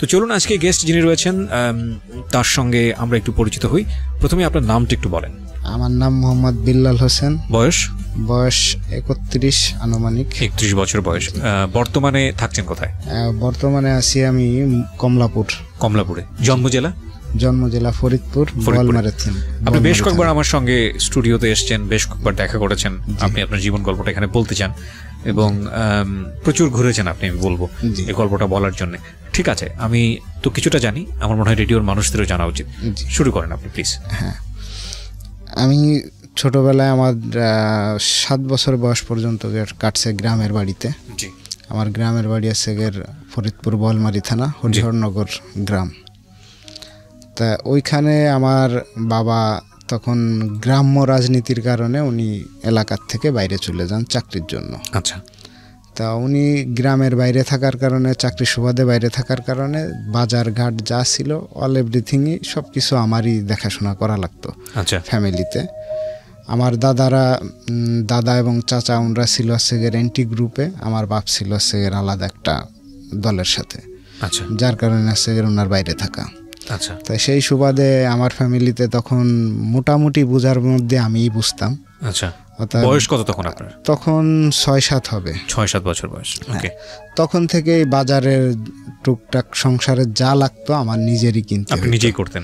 তো চলুন আজকে গেস্ট যিনি রয়েছেন তার সঙ্গে আমরা একটু পরিচিত হই। প্রথমে আপনার নামটা একটু বলেন। আমার নাম মোহাম্মদ বিল্লাল হোসেন। বয়স? বয়স 31 আনুমানিক। 31 বছর বয়স। বর্তমানে থাকছেন কোথায়? বর্তমানে আছি আমি কমলাপুরে। জন্ম জেলা? জন্ম জেলা ফরিদপুর। আপনি বেশ কয়েকবার আমার সঙ্গে স্টুডিওতে এসেছেন, বেশ কয়েকবার দেখা করেছেন, আপনি আপনার জীবন গল্পটা এখানে বলতে চান এবং প্রচুর ঘুরেছেন আপনি, আমি বলবো এই গল্পটা বলার জন্য। ঠিক আছে, আমি তো কিছুটা জানি, আমার মনে হয় রেডিওর মানুষদেরও জানা উচিত। শুরু করেন আপনি প্লিজ। হ্যাঁ, আমি ছোটবেলায় আমার 7 বছর বয়স পর্যন্ত কাটছে গ্রামের বাড়িতে। আমার গ্রামের বাড়ি আছে ফরিদপুর বোয়ালমারী থানা, হরিহরনগর গ্রাম। তা ওইখানে আমার বাবা তখন গ্রাম্য রাজনীতির কারণে উনি এলাকার থেকে বাইরে চলে যান চাকরির জন্য। আচ্ছা। তা উনি গ্রামের বাইরে থাকার কারণে, চাকরি সুবাদে বাইরে থাকার কারণে বাজার ঘাট যা ছিল অল এভরিথিংই সব কিছু আমারই দেখাশোনা করা লাগতো। আচ্ছা। ফ্যামিলিতে আমার দাদা এবং চাচা ওনরা ছিল এনটি গ্রুপে, আমার বাপ ছিল আলাদা একটা দলের সাথে। আচ্ছা। যার কারণে ওনার বাইরে থাকা। আচ্ছা। তাই সেই সুবাদে আমার ফ্যামিলিতে তখন মোটামুটি বোঝার মধ্যে আমিই বুঝতাম। আচ্ছা। বয়স কত তখন আপনার? তখন 6-7 হবে। 6-7 বছর বয়স। ওকে। তখন থেকেই বাজারের টুকটাক সংসারে যা লাগতো আমার নিজেরই কিনতে। আপনি নিজেই করতেন?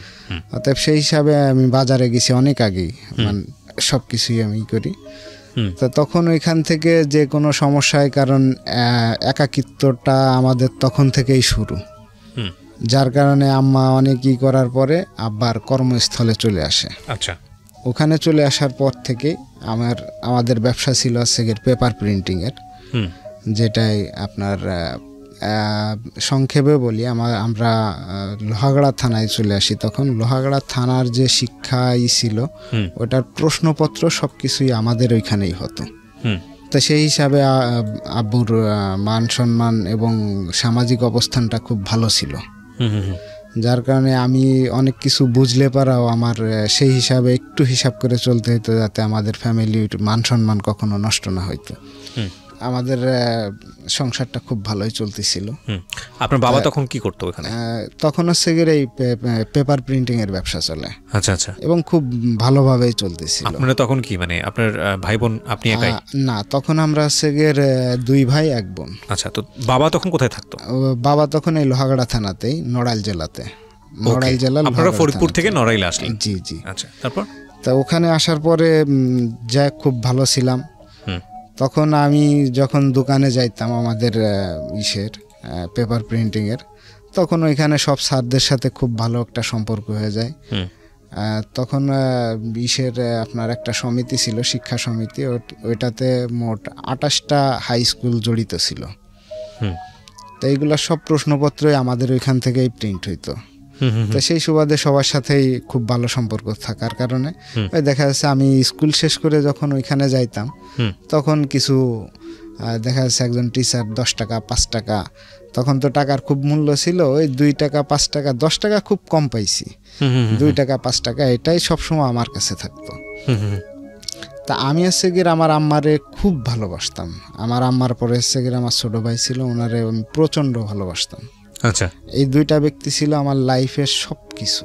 অতএব সেই হিসাবে আমি বাজারে গেছি অনেক আগেই, মানে সব কিছুই আমি করি। তো তখন ওইখান থেকে যে কোনো সমস্যায়, কারণ একাকিত্বটা আমাদের তখন থেকেই শুরু, যার কারণে আম্মা অনেকই করার পরে আব্বার কর্মস্থলে চলে আসে। আচ্ছা। ওখানে চলে আসার পর থেকে আমাদের ব্যবসা ছিল পেপার প্রিন্টিংয়ের, যেটাই আপনার সংক্ষেপে বলি, আমরা লোহাগড়া থানায় চলে আসি। তখন লোহাগড়া থানার যে শিক্ষাই ছিল ওটার প্রশ্নপত্র সব কিছুই আমাদের ওইখানেই হতো। তো সেই হিসাবে আব্বুর মান সম্মান এবং সামাজিক অবস্থানটা খুব ভালো ছিল, যার কারণে আমি অনেক কিছু বুঝলে পারাও আমার সেই হিসাবে একটু হিসাব করে চলতে হতো, যাতে আমাদের ফ্যামিলির মান সম্মান কখনো নষ্ট না হইতো। আমাদের সংসারটা খুব ভালোই চলতেছিল। আপনার বাবা তখন কি করতো ওখানে? তখন এই পেপার প্রিন্টিং এর ব্যবসা চলে। আচ্ছা আচ্ছা। এবং খুব ভালোভাবেই চলতেছিল। আপনারা তখন কি, মানে আপনার ভাই বোন আপনি একাই? না, তখন আমরা 2 ভাই 1 বোন। আচ্ছা। তো বাবা তখন কোথায় থাকতো? বাবা তখন এই লোহাগড়া থানাতেই, নড়াইল জেলাতে। নড়াইল জেলা। আপনারা ফরিদপুর থেকে নড়াইল আসলেন? জি জি। আচ্ছা, তারপর? তা ওখানে আসার পরে যা খুব ভালো ছিলাম। তখন আমি যখন দোকানে যাইতাম আমাদের পেপার প্রিন্টিংয়ের, তখন ওইখানে সব স্যারদের সাথে খুব ভালো একটা সম্পর্ক হয়ে যায়। তখন আপনার একটা সমিতি ছিল, শিক্ষা সমিতি, ওইটাতে মোট 28টা হাই স্কুল জড়িত ছিল। তো এইগুলা সব প্রশ্নপত্রই আমাদের ওইখান থেকেই প্রিন্ট হইতো। তো সেই সুবাদে সবার সাথেই খুব ভালো সম্পর্ক থাকার কারণে দেখা যাচ্ছে আমি স্কুল শেষ করে যখন ওইখানে যাইতাম, তখন কিছু দেখা যাচ্ছে একজন টিচার 10 টাকা 5 টাকা, তখন তো টাকার খুব মূল্য ছিল, ওই 2 টাকা 5 টাকা 10 টাকা খুব কম পাইছি, 2 টাকা 5 টাকা এটাই সবসময় আমার কাছে থাকতো। তা আমি আমার আম্মারে খুব ভালোবাসতাম। আমার আম্মার পরে আমার ছোট ভাই ছিল, ওনারে আমি প্রচণ্ড ভালোবাসতাম। আচ্ছা। এই 2টা ব্যক্তি ছিল আমার লাইফের সব কিছু।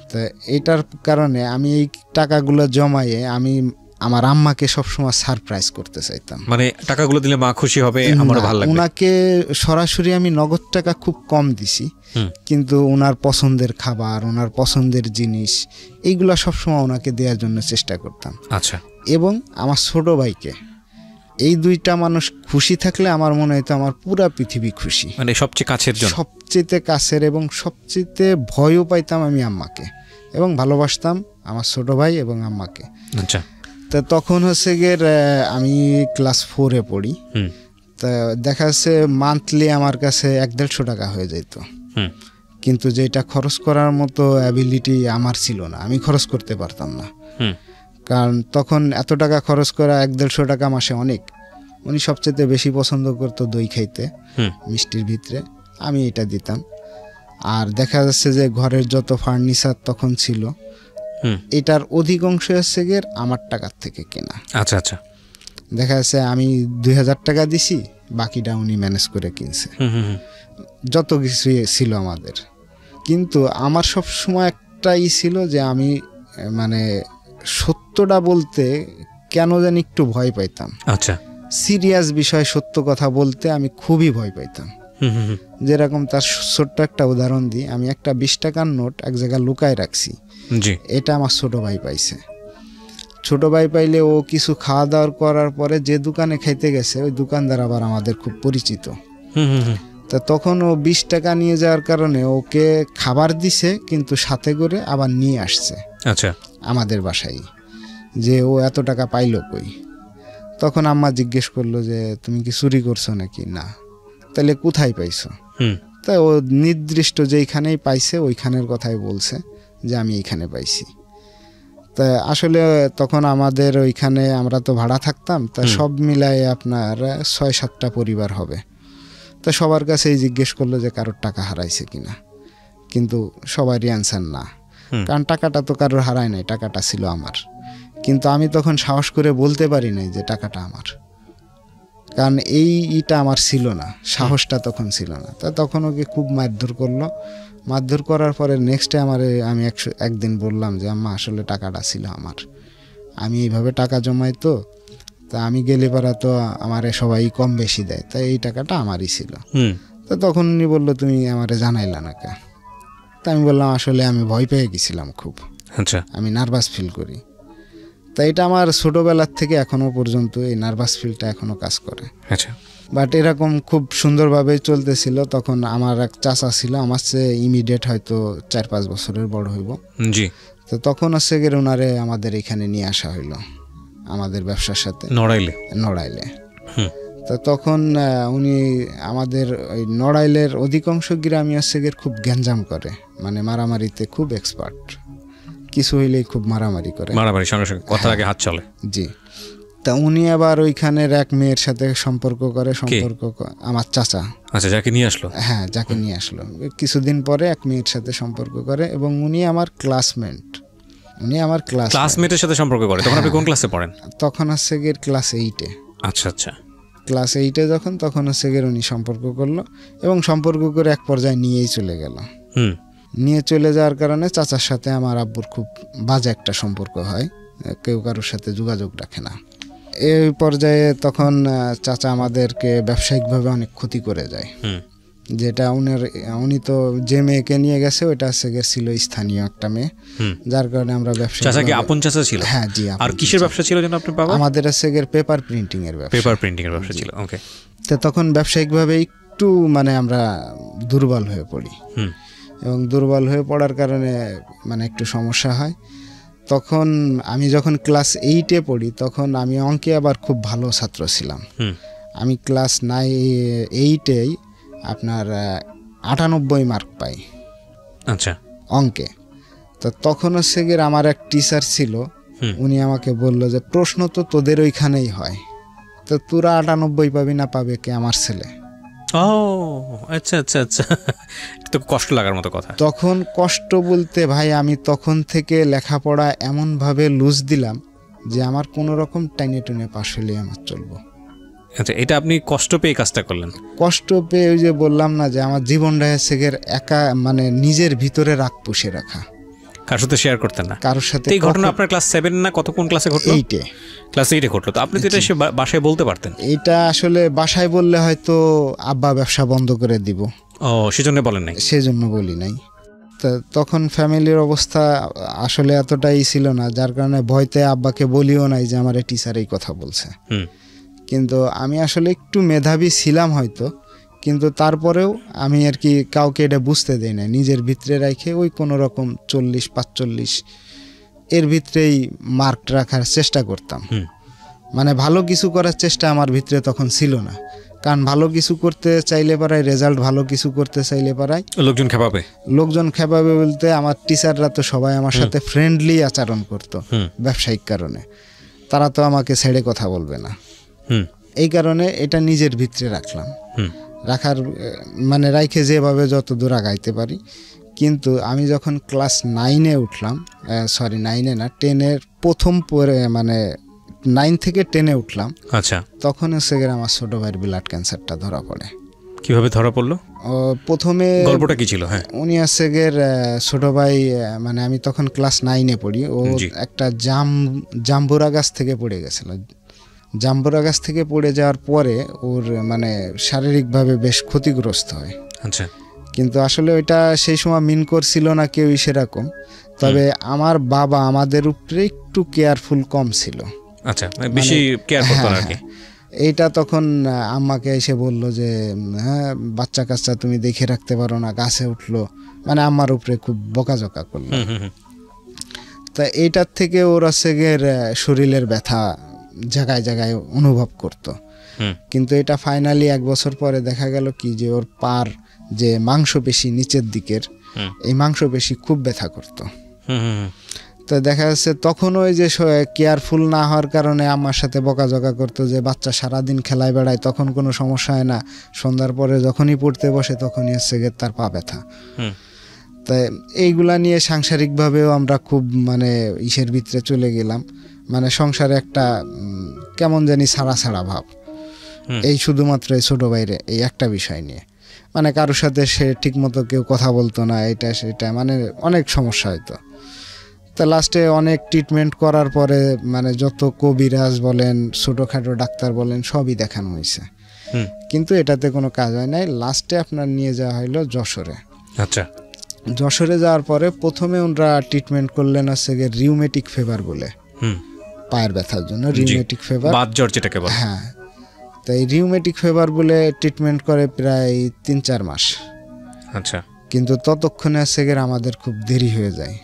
তো এটার কারণে আমি এই টাকাগুলো জমাইয়ে আমি আমার আম্মাকে সবসময় সারপ্রাইজ করতে চাইতাম। মানে টাকাগুলো দিলে মা খুশি হবে, আমারও ভালো লাগবে। ওনাকে সরাসরি আমি নগদ টাকা খুব কম দিছি, কিন্তু ওনার পছন্দের খাবার, ওনার পছন্দের জিনিস, এইগুলা সবসময় ওনাকে দেওয়ার জন্য চেষ্টা করতাম। আচ্ছা। এবং আমার ছোট ভাইকে, এই 2টা মানুষ খুশি থাকলে আমার মনে হয়তো আমার পুরা পৃথিবী খুশি। মানে সবচেয়ে কাছের জন, সবচেয়ে কাছের এবং সবচেয়ে ভয়ও পাইতাম আমি আম্মাকে, এবং ভালোবাসতাম আমার ছোট ভাই এবং আম্মাকে। আচ্ছা। তা তখন আমি ক্লাস 4-এ পড়ি। তা দেখা যাচ্ছে মান্থলি আমার কাছে 150 টাকা হয়ে যেত, কিন্তু যেটা খরচ করার মতো অ্যাবিলিটি আমার ছিল না, আমি খরচ করতে পারতাম না। কারণ তখন এত টাকা খরচ করা, 150 টাকা মাসে অনেক। উনি সবচেয়ে বেশি পছন্দ করতো দই খাইতে, মিষ্টির ভিতরে, আমি এটা দিতাম। আর দেখা যাচ্ছে যে ঘরের যত ফার্নিচার তখন ছিল, এটার অধিকাংশ আমার টাকার থেকে কেনা। আচ্ছা আচ্ছা। দেখা যাচ্ছে আমি 2000 টাকা দিছি, বাকিটা উনি ম্যানেজ করে কিনছে। যত কিছুই ছিল আমাদের, কিন্তু আমার সব সময় একটাই ছিল যে আমি মানে সত্যটা বলতে কেন জানি একটু ভয় পাইতাম। আচ্ছা, সিরিয়াস বিষয় সত্য কথা বলতে আমি খুবই ভয় পাইতাম। যেরকম তার ছোট্ট একটা উদাহরণ দিই, আমি একটা 20 টাকার নোট এক জায়গায় লুকায় রাখছি, জি, এটা আমার ছোট ভাই পাইছে। ছোট ভাই পাইলে ও কিছু খাওয়া দাওয়া করার পরে যে দোকানে খাইতে গেছে ওই দোকানদার আবার আমাদের খুব পরিচিত। তা তখন ও 20 টাকা নিয়ে যাওয়ার কারণে ওকে খাবার দিছে, কিন্তু সাথে করে আবার নিয়ে আসছে আচ্ছা আমাদের বাসায়, যে ও এত টাকা পাইলো কই। তখন আম্মা জিজ্ঞেস করলো যে তুমি কি চুরি করছো নাকি? না। তাহলে কোথায় পাইছো? তাই ও নির্দিষ্ট যেইখানেই পাইছে ওইখানের কথাই বলছে যে আমি এইখানে পাইছি। তা আসলে তখন আমাদের ওইখানে আমরা তো ভাড়া থাকতাম, তা সব মিলায়ে আপনার 6-7টা পরিবার হবে। তা সবার কাছেই জিজ্ঞেস করলো যে কারোর টাকা হারাইছে কিনা, কিন্তু সবারই অ্যান্সার না, কারণ টাকাটা তো কারোর হারায় নাই, টাকাটা ছিল আমার। কিন্তু আমি তখন সাহস করে বলতে পারি নাই যে টাকাটা আমার, কারণ এইটা আমার ছিল না, সাহসটা তখন ছিল না। তা তখন ওকে খুব মারধর করলো। মারধর করার পরে নেক্সটে আমি একদিন বললাম যে আম্মা আসলে টাকাটা ছিল আমার, আমি এইভাবে টাকা জমাই তো, তা আমি গেলে পারা তো আমারে সবাই কম বেশি দেয়, তাই এই টাকাটা আমারই ছিল। তা তখন উনি বললো তুমি আমারে জানাইলা না কে? তা আমি বললাম আসলে আমি ভয় পেয়ে গেছিলাম খুব, আচ্ছা, আমি নার্ভাস ফিল করি। তা এটা আমার ছোটোবেলার থেকে এখনও পর্যন্ত এই নার্ভাস ফিলটা এখনও কাজ করে। আচ্ছা, বাট এরকম খুব সুন্দরভাবেই চলতেছিল। তখন আমার এক চাচা ছিল, আমার চেয়ে ইমিডিয়েট হয়তো 4-5 বছরের বড় হইব। জি, তো তখন হচ্ছে গিয়ে ওনারে আমাদের এখানে নিয়ে আসা হইলো আমাদের ব্যবসার সাথে নড়াইলে। তো তখন উনি আমাদের ওই নড়াইলের অধিকাংশ গ্রামই হচ্ছে গিয়ে খুব গ্যাঞ্জাম করে, মানে মারামারিতে খুব এক্সপার্ট, কিছু হইলেই খুব মারামারি করে, মারামারি সঙ্গে সঙ্গে কথা আগে হাত চলে। জি। তা উনি আবার ওইখানের এক মেয়ের সাথে সম্পর্ক করে, আমার চাচা। আচ্ছা, যাকে নিয়ে আসলো? হ্যাঁ, যাকে নিয়ে আসলো। কিছুদিন পরে এক মেয়ের সাথে সম্পর্ক করে, এবং উনি আমার ক্লাসমেট। ক্লাসমেটের সাথে সম্পর্ক করে? তখন আপনি কোন ক্লাসে পড়েন? তখন হচ্ছে গিয়ে ক্লাস 8-এ। আচ্ছা আচ্ছা, ক্লাস 8-এ তখন হচ্ছে গিয়ে উনি সম্পর্ক করলো, এবং সম্পর্ক করে এক পর্যায়ে নিয়েই চলে গেল। নিয়ে চলে যাওয়ার কারণে চাচার সাথে আমার আব্বুর খুব বাজে একটা সম্পর্ক হয়, কেউ কারোর সাথে যোগাযোগ রাখে না। এই পর্যায়ে তখন চাচা আমাদেরকে ব্যবসায়িকভাবে অনেক ক্ষতি করে যায়, যেটা উনি তো যে মেয়েকে নিয়ে গেছে ওইটা ছিল স্থানীয় একটা মেয়ে, যার কারণে আমরা ব্যবসা। চাচা কি আপন চাচা ছিল? হ্যাঁ, জি। আর কিসের ব্যবসা ছিল যেন আপনার বাবা? আমাদের পেপার প্রিন্টিং এর ব্যবসা ছিল। ওকে। তো তখন ব্যবসায়িকভাবে একটু মানে আমরা দুর্বল হয়ে পড়ি, এবং দুর্বল হয়ে পড়ার কারণে মানে একটু সমস্যা হয়। তখন আমি যখন ক্লাস 8-এ পড়ি, তখন আমি অঙ্কে আবার খুব ভালো ছাত্র ছিলাম। আমি ক্লাস 8-এই আপনার 98 মার্ক পাই। আচ্ছা, অঙ্কে। তো তখন হচ্ছে গিয়ে আমার এক টিচার ছিল, উনি আমাকে বলল যে প্রশ্ন তো তোদের ওইখানেই হয়, তো তোরা 98 পাবি না, পাবে কে? আমার ছেলে। ও আচ্ছা আচ্ছা আচ্ছা, তো কষ্ট লাগার মতো কথা। তখন কষ্ট বলতে ভাই, আমি তখন থেকে লেখাপড়া এমনভাবে লুজ দিলাম যে আমার কোনো রকম টাইনে পাশ হলে আমার চলবো। আচ্ছা, এটা আপনি কষ্ট পেয়ে কাজটা করলেন? কষ্ট পেয়ে, ওই যে বললাম না যে আমার জীবনটা হচ্ছে একা, মানে নিজের ভিতরে রাগ পুষে রাখা, কারোর সাথে শেয়ার করতেন না কারোর সাথে। এই ঘটনা আপনার ক্লাস 7 না কত, কোন ক্লাসে ঘটলো? 8-এ। ক্লাস 8-এ ঘটলো। তো আপনি তো এটা বাসায় বলতে পারতেন? এটা আসলে বাসায় বললে হয়তো আব্বা ব্যবসা বন্ধ করে দিব। ও, সেজন্য বলেন নাই? সেজন্য বলি নাই। তো তখন ফ্যামিলির অবস্থা আসলে এতটাই ছিল না, যার কারণে ভয়তে আব্বাকে বলিও নাই যে আমার টিচার এই কথা বলছে। কিন্তু আমি আসলে একটু মেধাবী ছিলাম হয়তো, কিন্তু তারপরেও আমি আর কি কাউকে এটা বুঝতে দেই না, নিজের ভিতরে রেখে ওই কোনো রকম 40-45 এর ভিতরেই মার্ক রাখার চেষ্টা করতাম। মানে ভালো কিছু করার চেষ্টা আমার ভিতরে তখন ছিল না, কারণ ভালো কিছু করতে চাইলে পারাই রেজাল্ট, ভালো কিছু করতে চাইলে পারাই লোকজন খেপাবে বলতে আমার টিচাররা তো সবাই আমার সাথে ফ্রেন্ডলি আচরণ করতো ব্যবসায়িক কারণে, তারা তো আমাকে ছেড়ে কথা বলবে না। এই কারণে এটা নিজের ভিতরে রাখলাম, রাখার মানে রাইখে যেভাবে যত দূর আগাইতে পারি। কিন্তু আমি যখন ক্লাস 9-এ উঠলাম, 9-এ না 10-এর প্রথম পরে, মানে 9 থেকে 10-এ উঠলাম। আচ্ছা, তখন হচ্ছে আমার ছোট ভাইয়ের ব্লাড ক্যান্সারটা ধরা পড়ে। কিভাবে ধরা পড়লো? প্রথমে গল্পটা কি ছিল? হ্যাঁ, উনি আছে গের ছোট ভাই, মানে আমি তখন ক্লাস 9-এ পড়ি, ও একটা জাম্বুরা গাছ থেকে পড়ে গেছিল। জাম্বুরা গাছ থেকে পড়ে যাওয়ার পরে ওর মানে শারীরিকভাবে বেশ ক্ষতিগ্রস্ত হয়। আচ্ছা। কিন্তু আসলে ওইটা সেই সময় মিন করছিল না কেউই সেরকম, তবে আমার বাবা আমাদের উপরে একটু কেয়ারফুল কম ছিল। আচ্ছা, বেশি কেয়ার করতো আর কি। এইটা তখন আম্মাকে এসে বলল যে হ্যাঁ বাচ্চা কাচ্চা তুমি দেখে রাখতে পারো না, গাছে উঠলো, মানে আম্মার উপরে খুব বকাঝকা করলো। তা এইটার থেকে ওর হচ্ছে গিয়ে শরীরের ব্যথা জায়গায় জায়গায় অনুভব করত। কিন্তু এটা ফাইনালি 1 বছর পরে দেখা গেল কি যে ওর পার যে মাংসপেশি নিচের দিকের, এই মাংসপেশি খুব ব্যথা করত। তো দেখা যাচ্ছে তখন ওই যে কেয়ারফুল না হওয়ার কারণে আমার সাথে বকাঝকা করতো যে বাচ্চা সারাদিন খেলায় বেড়ায়, তখন কোনো সমস্যা হয় না, সন্ধ্যার পরে যখনই পড়তে বসে তখনই হচ্ছে গিয়ে তার পা ব্যথা। তাই এইগুলা নিয়ে সাংসারিকভাবেও আমরা খুব মানে ইসের ভিতরে চলে গেলাম, মানে সংসারে একটা কেমন জানি ছাড়া ছাড়া ভাব, এই শুধুমাত্র এই ছোট বাইরে এই একটা বিষয় নিয়ে, মানে কারোর সাথে সে ঠিকমতো কেউ কথা বলতো না, এটা সেটা, মানে অনেক সমস্যা হতো। তা লাস্টে অনেক ট্রিটমেন্ট করার পরে মানে যত কবিরাজ বলেন ছোটোখাটো ডাক্তার বলেন সবই দেখানো হয়েছে, কিন্তু এটাতে কোনো কাজ হয় নাই। লাস্টে আপনার নিয়ে যাওয়া হইলো যশোরে। আচ্ছা। যশোরে যাওয়ার পরে প্রথমে ওনারা ট্রিটমেন্ট করলেন হচ্ছে গিয়ে রিউমেটিক ফিভার বলে, পায়ের ব্যথার জন্য রিউমেটিক ফিভার, বাত জ্বর যেটাকে বলে। হ্যাঁ, তাই রিউমেটিক ফিভার বলে ট্রিটমেন্ট করে প্রায় 3-4 মাস। আচ্ছা। কিন্তু ততক্ষণে হচ্ছে গিয়ে আমাদের খুব দেরি হয়ে যায়,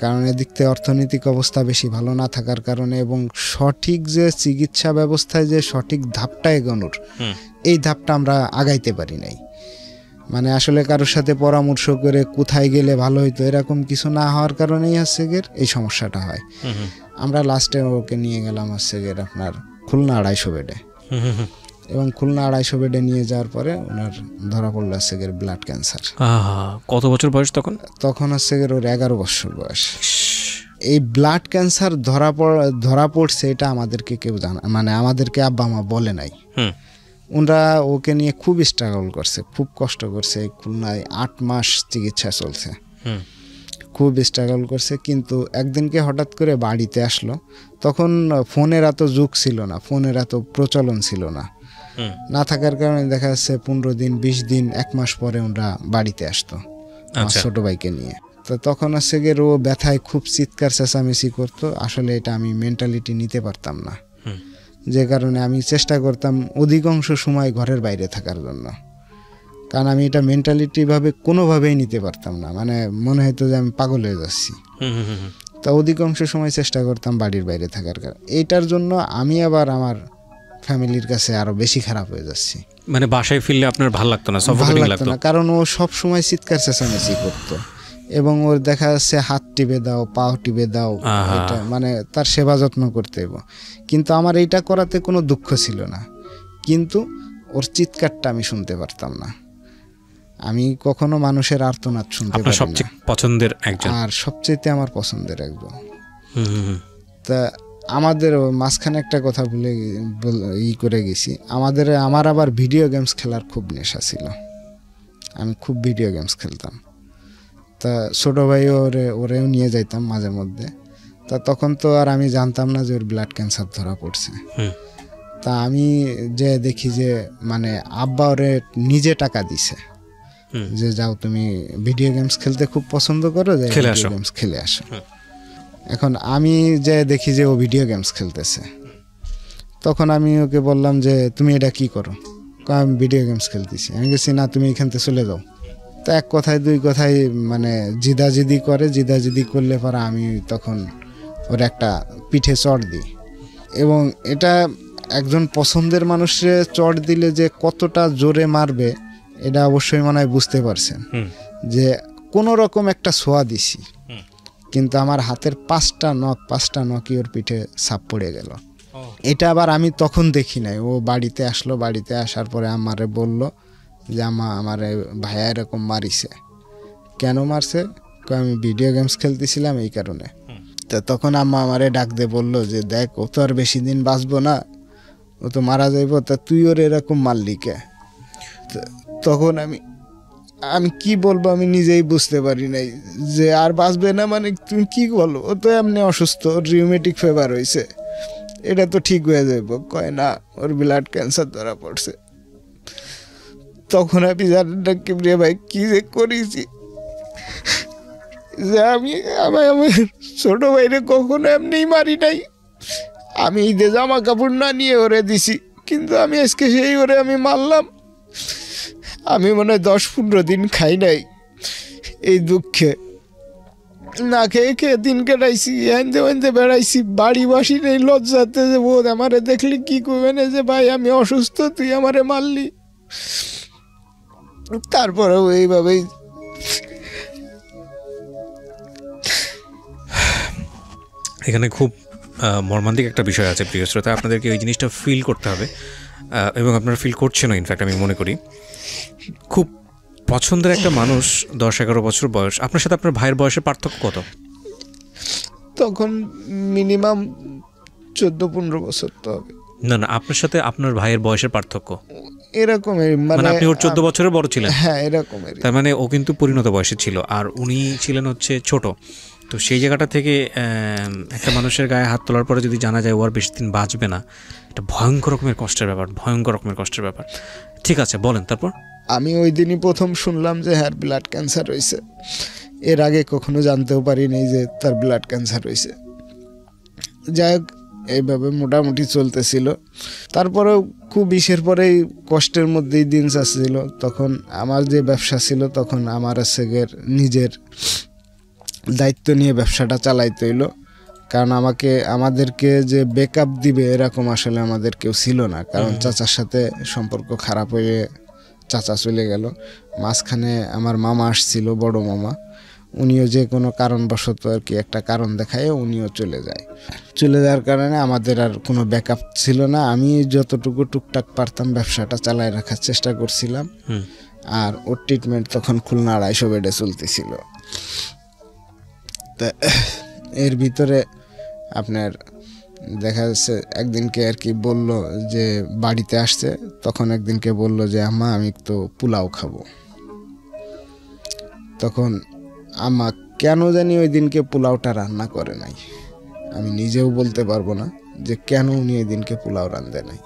কারণ এদিক থেকে অর্থনৈতিক অবস্থা বেশি ভালো না থাকার কারণে এবং সঠিক যে চিকিৎসা ব্যবস্থায় যে সঠিক ধাপটা এগোনোর, এই ধাপটা আমরা আগাইতে পারি নাই। মানে আসলে কারোর সাথে পরামর্শ করে কোথায় গেলে ভালো হইতো এরকম কিছু না হওয়ার কারণেই হচ্ছে গিয়ে এই সমস্যাটা হয়। আমরা লাস্টে ওকে নিয়ে গেলাম হচ্ছে গিয়ে আপনার খুলনা 250 বেডে, এবং খুলনা 250 বেডে নিয়ে যাওয়ার পরে ওনার ধরা পড়লো হচ্ছে গিয়ে ব্লাড ক্যান্সার। কত বছর বয়স তখন? তখন হচ্ছে গিয়ে ওর 11 বছর বয়স। এই ব্লাড ক্যান্সার ধরা পড়ছে এটা আমাদেরকে কেউ জানা, মানে আমাদেরকে আব্বা মা বলে নাই। ওনারা ওকে নিয়ে খুব স্ট্রাগল করছে, খুব কষ্ট করছে, খুলনায় 8 মাস চিকিৎসা চলছে, খুব স্ট্রাগল করছে। কিন্তু একদিনকে হঠাৎ করে বাড়িতে আসলো, তখন ফোনের এত যুগ ছিল না, ফোনের এত প্রচলন ছিল না, না থাকার কারণে দেখা যাচ্ছে 15 দিন 20 দিন 1 মাস পরে ওরা বাড়িতে আসতো আমার ছোট ভাইকে নিয়ে। তো তখন হচ্ছে গিয়ে ও ব্যথায় খুব চিৎকার চেঁচামেচি করতো। আসলে এটা আমি মেন্টালিটি নিতে পারতাম না, যে কারণে আমি চেষ্টা করতাম অধিকাংশ সময় ঘরের বাইরে থাকার জন্য, কারণ আমি এটা মেন্টালিটিভাবে কোনোভাবেই নিতে পারতাম না, মানে মনে হতো যে আমি পাগল হয়ে যাচ্ছি। তা অধিকাংশ সময় চেষ্টা করতাম বাড়ির বাইরে থাকার কারণ এইটার জন্য আমি আবার আমার ফ্যামিলির কাছে আরো বেশি খারাপ হয়ে যাচ্ছি। মানে বাসায় ফিরলে আপনার ভালো লাগতো না, ভালো লাগতো না, কারণ ও সব সময় চিৎকার চেঁচামেচি করতো এবং ওর দেখা যাচ্ছে হাত টিপে দাও, পাও টিপে দাও, এটা মানে তার সেবা যত্ন করতে হবে। কিন্তু আমার এইটা করাতে কোনো দুঃখ ছিল না, কিন্তু ওর চিৎকারটা আমি শুনতে পারতাম না। আমি কখনো মানুষের আর্তনাদ শুনতে পারি না। সবচেয়ে পছন্দের একজন, আর সবচেয়ে আমার পছন্দের একজন। তা আমাদের মাঝখানে একটা কথা করে গেছি, আমার আবার ভিডিও গেমস খেলার খুব নেশা ছিল, আমি খুব ভিডিও গেমস খেলতাম। তা ছোট ভাই ওরেও নিয়ে যাইতাম মাঝে মধ্যে। তা তখন তো আর আমি জানতাম না যে ওর ব্লাড ক্যান্সার ধরা পড়ছে। তা আমি যে দেখি যে মানে আব্বা ওরে নিজে টাকা দিছে যে যাও তুমি ভিডিও গেমস খেলতে খুব পছন্দ করো, যে ভিডিও গেমস খেলে আসো। এখন আমি যে দেখি যে ও ভিডিও গেমস খেলতেছে, তখন আমি ওকে বললাম যে তুমি এটা কি করো? আমি ভিডিও গেমস খেলতেছি। আমি গেছি না তুমি এখান থেকে চলে যাও। তো এক কথায় দুই কথায় মানে জিদাজিদি করলে পরে আমি তখন ওর একটা পিঠে চড় দিই, এবং এটা একজন পছন্দের মানুষে চড় দিলে যে কতটা জোরে মারবে এটা অবশ্যই মনে হয় বুঝতে পারছেন, যে কোনো রকম একটা ছোঁয়া দিছি, কিন্তু আমার হাতের 5টা নখই ওর পিঠে ছাপ পড়ে গেল। এটা আবার আমি তখন দেখি নাই, ও বাড়িতে আসলো, বাড়িতে আসার পরে আমারে বলল যে আমার ভাইয়া এরকম মারিছে। কেন মারছে? আমি ভিডিও গেমস খেলতেছিলাম এই কারণে। তো তখন আম্মা আমারে ডাক দিয়ে বললো যে দেখ ও তো আর বেশি দিন বাঁচবো না, ও তো মারা যাইব, তা তুই ওর এরকম মারলি কে? তখন আমি আমি কি বলবো আমি নিজেই বুঝতে পারি নাই যে আর বাঁচবে না, মানে তুমি কি বলো, ও তো এমনি অসুস্থ, ওর রিউমেটিক ফিভার হয়েছে, এটা তো ঠিক হয়ে যাইব। কয় না, ওর ব্লাড ক্যান্সার ধরা পড়ছে। তখন আমি জানেন না কি রে ভাই, কি যে করেছি, যে আমি আমার ছোট ভাইরে কখনো এমনি মারি নাই। আমি ঈদে জামা কাপড় না নিয়ে ওরে দিছি, কিন্তু আমি আজকে সেই ওরে আমি মারলাম। আমি মনে হয় 10-15 দিন খাই নাই এই দুঃখে, না খেয়ে খেয়ে দিন কাটাইছি, এনতে ওনতে বেড়াইছি, বাড়ি বাসি নেই লজ্জাতে, যে বোধ আমারে দেখলি কি করবে না, যে ভাই আমি অসুস্থ, তুই আমারে মারলি। তারপরেও এইভাবেই এখানে খুব মর্মান্তিক একটা বিষয় আছে প্রিয় শ্রোতা, আপনাদেরকে ওই জিনিসটা ফিল করতে হবে, এবং আপনারা ফিল করছেনও ইনফ্যাক্ট আমি মনে করি। খুব পছন্দের একটা মানুষ, 10-11 বছর বয়স। আপনার সাথে আপনার ভাইয়ের বয়সের পার্থক্য কত? তখন মিনিমাম 14-15 বছর তো হবে। না না, আপনার সাথে আপনার ভাইয়ের বয়সের পার্থক্য এরকমের, মানে আপনি ওর 14 বছরের বড় ছিলেন? হ্যাঁ এরকমের। তার মানে ও কিন্তু পরিণত বয়সে ছিল আর উনি ছিলেন হচ্ছে ছোট। তো সেই জায়গাটা থেকে একটা মানুষের গায়ে হাত তোলার পরে যদি জানা যায় ও আর বেশি দিন বাঁচবে না, এটা ভয়ঙ্কর রকমের কষ্টের ব্যাপার, ভয়ঙ্কর রকমের কষ্টের ব্যাপার। ঠিক আছে, বলেন তারপর। আমি ওই দিনই প্রথম শুনলাম যে হ্যাঁ ব্লাড ক্যান্সার হয়েছে। এর আগে কখনো জানতেও পারিনি যে তার ব্লাড ক্যান্সার হয়েছে। যাই হোক, এইভাবে মোটামুটি চলতেছিল। তারপরেও খুব ইসের পরেই কষ্টের মধ্যেই দিন যাচ্ছিল। তখন আমার যে ব্যবসা ছিল, তখন আমার সেগের নিজের দায়িত্ব নিয়ে ব্যবসাটা চালাইতে হইলো, কারণ আমাদেরকে যে ব্যাকআপ দিবে এরকম আসলে আমাদের কেউ ছিল না। কারণ চাচার সাথে সম্পর্ক খারাপ হয়ে চাচা চলে গেল, মাঝখানে আমার মামা আসছিল, বড় মামা, উনিও যে কোনো কারণবশত আর কি একটা কারণ দেখায় উনিও চলে যায়। চলে যাওয়ার কারণে আমাদের আর কোনো ব্যাকআপ ছিল না। আমি যতটুকু টুকটাক পারতাম ব্যবসাটা চালায় রাখার চেষ্টা করছিলাম। আর ওর ট্রিটমেন্ট তখন খুলনা 250 বেডে চলতেছিল। তা এর ভিতরে আপনার দেখা যাচ্ছে একদিনকে আর কি বলল যে বাড়িতে আসছে, তখন একদিনকে বলল যে আম্মা আমি তো পোলাও খাবো। তখন আম্মা কেন জানি ওই দিনকে পোলাওটা রান্না করে নাই, আমি নিজেও বলতে পারবো না যে কেন উনি ওই দিনকে পোলাও রান্ধে নাই।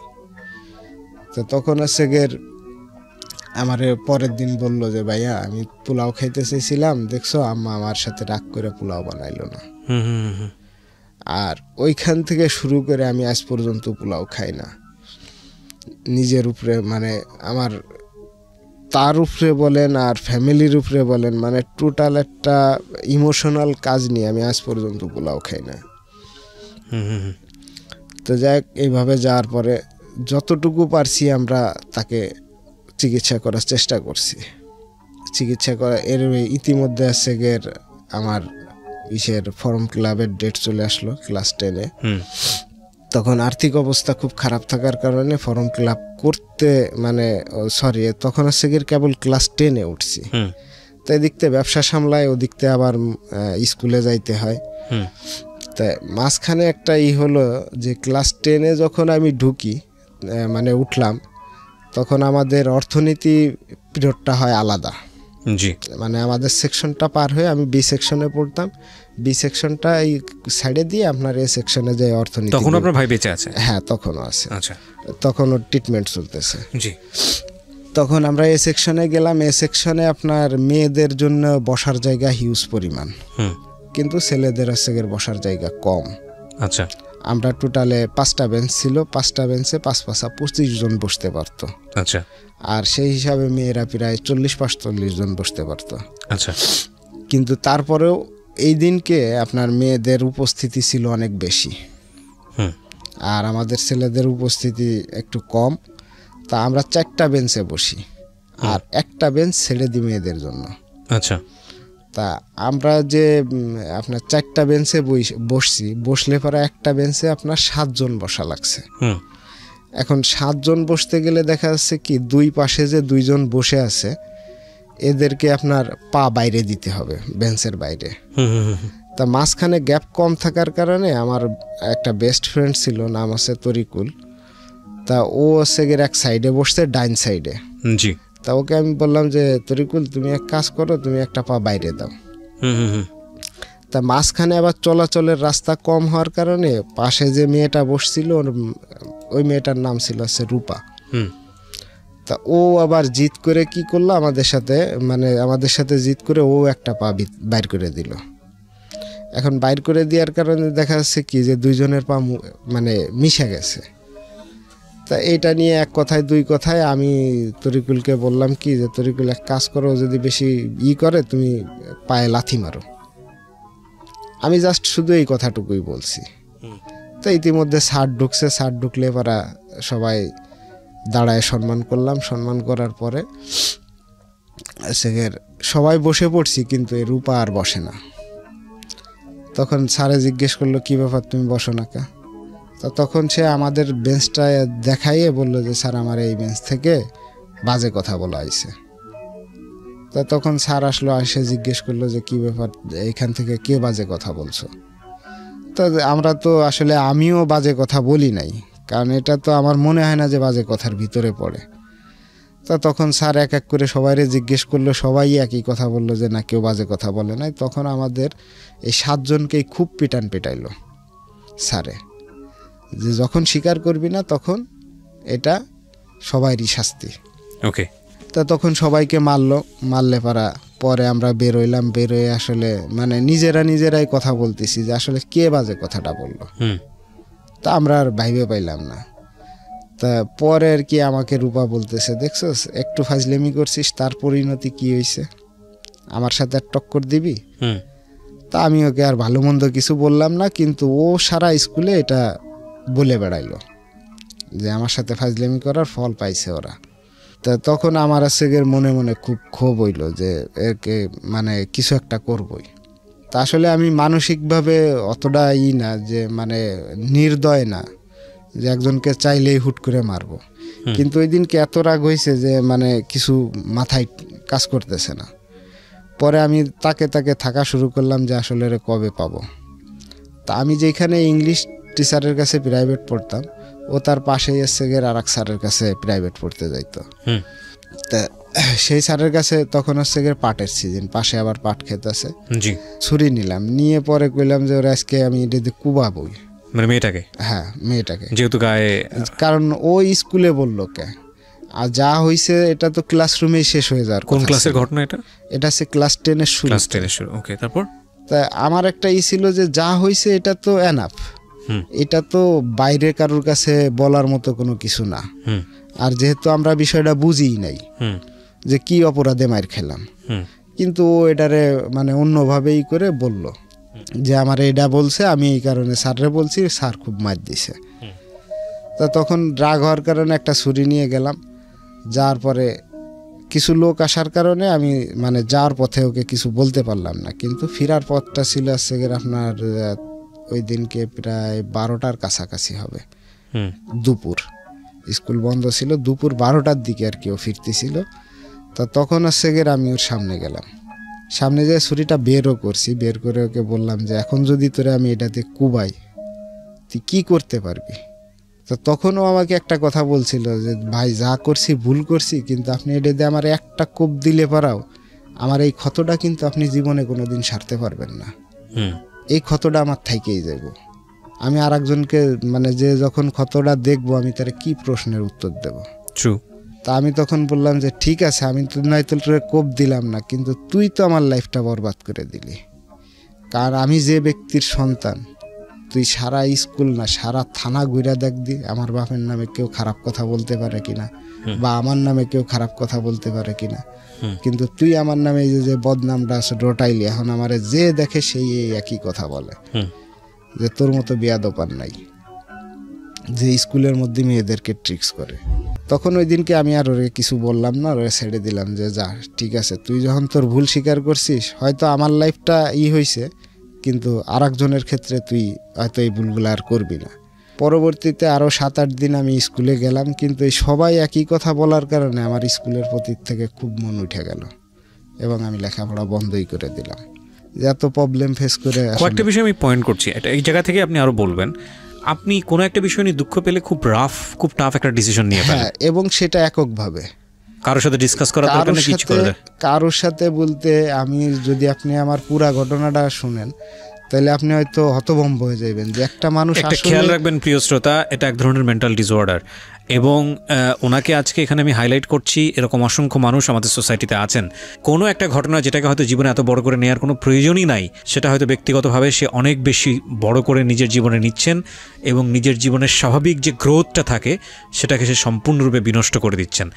তো তখন আছে গের আমার পরের দিন বলল যে ভাইয়া আমি পোলাও খাইতে চাইছিলাম, দেখছো আম্মা আমার সাথে রাগ করে পোলাও বানাইলো না। আর ওইখান থেকে শুরু করে আমি আজ পর্যন্ত পোলাও খাই না। নিজের উপরে মানে আমার তার উপরে বলেন আর ফ্যামিলির উপরে বলেন, মানে টোটাল একটা ইমোশনাল কাজ নিয়ে আমি আজ পর্যন্ত পোলাও খাই না। তো যাই এইভাবে যাওয়ার পরে যতটুকু পারছি আমরা তাকে চিকিৎসা করার চেষ্টা করছি। চিকিৎসা করা এর ইতিমধ্যে আছে গের আমার ফর্ম ক্লাবের ডেট চলে আসলো ক্লাস 10-এ। তখন আর্থিক অবস্থা খুব খারাপ থাকার কারণে ফর্ম ক্লাব করতে মানে সরি তখন আছে গের কেবল ক্লাস 10-এ উঠছি। তো এদিকতে ব্যবসা সামলায়, ওদিকতে আবার স্কুলে যাইতে হয়। তা মাঝখানে একটা হলো যে ক্লাস 10-এ যখন আমি ঢুকি মানে উঠলাম, তখন আমাদের অর্থনীতি পিরিয়ডটা হয় আলাদা। জি, মানে আমাদের সেকশনটা পার হয়ে আমি বি সেকশনে পড়তাম, বি সেকশনটা এই সাইডে দিয়ে আপনার এ সেকশনে যায় অর্থনীতি। তখন আপনার ভাই বেঁচে আছে? হ্যাঁ তখনও আছে। আচ্ছা, তখন ওর ট্রিটমেন্ট চলতেছে। জি। তখন আমরা এ সেকশনে গেলাম। এ সেকশনে আপনার মেয়েদের জন্য বসার জায়গা হিউজ পরিমাণ, কিন্তু ছেলেদের আছে বসার জায়গা কম। আচ্ছা, আমরা টোটালে 5টা বেঞ্চ ছিল, 5টা বেঞ্চে 5-5 25 জন বসতে পারতো। আচ্ছা, আর সেই হিসাবে মেয়েরা প্রায় 40-45 জন বসতে পারতো। আচ্ছা, কিন্তু তারপরেও এই দিনকে আপনার মেয়েদের উপস্থিতি ছিল অনেক বেশি, আর আমাদের ছেলেদের উপস্থিতি একটু কম। তা আমরা 4টা বেঞ্চে বসি, আর একটা বেঞ্চ ছেড়ে দিই মেয়েদের জন্য। আচ্ছা। তা আমরা যে আপনার 4টা বেঞ্চে বসলে পরে একটা বেঞ্চে আপনার 7 জন বসা লাগছে। এখন 7 জন বসতে গেলে দেখা যাচ্ছে কি দুই পাশে যে 2 জন বসে আছে এদেরকে আপনার পা বাইরে দিতে হবে বেঞ্চের বাইরে। তা মাঝখানে গ্যাপ কম থাকার কারণে আমার একটা বেস্ট ফ্রেন্ড ছিল, নাম আছে তরিকুল। তা ও হচ্ছে এক সাইডে বসছে, ডাইন সাইডে। জি। তা ওকে আমি বললাম যে তরিকুল তুমি এক কাজ করো, তুমি একটা পা বাইরে দাও। তা মাঝখানে আবার চলাচলের রাস্তা কম হওয়ার কারণে পাশে যে মেয়েটা বসছিল ওই মেয়েটার নাম ছিল হচ্ছে রূপা। তা ও আবার জিদ করে কি করলো আমাদের সাথে জিদ করে ও একটা পা বাইর করে দিল। এখন বাইর করে দেওয়ার কারণে দেখা যাচ্ছে কি যে দুইজনের পা মানে মিশে গেছে। তা এইটা নিয়ে এক কথায় দুই কথায় আমি তরিকুলকে বললাম কি যে তরিকুল এক কাজ করো, যদি বেশি করে তুমি পায়ে লাথি মারো। আমি জাস্ট শুধু এই কথাটুকুই বলছি। তো ইতিমধ্যে স্যার ঢুকছে, স্যার ঢুকলে পরা সবাই দাঁড়ায় সম্মান করলাম। সম্মান করার পরে সবাই বসে পড়ছি, কিন্তু এই রূপা আর বসে না। তখন স্যারে জিজ্ঞেস করলো কি ব্যাপার তুমি বসো না কা? তো তখন সে আমাদের বেঞ্চটা দেখাইয়ে বললো যে স্যার আমার এই বেঞ্চ থেকে বাজে কথা বলা হয়েছে। তা তখন স্যার আসলো, এসে জিজ্ঞেস করলো যে কি ব্যাপার, এখান থেকে কে বাজে কথা বলছো? তো আমরা তো আসলে আমিও বাজে কথা বলি নাই, কারণ এটা তো আমার মনে হয় না যে বাজে কথার ভিতরে পড়ে। তা তখন স্যার এক এক করে সবাইরে জিজ্ঞেস করলো, সবাই একই কথা বললো যে না কেউ বাজে কথা বলে নাই। তখন আমাদের এই 7 জনকেই খুব পিটাইলো স্যারে, যে যখন স্বীকার করবি না তখন এটা সবাইরই শাস্তি। ওকে। তা তখন সবাইকে মারলে পরে আমরা বেরোইলাম। বেরোয় আসলে মানে নিজেরাই কথা বলতেছি যে আসলে কে বাজে কথাটা বললো। তা আমরা আর ভাইবে পাইলাম না। তা পরে আর কি আমাকে রূপা বলতেছে, দেখছস একটু ফাজলেমি করছিস, তার পরিণতি কি হয়েছে, আমার সাথে আর টক্কর দিবি? তা আমি ওকে আর ভালো মন্দ কিছু বললাম না, কিন্তু ও সারা স্কুলে এটা বলে বেড়াইলো যে আমার সাথে ফাজলেমি করার ফল পাইছে ওরা। তা তখন আমার মনে মনে খুব ক্ষোভ হইল যে একে মানে কিছু একটা করবই। তা আসলে আমি মানসিকভাবে অতটা না যে মানে নির্দয় না যে একজনকে চাইলেই হুট করে মারবো, কিন্তু ওই দিনকে এত রাগ হয়েছে যে মানে কিছু মাথায় কাজ করতেছে না। পরে আমি তাকে থাকা শুরু করলাম যে আসলে কবে পাবো। তা আমি যেখানে ইংলিশ টিচারের কাছে প্রাইভেট পড়তাম, ও তার পাশেই আর এক স্যারের কাছে প্রাইভেট পড়তে যাইতো। তা সেই স্যারের কাছে তখন পাটের সিজন, পাশে আবার পাট ক্ষেত আছে। ছুরি নিলাম, নিয়ে পরে কইলাম যে ওরা আজকে আমি এটা কুবাবই, মানে মেয়েটাকে? হ্যাঁ মেয়েটাকে, যেহেতু গায়ে, কারণ ও স্কুলে বললো কে, আর যা হয়েছে এটা তো ক্লাসরুমেই শেষ হয়ে যাওয়ার। কোন ক্লাসের ঘটনা এটা? এটা হচ্ছে ক্লাস 10-এর শুরু। ক্লাস 10-এর শুরু, ওকে। তারপর তা আমার একটা ছিল যে যা হয়েছে এটা তো এনাফ, এটা তো বাইরে কারোর কাছে বলার মতো কোনো কিছু না। আর যেহেতু আমরা বিষয়টা বুঝি নাই যে কি অপরাধে মার খেলাম, কিন্তু ও এটারে মানে অন্যভাবেই করে বলল যে আমার এটা বলছে, আমি এই কারণে স্যাররে বলছি, স্যার খুব মার দিছে। তা তখন রাগ হওয়ার কারণে একটা ছুরি নিয়ে গেলাম। যাওয়ার পরে কিছু লোক আসার কারণে আমি মানে যাওয়ার পথে ওকে কিছু বলতে পারলাম না, কিন্তু ফেরার পথটা ছিল আপনার ওই দিনকে প্রায় 12টার কাছাকাছি হবে, দুপুর, স্কুল বন্ধ ছিল, দুপুর 12টার দিকে আর কি ও ফিরতেছিল। তা তখন আমি ওর সামনে গেলাম, সামনে যে ছুরিটা বেরও করছি, বের করে ওকে বললাম যে এখন যদি তোরে আমি এটাতে কুবাই তুই কি করতে পারবি? তো তখনও আমাকে একটা কথা বলছিল যে ভাই যা করছি ভুল করছি, কিন্তু আপনি এটা দিয়ে আমার একটা কোপ দিলে পারাও আমার এই ক্ষতটা কিন্তু আপনি জীবনে কোনোদিন সারতে পারবেন না, এই ক্ষতটা আমার থাইকেই যাব। আমি আর একজনকে মানে যে যখন ক্ষতটা দেখবো আমি তার কি প্রশ্নের উত্তর দেব? তা আমি তখন বললাম যে ঠিক আছে, আমি তো নয়তো কোপ দিলাম না, কিন্তু তুই তো আমার লাইফটা বরবাদ করে দিলি। কারণ আমি যে ব্যক্তির সন্তান, তুই সারা স্কুল না সারা থানা ঘুরে দেখবি আমার বাপের নামে কেউ খারাপ কথা বলতে পারে কিনা, বা আমার নামে কেউ খারাপ কথা বলতে পারে কিনা, কিন্তু তুই আমার নামে যে বদনামটা রটাইলি, এখন আমার যে দেখে সেই একই কথা বলে যে তোর মতো বেয়াদব নাই, যে স্কুলের মধ্যে মেয়েদেরকে ট্রিক্স করে। তখন ওই দিনকে আমি আর ওরে কিছু বললাম না, ওরে ছেড়ে দিলাম যে যা ঠিক আছে, তুই যখন তোর ভুল স্বীকার করছিস, হয়তো আমার লাইফটা হয়েছে, কিন্তু আর একজনের ক্ষেত্রে তুই হয়তো এই ভুলগুলো আর করবি না। পরবর্তীতে আরও 7-8 দিন আমি স্কুলে গেলাম, কিন্তু এই সবাই একই কথা বলার কারণে আমার স্কুলের প্রতি থেকে খুব মন উঠে গেল এবং আমি লেখাপড়া বন্ধই করে দিলাম। এত প্রবলেম ফেস করে কয়েকটা বিষয় আমি পয়েন্ট করছি, এটা এই জায়গা থেকে আপনি আরও বলবেন। আপনি কোনো একটা বিষয় নিয়ে দুঃখ পেলে খুব টাফ একটা ডিসিশন নিয়ে ফেলেন, এবং সেটা এককভাবে, কারোর সাথে ডিসকাস করা দরকার নেই, কিছু করে দেয়? কারোর সাথে বলতে আমি যদি আপনি আমার পুরা ঘটনাটা শুনেন তাহলে আপনি হয়তো হতভম্ব হয়ে যাবেন যে একটা মানুষ একটা খেয়াল রাখবেন প্রিয় শ্রোতা, এটা এক ধরনের মেন্টাল ডিসঅর্ডার, এবং ওনাকে আজকে এখানে আমি হাইলাইট করছি, এরকম অসংখ্য মানুষ আমাদের সোসাইটিতে আছেন। কোনো একটা ঘটনা যেটাকে হয়তো জীবনে এত বড় করে নেওয়ার কোনো প্রয়োজনই নাই, সেটা হয়তো ব্যক্তিগতভাবে সে অনেক বেশি বড় করে নিজের জীবনে নিচ্ছেন, এবং নিজের জীবনের স্বাভাবিক যে গ্রোথটা থাকে সেটাকে সে সম্পূর্ণরূপে বিনষ্ট করে দিচ্ছেন।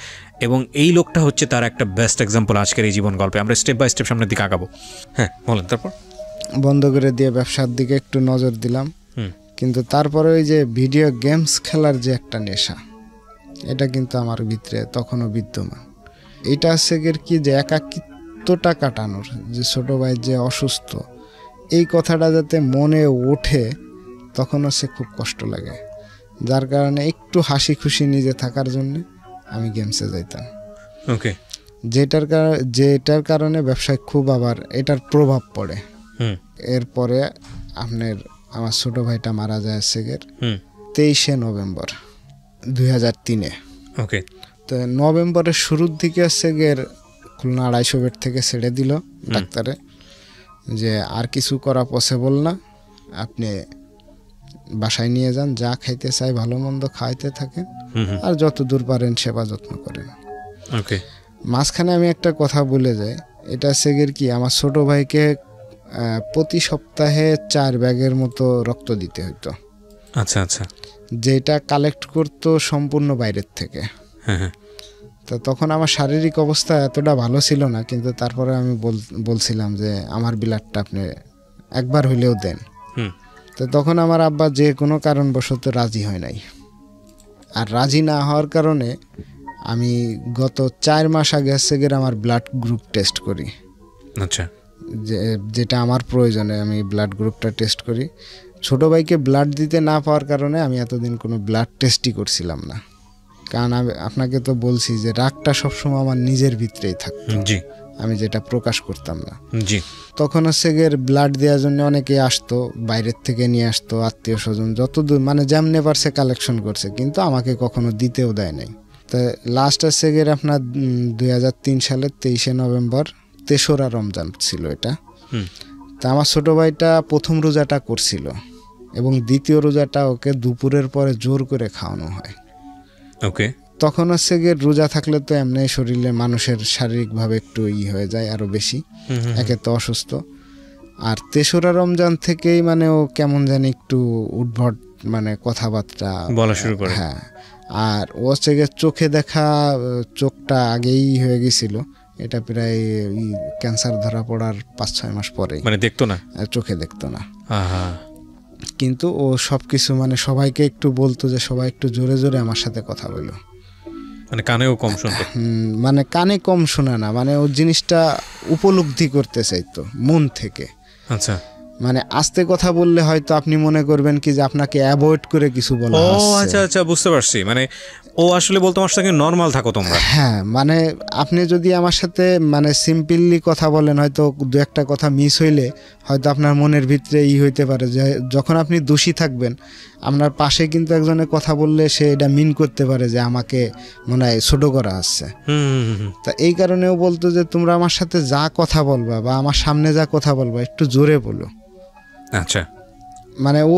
এবং এই লোকটা হচ্ছে তার একটা বেস্ট এক্সাম্পল আজকের এই জীবন গল্পে। আমরা স্টেপ বাই স্টেপ সামনের দিকে আগাবো। হ্যাঁ বলেন। তারপর বন্ধ করে দিয়ে ব্যবসার দিকে একটু নজর দিলাম, কিন্তু তারপরে ওই যে ভিডিও গেমস খেলার যে একটা নেশা, এটা কিন্তু আমার ভিতরে তখনও বিদ্যমান। এটা হচ্ছে কি যে একাকিত্বটা কাটানোর, যে ছোট ভাই যে অসুস্থ, এই কথাটা যাতে মনে ওঠে তখন হচ্ছে খুব কষ্ট লাগে, যার কারণে একটু হাসি খুশি নিজে থাকার জন্য আমি গেমসে যাইতাম। ওকে। যেটার কারণে ব্যবসায় খুব আবার এটার প্রভাব পড়ে। এরপরে আমার ছোট ভাইটা মারা যায় সেগের 23শে নভেম্বর 2003-এ। ওকে। তো নভেম্বরের শুরুর দিকে সেগের খুলনা 250 বেড থেকে ছেড়ে দিল ডাক্তারে, যে আর কিছু করা পসিবল না, আপনি বাসায় নিয়ে যান, যা খাইতে চাই ভালো মন্দ খাইতে থাকেন, আর যত দূর পারেন সেবা যত্ন করেন। ওকে। মাঝখানে আমি একটা কথা বলে যাই, এটা সেগের কি আমার ছোট ভাইকে প্রতি সপ্তাহে 4 ব্যাগের মতো রক্ত দিতে হতো। আচ্ছা আচ্ছা। যেটা কালেক্ট করতো সম্পূর্ণ বাইরের থেকে। হ্যাঁ। তো তখন আমার শারীরিক অবস্থা এতটা ভালো ছিল না, কিন্তু তারপরে আমি বলছিলাম যে আমার ব্লাডটা আপনি একবার হইলেও দেন। তো তখন আমার আব্বা যে কোনো কারণবশত রাজি হয় নাই, আর রাজি না হওয়ার কারণে আমি গত 4 মাস আগে সেগের আমার ব্লাড গ্রুপ টেস্ট করি। আচ্ছা। যেটা আমার প্রয়োজনে আমি ব্লাড গ্রুপটা টেস্ট করি। ছোট ভাইকে ব্লাড দিতে না পাওয়ার কারণে আমি এতদিন কোনো ব্লাড টেস্টই করছিলাম না, কারণ আমি আপনাকে তো বলছি যে রাগটা সবসময় আমার নিজের ভিতরেই থাকতো, আমি যেটা প্রকাশ করতাম না। তখন হচ্ছে গিয়ে ব্লাড দেওয়ার জন্য অনেকে আসতো, বাইরের থেকে নিয়ে আসতো, আত্মীয় স্বজন যতদূর মানে যেমনে পারছে কালেকশন করছে, কিন্তু আমাকে কখনো দিতেও দেয় নাই। তো লাস্ট হচ্ছে গিয়ে আপনার 2003 সালের 23শে নভেম্বর 3রা রমজান ছিল এটা। তা আমার ছোট ভাইটা প্রথম রোজাটা করছিল, এবং দ্বিতীয় রোজাটা ওকে দুপুরের পরে জোর করে খাওয়ানো হয়। ওকে। তখন হচ্ছে গিয়ে রোজা থাকলে তো এমনি শরীরে মানুষের শারীরিকভাবে একটু হয়ে যায় আরো বেশি, একে তো অসুস্থ, আর 3রা রমজান থেকেই মানে ও কেমন জানি একটু উদ্ভট মানে কথাবার্তা বলা শুরু করে। হ্যাঁ, আর ও হচ্ছে গিয়ে চোখে দেখা, চোখটা আগেই হয়ে গেছিল, এটা প্রায় ক্যান্সার ধরা পড়ার 5-6 মাস পরে, মানে দেখতো না, চোখে দেখতো না। কিন্তু ও সবকিছু মানে সবাইকে একটু বলতো যে সবাই একটু জোরে জোরে আমার সাথে কথা বলো, মানে কানেও কম শুনতো। মানে কানে কম শোনা না, মানে ও জিনিসটা উপলব্ধি করতে চাইতো মন থেকে। আচ্ছা। মানে আস্তে কথা বললে হয়তো আপনি মনে করবেন কি যে আপনাকে অ্যাভয়েড করে কিছু বলা হচ্ছে। আচ্ছা আচ্ছা, বুঝতে পারছি। মানে ও আসলে বলতো আমার সাথে নরমাল থাকো তোমরা। হ্যাঁ, মানে আপনি যদি আমার সাথে মানে সিম্পলি কথা বলেন, হয়তো 2-1টা কথা মিস হইলে হয়তো আপনার মনের ভিতরে হইতে পারে যে যখন আপনি দোষী থাকবেন, আপনার পাশে কিন্তু একজনের কথা বললে সে এটা মিন করতে পারে যে আমাকে মনে হয় ছোট করা হচ্ছে। তা এই কারণেও বলতো যে তোমরা আমার সাথে যা কথা বলবা বা আমার সামনে যা কথা বলবা একটু জোরে বলো। আচ্ছা। মানে ও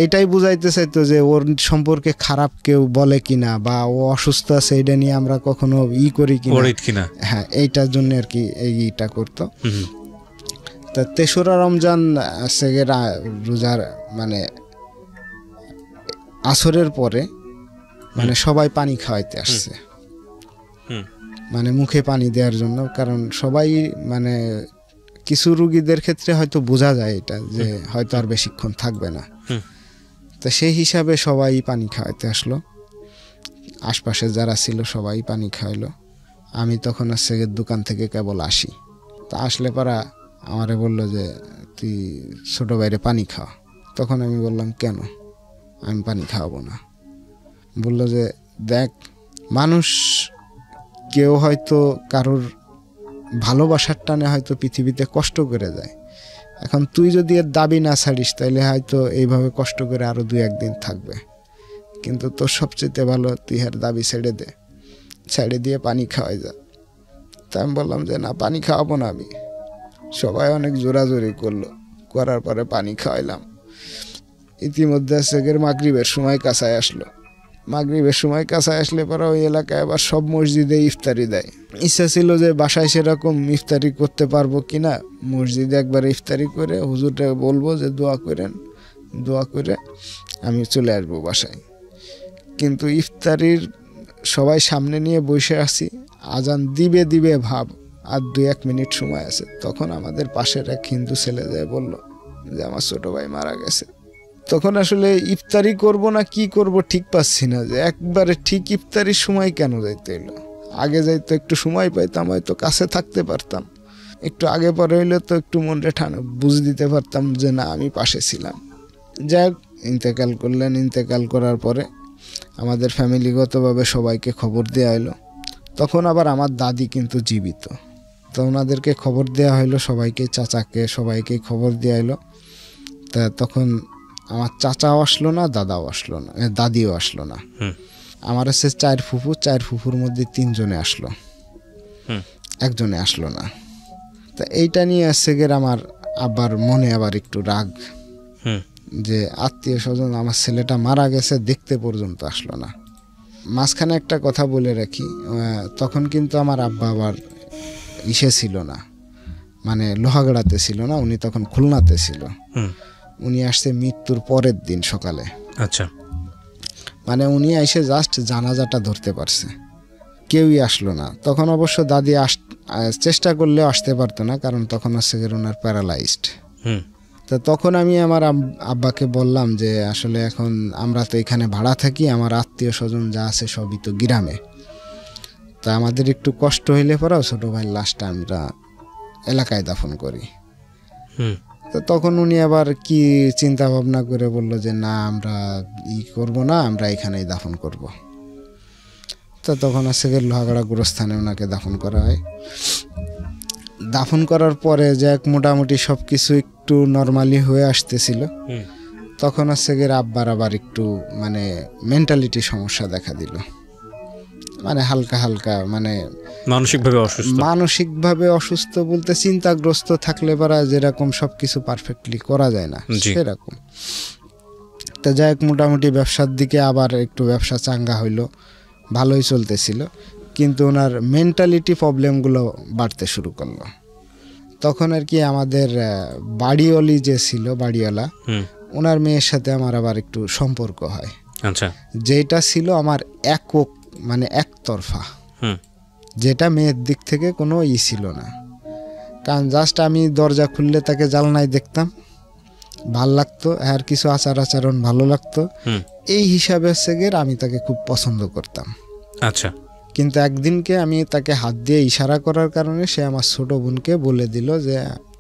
এটাই বুঝাইতে চাইতো যে ওর সম্পর্কে খারাপ কেউ বলে কিনা, বা ও অসুস্থ আছে এটা নিয়ে আমরা কখনো করি কিনা। হ্যাঁ, এইটার জন্য আর কি এইটা করতো। তা 3রা রমজান রোজার মানে আসরের পরে মানে সবাই পানি খাওয়াইতে আসছে, মানে মুখে পানি দেওয়ার জন্য, কারণ সবাই মানে কিছু রোগীদের ক্ষেত্রে হয়তো বোঝা যায় এটা যে হয়তো আর বেশিক্ষণ থাকবে না। তো সেই হিসাবে সবাই পানি খাওয়াইতে আসলো, আশপাশে যারা ছিল সবাই পানি খাওয়াইলো। আমি তখন হচ্ছে দোকান থেকে কেবল আসি, তা আসলে পারা আমারে বললো যে তুই ছোট ভাইরে পানি খাওয়া। তখন আমি বললাম কেন, আমি পানি খাওয়াবো না। বললো যে দেখ, মানুষ কেউ হয়তো কারোর ভালোবাসার টানে হয়তো পৃথিবীতে কষ্ট করে যায়, এখন তুই যদি এর দাবি না ছাড়িস তাহলে হয়তো এইভাবে কষ্ট করে আরো 2-1 দিন থাকবে, কিন্তু তোর সবচেয়ে ভালো তুই এর দাবি ছেড়ে দে। ছেড়ে দিয়ে পানি খাওয়াই যা। তা আমি বললাম যে না, পানি খাওয়াবো না আমি। সবাই অনেক জোরাজোরি করলো, করার পরে পানি খাওয়াইলাম। ইতিমধ্যে সেগের মাগরিবের সময় কাছায় আসলো। মাগরিবের সময় কাছায় আসলে পরে ওই এলাকায় আবার সব মসজিদে ইফতারি দেয়। ইচ্ছা ছিল যে বাসায় সেরকম ইফতারি করতে পারবো কিনা, মসজিদে একবার ইফতারি করে হুজুরটা বলবো যে দোয়া করেন, দোয়া করে আমি চলে আসবো বাসায়। কিন্তু ইফতারির সবাই সামনে নিয়ে বসে আছি, আজান দিবে দিবে ভাব, আর 2-1 মিনিট সময় আছে। তখন আমাদের পাশের এক হিন্দু ছেলে যায় বলল যে আমার ছোট ভাই মারা গেছে। তখন আসলে ইফতারি করব না কি করব ঠিক পাচ্ছি না, যে একবারে ঠিক ইফতারির সময় কেন যাইতে এলো। আগে যাইতো একটু সময় পাইতাম, হয়তো কাছে থাকতে পারতাম, একটু আগে পরে হইলে তো একটু মনটা ঠান্ডা বুঝ দিতে পারতাম যে না আমি পাশে ছিলাম। যাই হোক, ইন্তেকাল করলেন। ইন্তেকাল করার পরে আমাদের ফ্যামিলিগতভাবে সবাইকে খবর দেওয়া হলো। তখন আবার আমার দাদি কিন্তু জীবিত, তো ওনাদেরকে খবর দেওয়া হলো সবাইকে, চাচাকে সবাইকে খবর দেওয়া হলো। তা তখন আমার চাচাও আসলো না, দাদাও আসলো না, দাদিও আসলো না। আমার হচ্ছে 4 ফুফু, 4 ফুফুর মধ্যে 3 জনে আসলো, একজনে আসলো না। তা এইটা নিয়ে আসছে গের আমার আবার মনে আবার একটু রাগ, যে আত্মীয় স্বজন আমার ছেলেটা মারা গেছে দেখতে পর্যন্ত আসলো না। মাঝখানে একটা কথা বলে রাখি, তখন কিন্তু আমার আব্বা আবার ইসে ছিল না, মানে লোহাগড়াতে ছিল না, উনি তখন খুলনাতে ছিল। উনি আসছে মৃত্যুর পরের দিন সকালে। আচ্ছা, মানে উনি এসে জাস্ট জানাজাটা ধরতে পারছে, কেউই আসলো না। তখন অবশ্য দাদি চেষ্টা করলেও আসতে পারতো না, কারণ তখন হচ্ছে ওনার প্যারালাইজড। তো তখন আমি আমার আব্বাকে বললাম যে আসলে এখন আমরা তো এখানে ভাড়া থাকি, আমার আত্মীয় স্বজন যা আছে সবই তো গ্রামে, তা আমাদের একটু কষ্ট হইলে পরেও ছোট ভাইয়ের লাশটা আমরা এলাকায় দাফন করি। তো তখন উনি আবার কি চিন্তা ভাবনা করে বললো যে না, আমরা করব না, আমরা এখানেই দাফন করব। তো তখন আছে লোহাগড়া গোরস্থানে ওনাকে দাফন করা হয়। দাফন করার পরে যে মোটামুটি সব কিছু একটু নর্মালি হয়ে আসতেছিল, তখন হচ্ছে গিয়ে আব্বার আবার একটু মানে মেন্টালিটি সমস্যা দেখা দিল, মানে হালকা হালকা, মানে মানসিকভাবে অসুস্থ বলতে চিন্তাগ্রস্ত থাকলে পারা যেরকম সবকিছু পারফেক্টলি করা যায় না সেরকম। তো যাই হোক, মোটামুটি ব্যবসার দিকে আবার একটু ব্যবসা চাঙ্গা হইলো, ভালোই চলতেছিল, কিন্তু ওনার মেন্টালিটি প্রবলেমগুলো বাড়তে শুরু করলো। তখন আর কি আমাদের বাড়িওয়ালি যে ছিল, বাড়িওয়ালা, ওনার মেয়ের সাথে আমার আবার একটু সম্পর্ক হয়। আচ্ছা, যেটা ছিল আমার একক, মানে একতরফা, যেটা মেয়ের দিক থেকে কোনো ছিল না। কারণ জাস্ট আমি দরজা খুললে তাকে জানলায় দেখতাম, ভাল লাগতো, আর কিছু আচার আচরণ ভালো লাগতো, এই হিসাবে আমি তাকে খুব পছন্দ করতাম। আচ্ছা, কিন্তু একদিনকে আমি তাকে হাত দিয়ে ইশারা করার কারণে সে আমার ছোট বোনকে বলে দিল যে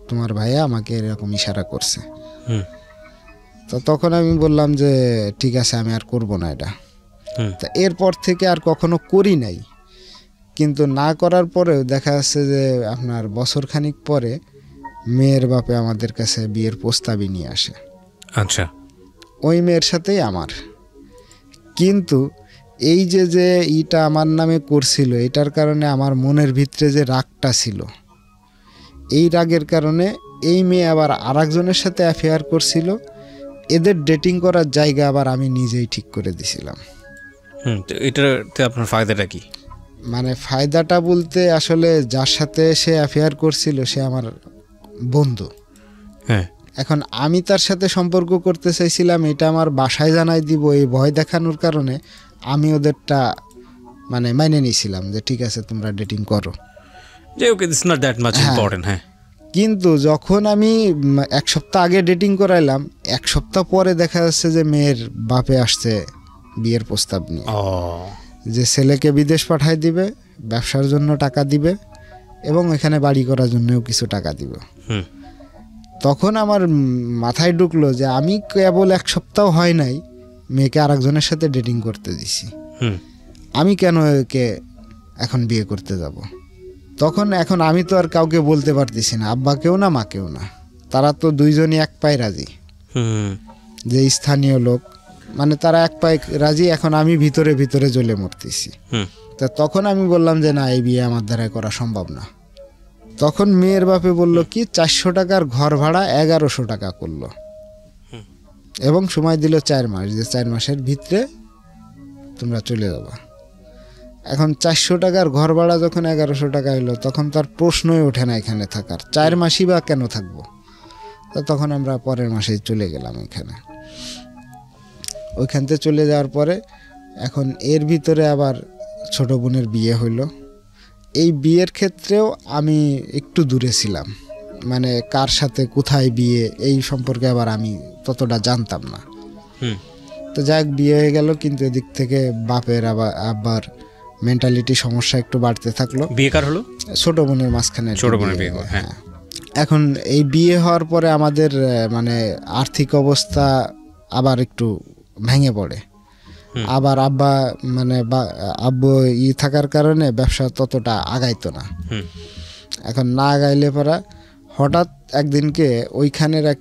তোমার ভাইয়া আমাকে এরকম ইশারা করছে। তো তখন আমি বললাম যে ঠিক আছে, আমি আর করব না এটা। তা এরপর থেকে আর কখনো করি নাই, কিন্তু না করার পরেও দেখা যাচ্ছে যে আপনার বছরখানিক পরে মেয়ের বাপে আমাদের কাছে বিয়ের প্রস্তাবই নিয়ে আসে। আচ্ছা, ওই মেয়ের সাথেই আমার। কিন্তু এই যে ইটা আমার নামে করছিল, এটার কারণে আমার মনের ভিতরে যে রাগটা ছিল, এই রাগের কারণে এই মেয়ে আবার আরেকজনের সাথে অ্যাফেয়ার করছিল। এদের ডেটিং করার জায়গা আবার আমি নিজেই ঠিক করে দিছিলাম। তো এটাতে আপনার ফায়দাটা কি? মানে ফায়দাটা বলতে আসলে যার সাথে সে অ্যাফেয়ার করছিল সে আমার বন্ধু। হ্যাঁ, এখন আমি তার সাথে সম্পর্ক করতে চাইছিলাম, এটা আমার বাসায় জানাই দিব, এই ভয় দেখানোর কারণে আমি ওদেরটা মানে মাইনে নিয়েছিলাম যে ঠিক আছে তোমরা ডেটিং করো। হ্যাঁ, কিন্তু যখন আমি 1 সপ্তাহ আগে ডেটিং করাইলাম, 1 সপ্তাহ পরে দেখা যাচ্ছে যে মেয়ের বাপে আসছে বিয়ের প্রস্তাব নিয়ে, যে ছেলেকে বিদেশ পাঠায় দিবে, ব্যবসার জন্য টাকা দিবে এবং এখানে বাড়ি করার জন্যও কিছু টাকা দিবে। তখন আমার মাথায় ঢুকলো যে আমি কেবল 1 সপ্তাহ হয় নাই মেয়েকে আরেকজনের সাথে ডেটিং করতে দিছি, আমি কেন একে এখন বিয়ে করতে যাব? এখন আমি তো আর কাউকে বলতে পারতেছি না, আব্বাকেও না মাকেও না, তারা তো দুইজনই এক পায়ে রাজি, যে স্থানীয় লোক মানে তারা এক পায়ে রাজি, এখন আমি ভিতরে ভিতরে জ্বলে মরতেছি। তা তখন আমি বললাম যে না, এই বিয়ে আমার দ্বারা করা সম্ভব না। তখন মেয়ের বাপে বলল কি 400 টাকার ঘর ভাড়া 1100 টাকা করলো এবং সময় দিল 4 মাস, যে 4 মাসের ভিতরে তোমরা চলে যাবা। এখন 400 টাকার ঘর ভাড়া যখন 1100 টাকা হলো, তখন তার প্রশ্নই ওঠে না এখানে থাকার, 4 মাসই বা কেন থাকবো। তো তখন আমরা পরের মাসেই চলে গেলাম এখানে। ওইখান থেকে চলে যাওয়ার পরে এখন এর ভিতরে আবার ছোট বোনের বিয়ে হইলো। এই বিয়ের ক্ষেত্রেও আমি একটু দূরে ছিলাম, মানে কার সাথে কোথায় বিয়ে এই সম্পর্কে আবার আমি ততটা জানতাম না। তো যাক, বিয়ে হয়ে গেল, কিন্তু এদিক থেকে বাপের আবার মেন্টালিটি সমস্যা একটু বাড়তে থাকলো। বিয়ে কার হলো? ছোট বোনের মাঝখানে ছোট বোনের বিয়ে। হ্যাঁ। এখন এই বিয়ে হওয়ার পরে আমাদের মানে আর্থিক অবস্থা আবার একটু ভেঙে পড়ে। আবার আব্বা মানে আব্বু থাকার কারণে ব্যবসা ততটা আগাইতো না। এখন না আগাইলে পরা হঠাৎ একদিনকে ওইখানের এক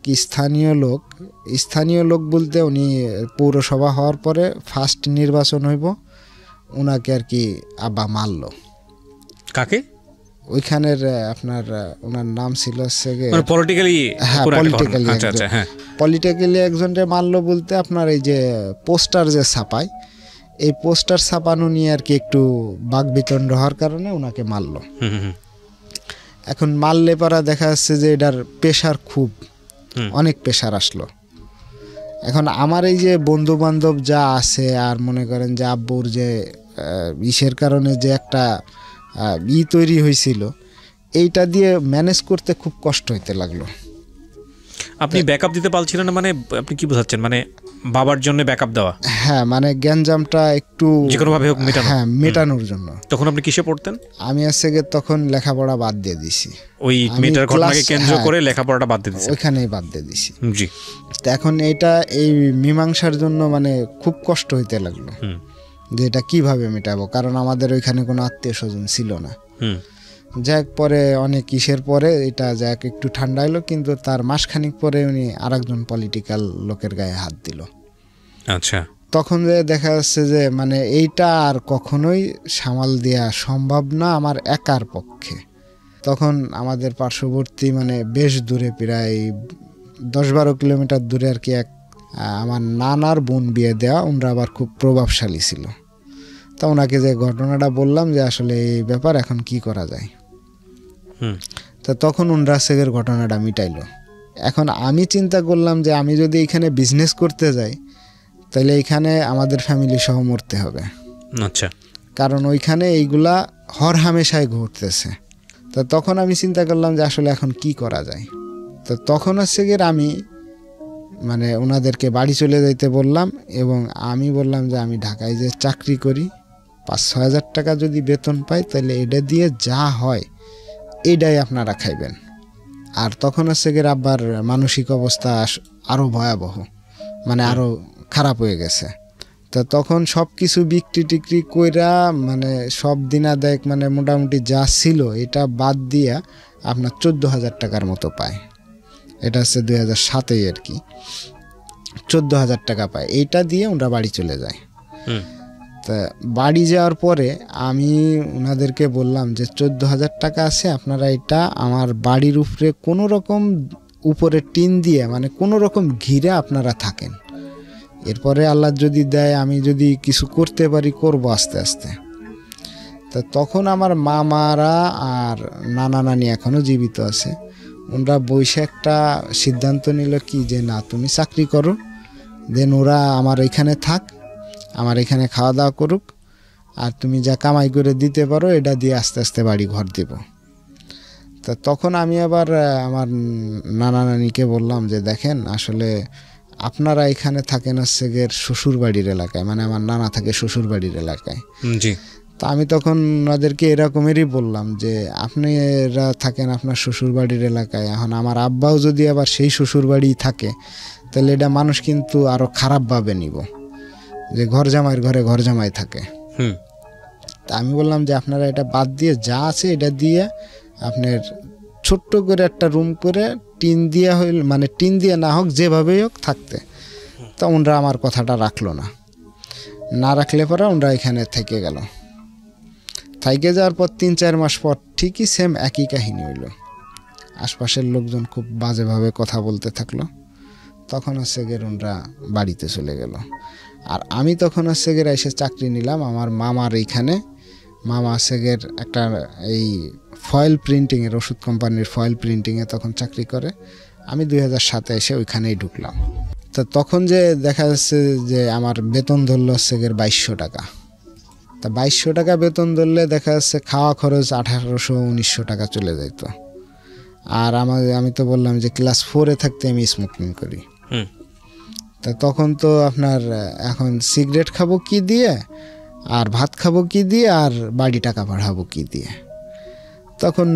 স্থানীয় লোক বলতে উনি পৌরসভা হওয়ার পরে ফার্স্ট নির্বাচন হইব, ওনাকে আর কি আব্বা মারলো। কাকে? ওইখানের আপনার ওনার নাম ছিল পলিটিক্যালি একজনকে মারলো বলতে আপনার এই যে পোস্টার যে ছাপায়, এই পোস্টার ছাপানো নিয়ে আর কি একটু বাকবিতণ্ড হওয়ার কারণে ওনাকে মারলো। এখন মারলে পারা দেখা যাচ্ছে যে এটার প্রেশার খুব অনেক প্রেশার আসলো। এখন আমার এই যে বন্ধু বান্ধব যা আছে, আর মনে করেন যে আব্বুর যে ইসের কারণে যে একটা তৈরি হয়েছিল, এইটা দিয়ে ম্যানেজ করতে খুব কষ্ট হইতে লাগলো। আপনি ব্যাকআপ দিতে পারছিলেন না, মানে আপনি কি বোঝাচ্ছেন? মানে বাবার জন্য ব্যাকআপ দেওয়া? হ্যাঁ, মানে গ্যাঞ্জামটা একটু যেকোনোভাবে হোক মেটানো। হ্যাঁ, মেটানোর জন্য। তখন আপনি কিসে পড়তেন? আমি তখন লেখাপড়া বাদ দিয়ে দিছি। ওই মেটার ঘটনাকে কেন্দ্র করে লেখাপড়াটা বাদ দিয়ে দিছি? ওইখানেই বাদ দিয়ে দিছি। জি। তো এখন এই মীমাংসার জন্য মানে খুব কষ্ট হইতে লাগলো যে এটা কিভাবে মেটাবো, কারণ আমাদের ওইখানে কোনো আত্মীয় স্বজন ছিল না। যাক, পরে অনেক কিসের পরে এটা যাক একটু ঠান্ডা হলো, কিন্তু তার মাসখানিক পরে উনি আরেকজন পলিটিক্যাল লোকের গায়ে হাত দিল। আচ্ছা। তখন যে দেখা যাচ্ছে যে মানে এইটা আর কখনোই সামাল দেওয়া সম্ভব না আমার একার পক্ষে। তখন আমাদের পার্শ্ববর্তী মানে বেশ দূরে, প্রায় 10-12 কিলোমিটার দূরে আর কি আমার নানার বোন বিয়ে দেওয়া, ওনারা আবার খুব প্রভাবশালী ছিল। তা ওনাকে যে ঘটনাটা বললাম যে আসলে এই ব্যাপার, এখন কি করা যায়। তা তখন ওনারা সেগের ঘটনাটা মিটাইলো। এখন আমি চিন্তা করলাম যে আমি যদি এখানে বিজনেস করতে যাই, তাহলে এইখানে আমাদের ফ্যামিলি সহ মরতে হবে। আচ্ছা। কারণ ওইখানে এইগুলা হর হামেশায় ঘটতেছে। তা তখন আমি চিন্তা করলাম যে আসলে এখন কি করা যায়। তো তখন আমি মানে ওনাদেরকে বাড়ি চলে যাইতে বললাম, এবং আমি বললাম যে আমি ঢাকায় যে চাকরি করি, 5-6 হাজার টাকা যদি বেতন পাই, তাহলে এটা দিয়ে যা হয় এইটাই আপনারা খাইবেন। আর তখন আব্বার মানসিক অবস্থা আরও ভয়াবহ, মানে আরও খারাপ হয়ে গেছে। তা তখন সব কিছু বিক্রি কইরা মানে সব দিনাদায়ক মানে মোটামুটি যা ছিল এটা বাদ দিয়া আপনার 14,000 টাকার মতো পায়। এটা 2007 আর কি 14,000 টাকা পায়। এইটা দিয়ে ওরা বাড়ি চলে যায়। তা বাড়ি যাওয়ার পরে আমি ওনাদেরকে বললাম যে 14,000 টাকা আছে, আপনারা এটা আমার বাড়ির উপরে কোনো রকম উপরে টিন দিয়ে মানে কোনো রকম ঘিরে আপনারা থাকেন, এরপরে আল্লাহ যদি দেয় আমি যদি কিছু করতে পারি করব আস্তে আস্তে। তা তখন আমার মামারা আর নানা নানি এখনও জীবিত আছে, ওরা বসে একটা সিদ্ধান্ত নিল কি যে না তুমি চাকরি করো, দেন ওরা আমার এখানে থাক, আমার এখানে খাওয়া দাওয়া করুক, আর তুমি যা কামাই করে দিতে পারো এটা দিয়ে আস্তে আস্তে বাড়ি ঘর দেব। তা তখন আমি আবার আমার নানা নানিকে বললাম যে দেখেন আসলে আপনারা এখানে থাকেন হচ্ছে গের শ্বশুর বাড়ির এলাকায়, মানে আমার নানা থাকে শ্বশুর বাড়ির এলাকায়। জি। তা আমি তখন ওনাদেরকে এরকমই বললাম যে আপনারা থাকেন আপনার শ্বশুর বাড়ির এলাকায়, এখন আমার আব্বাও যদি আবার সেই শ্বশুর বাড়ি থাকে তাহলে এটা মানুষ কিন্তু আরো খারাপভাবে নিব যে ঘর জামাইয়ের ঘরে ঘর জামাই থাকে। তা আমি বললাম যে আপনারা এটা বাদ দিয়ে যা আছে এটা দিয়ে আপনার ছোট্ট করে একটা রুম করে টিন দিয়া হইল, মানে টিন দিয়ে না হোক যেভাবেই হোক থাকতে, তা ওনরা আমার কথাটা রাখলো না, না রাখলে পরে ওনরা এখানে থেকে গেল। থেকে যাওয়ার পর 3-4 মাস পর ঠিকই সেম একই কাহিনী হইল। আশপাশের লোকজন খুব বাজেভাবে কথা বলতে থাকলো। তখন হচ্ছে গিয়ে ওনরা বাড়িতে চলে গেল। আর আমি তখন হচ্ছে গিয়ে এসে চাকরি নিলাম আমার মামার এইখানে। মামা হচ্ছে গিয়ে একটা এই ফয়েল প্রিন্টিংয়ের, ওষুধ কোম্পানির ফয়েল প্রিন্টিংয়ে তখন চাকরি করে। আমি 2007-এ এসে ওইখানেই ঢুকলাম। তো তখন যে দেখা যাচ্ছে যে আমার বেতন ধরলো হচ্ছে গিয়ে 2200 টাকা। তা 2200 টাকা বেতন ধরলে দেখা যাচ্ছে খাওয়া খরচ 1800-1900 টাকা চলে যেত। আর আমি তো বললাম যে ক্লাস 4-এ থাকতে আমি স্মোকিং করি। তা তখন তো আপনার এখন সিগারেট খাবো কি দিয়ে, আর ভাত খাবো কি দিয়ে, আর বাড়ি টাকা পাঠাবো কি দিয়ে। তখন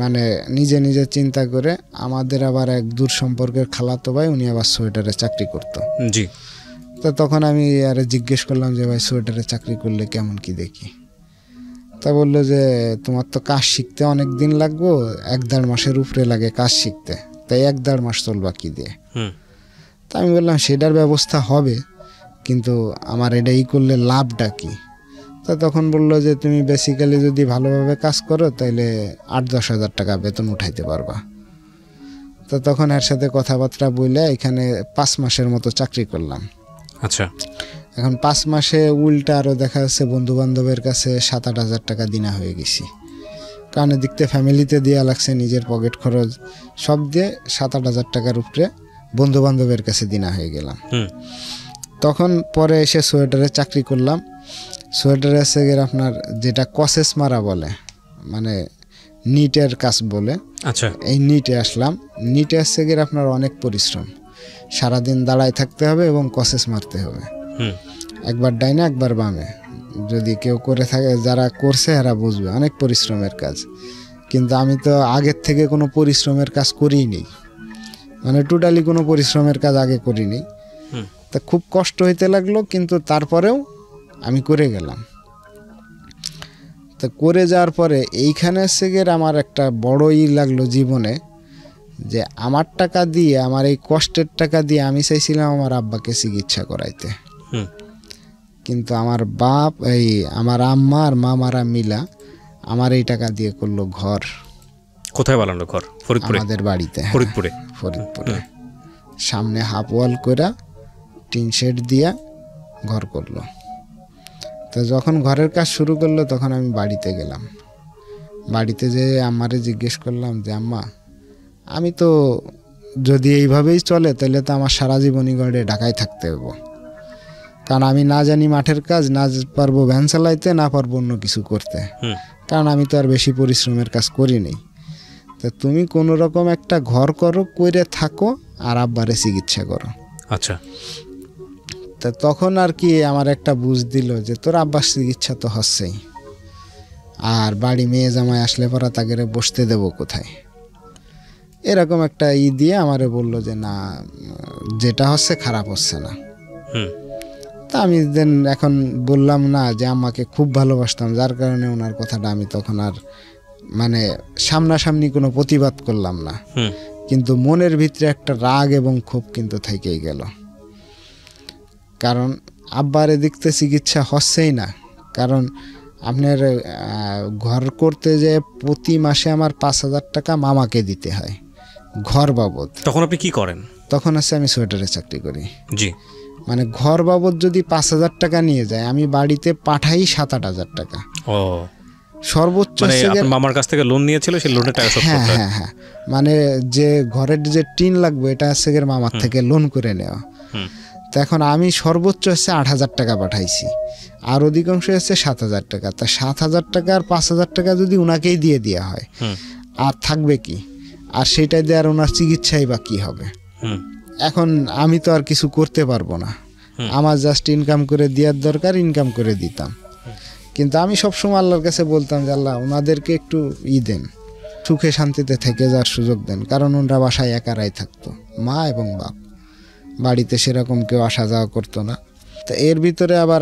মানে নিজে নিজে চিন্তা করে, আমাদের আবার এক দূর সম্পর্কের খালাতো ভাই, উনি আবার সোয়েটারে চাকরি করতো। জি। তো তখন আমি আরে জিজ্ঞেস করলাম যে ভাই সোয়েটারে চাকরি করলে কেমন কি দেখি। তা বললো যে তোমার তো কাজ শিখতে অনেক দিন লাগবো, 1-1.5 মাসের উপরে লাগে কাজ শিখতে, তাই 1-1.5 মাস চলবা কি দিয়ে। তা আমি বললাম সেটার ব্যবস্থা হবে, কিন্তু আমার এটাই করলে লাভটা কি। তা তখন বললো যে তুমি বেসিক্যালি যদি ভালোভাবে কাজ করো তাহলে 8-10 হাজার টাকা বেতন উঠাইতে পারবা। তো তখন এর সাথে কথাবার্তা বলে এখানে 5 মাসের মতো চাকরি করলাম। আচ্ছা। এখন 5 মাসে উল্টা আরও দেখা যাচ্ছে বন্ধু বান্ধবের কাছে 7-8 হাজার টাকা দিনা হয়ে গেছি। কারণ এদিকতে ফ্যামিলিতে দেওয়া লাগছে, নিজের পকেট খরচ সব দিয়ে 7-8 হাজার টাকার উপরে বন্ধু বান্ধবের কাছে দিনা হয়ে গেলাম। তখন পরে এসে সোয়েটারে চাকরি করলাম। সোয়েটারে এসে গিয়ে আপনার যেটা কসেস মারা বলে, মানে নিটের কাজ বলে। আচ্ছা। এই নিটে আসলাম। নিটে এসে গিয়ে আপনার অনেক পরিশ্রম, সারাদিন দাঁড়ায় থাকতে হবে এবং কসেস মারতে হবে, একবার ডাইনে একবার বামে। যদি কেউ করে থাকে, যারা করছে এরা বুঝবে, অনেক পরিশ্রমের কাজ। কিন্তু আমি তো আগের থেকে কোনো পরিশ্রমের কাজ করিই নি, মানে টোটালি কোনো পরিশ্রমের কাজ আগে করিনি। তা খুব কষ্ট হইতে লাগলো, কিন্তু তারপরেও আমি করে গেলাম। তো করে যাওয়ার পরে এইখানে এসে গিয়ে আমার একটা বড়ই লাগলো জীবনে, যে আমার টাকা দিয়ে, আমার এই কষ্টের টাকা দিয়ে আমি চাইছিলাম আমার আব্বাকে চিকিৎসা করাইতে। কিন্তু আমার বাপ, এই আমার আম্মা আর মামারা মিলা আমার এই টাকা দিয়ে করলো ঘর। কোথায় বানালো ঘর? ফরিদপুরে? আমাদের বাড়িতে। ফরিদপুরে? ফরিদপুরে। সামনে হাফ ওয়াল করে টিন শেড দিয়া ঘর করলো। তো যখন ঘরের কাজ শুরু করলো তখন আমি বাড়িতে গেলাম। বাড়িতে যেয়ে আম্মারে জিজ্ঞেস করলাম যে আম্মা, আমি তো যদি এইভাবেই চলে তাহলে তো আমার সারা জীবনই ঘরে ঢাকায় থাকতে হবে, কারণ আমি না জানি মাঠের কাজ, না পারবো ভ্যান চালাইতে, না পারবো অন্য কিছু করতে, কারণ আমি তো আর বেশি পরিশ্রমের কাজ করিনি। তো তুমি কোনো রকম একটা ঘর করো, করে থাকো, আর আব্বারে চিকিৎসা করো। আচ্ছা। তা তখন আর কি আমার একটা বুঝ দিল যে তোর আব্বার চিকিৎসা তো হচ্ছেই, আর বাড়ি মেয়ে জামাই আসলে পরা তাকে বসতে দেবো কোথায়, এরকম একটা দিয়ে আমারে বললো যে না, যেটা হচ্ছে খারাপ হচ্ছে না। তা আমি দেন এখন বললাম না যে আম্মাকে খুব ভালোবাসতাম, যার কারণে ওনার কথাটা আমি তখন আর মানে সামনাসামনি কোনো প্রতিবাদ করলাম না, কিন্তু মনের ভিতরে একটা রাগ এবং ক্ষোভ কিন্তু থেকেই গেল। কারণ আব্বার এদিকতে চিকিৎসা হচ্ছেই না, কারণ আপনার ঘর করতে যে প্রতি মাসে আমার 5,000 টাকা মামাকে দিতে হয় ঘর বাবদ। তখন আপনি কি করেন? তখন আছে আমি সোয়েটারে চাকরি করি। জি। মানে ঘর বাবদ যদি 5,000 টাকা নিয়ে যায়, আমি বাড়িতে পাঠাই 7-8 হাজার টাকা। ও, সর্বোচ্চ মামার কাছ থেকে লোন নিয়েছিল, সেই লোনের টাকা শোধ করতে। হ্যাঁ হ্যাঁ, মানে যে ঘরের যে টিন লাগবে এটা হচ্ছে মামার থেকে লোন করে নেওয়া। তো এখন আমি সর্বোচ্চ হচ্ছে 8,000 টাকা পাঠাইছি, আর অধিকাংশ হচ্ছে 7,000 টাকা। তা 7,000 টাকা আর 5,000 টাকা যদি ওনাকেই দিয়ে দেওয়া হয়, আর থাকবে কি? আর সেটা দিয়ে আর ওনার চিকিৎসাই বা কি হবে? এখন আমি তো আর কিছু করতে পারবো না, আমার জাস্ট ইনকাম করে দেওয়ার দরকার, ইনকাম করে দিতাম। কিন্তু আমি সবসময় আল্লাহর কাছে বলতাম যে আল্লাহ ওনাদেরকে একটু দেন, সুখে শান্তিতে থেকে যাওয়ার সুযোগ দেন, কারণ ওনারা বাসায় একারাই থাকতো, মা এবং বাপ, বাড়িতে সেরকম কেউ আসা যাওয়া করতো না। তো এর ভিতরে আবার